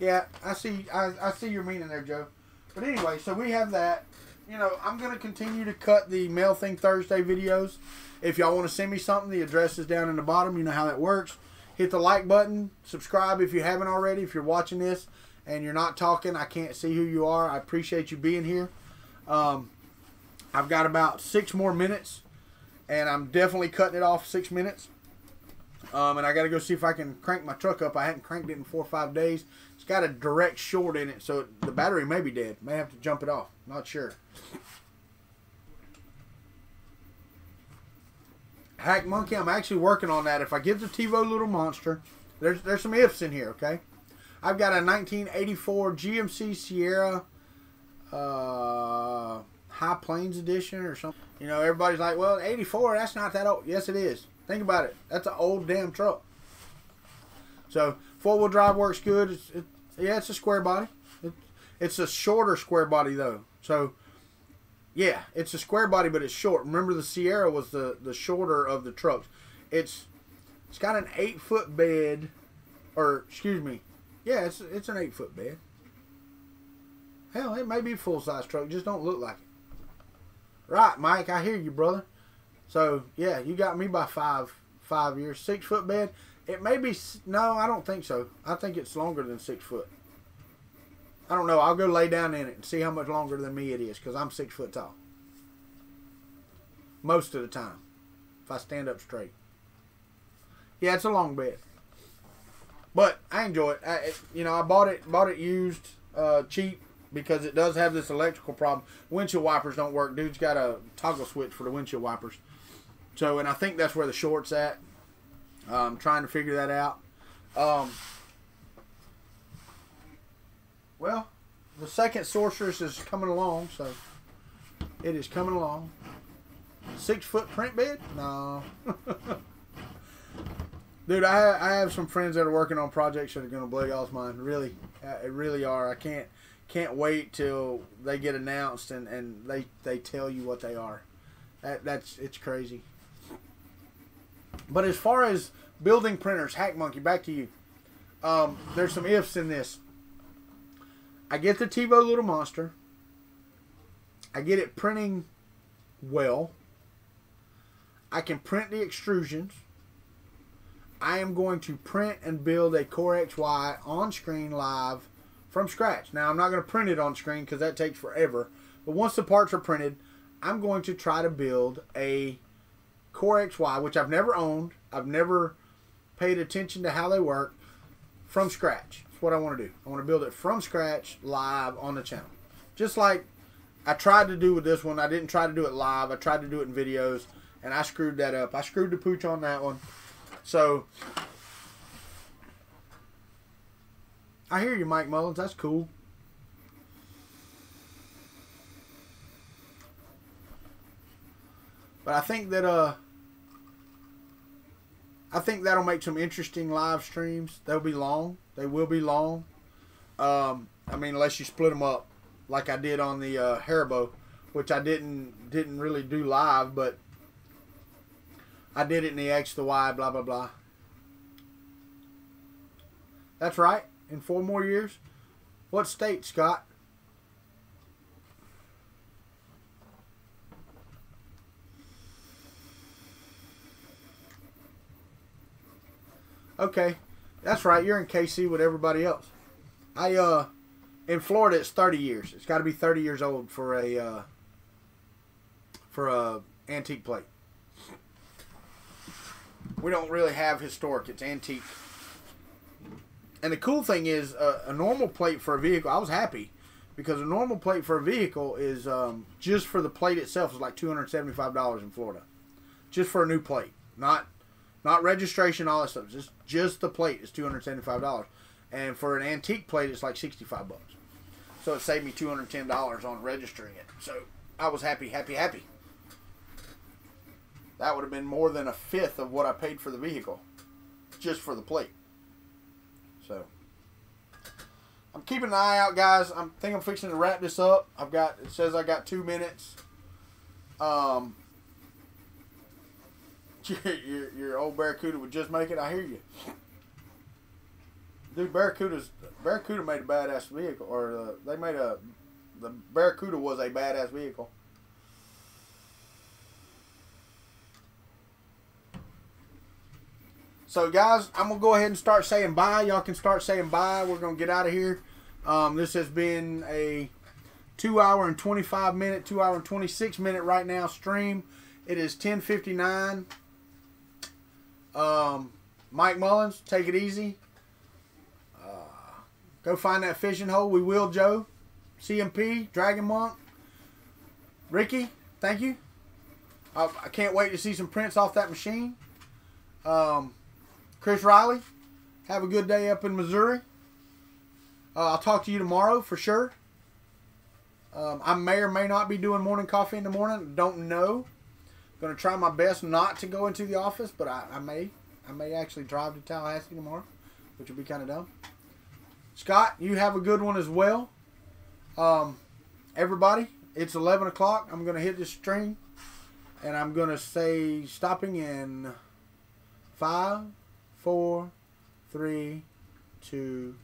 Yeah, I see your meaning there, Joe. But anyway, so we have that. you know, I'm going to continue to cut the Mail Thing Thursday videos. If y'all want to send me something, the address is down in the bottom. You know how that works. Hit the like button. Subscribe if you haven't already. If you're watching this and you're not talking, I can't see who you are. I appreciate you being here. I've got about 6 more minutes, and I'm definitely cutting it off 6 minutes. And I got to go see if I can crank my truck up. I hadn't cranked it in 4 or 5 days. It's got a direct short in it, so the battery may be dead. May have to jump it off. Not sure. Hack Monkey, I'm actually working on that. If I get the TiVo Little Monster, there's some ifs in here, okay? I've got a 1984 GMC Sierra High Plains Edition or something. You know, everybody's like, well, 84, that's not that old. Yes, it is. Think about it. That's an old damn truck. So, 4-wheel drive works good. Yeah, it's a square body. It's a shorter square body, though. So, yeah, it's a square body, but it's short. Remember, the Sierra was the shorter of the trucks. It's got an 8-foot bed, or excuse me, yeah, it's an 8-foot bed. Hell, it may be a full-size truck, just don't look like it. Right, Mike, I hear you, brother. So yeah, you got me by five years. 6-foot bed. It may be, no, I don't think so. I think it's longer than 6 foot. I don't know. I'll go lay down in it and see how much longer than me it is, because I'm 6 foot tall. Most of the time, if I stand up straight. Yeah, it's a long bed, but I enjoy it. You know, I bought it used, cheap, because it does have this electrical problem. Windshield wipers don't work. Dude's got a toggle switch for the windshield wipers. So, and I think that's where the short's at. I'm trying to figure that out. Well, the second Sorceress is coming along, so it is coming along. 6-foot print bed? No. Dude, I have some friends that are working on projects that are going to blow y'all's mind. Really, really are. I can't wait till they get announced and they tell you what they are. It's crazy. But as far as building printers, Hack Monkey, back to you. There's some ifs in this. I get the TiVo Little Monster. I get it printing well. I can print the extrusions. I am going to print and build a Core XY on screen live from scratch. Now, I'm not going to print it on screen because that takes forever. But once the parts are printed, I'm going to try to build a Core XY, which I've never owned. I've never paid attention to how they work, from scratch. That's what I want to do. I want to build it from scratch live on the channel. Just like I tried to do with this one. I didn't try to do it live. I tried to do it in videos, and I screwed that up. I screwed the pooch on that one. So, I hear you, Mike Mullins. That's cool. But I think that that'll make some interesting live streams. They'll be long. They will be long. I mean, unless you split them up, like I did on the Haribo, which I didn't really do live, but I did it in the X, the Y, blah blah blah. That's right. In 4 more years. What state, Scott? Okay, that's right. You're in KC with everybody else. In Florida, it's 30 years. It's got to be 30 years old for a antique plate. We don't really have historic. It's antique. And the cool thing is, a normal plate for a vehicle, I was happy, because a normal plate for a vehicle is, just for the plate itself, is like $275 in Florida. Just for a new plate. Not registration, all that stuff. Just the plate is $275. And for an antique plate, it's like $65. So it saved me $210 on registering it. So I was happy, happy, happy. That would have been more than a fifth of what I paid for the vehicle, just for the plate. So I'm keeping an eye out, guys. I think I'm fixing to wrap this up. It says I got 2 minutes. Your old Barracuda would just make it. I hear you, dude. Barracuda made a badass vehicle, or they made a the Barracuda was a badass vehicle. So guys, I'm going to go ahead and start saying bye. Y'all can start saying bye. We're going to get out of here. This has been a 2 hour and 25 minute, 2 hour and 26 minute right now stream. It is 10:59. Mike Mullins, take it easy. Go find that fishing hole. We will, Joe. CMP, Dragon Monk. Ricky, thank you. I can't wait to see some prints off that machine. Chris Riley, have a good day up in Missouri. I'll talk to you tomorrow for sure. I may or may not be doing morning coffee in the morning. Don't know. Going to try my best not to go into the office, but I may. I may actually drive to Tallahassee tomorrow, which will be kind of dumb. Scott, you have a good one as well. Everybody, it's 11 o'clock. I'm going to hit this stream, and I'm going to say stopping in 5, 4, 3, 2,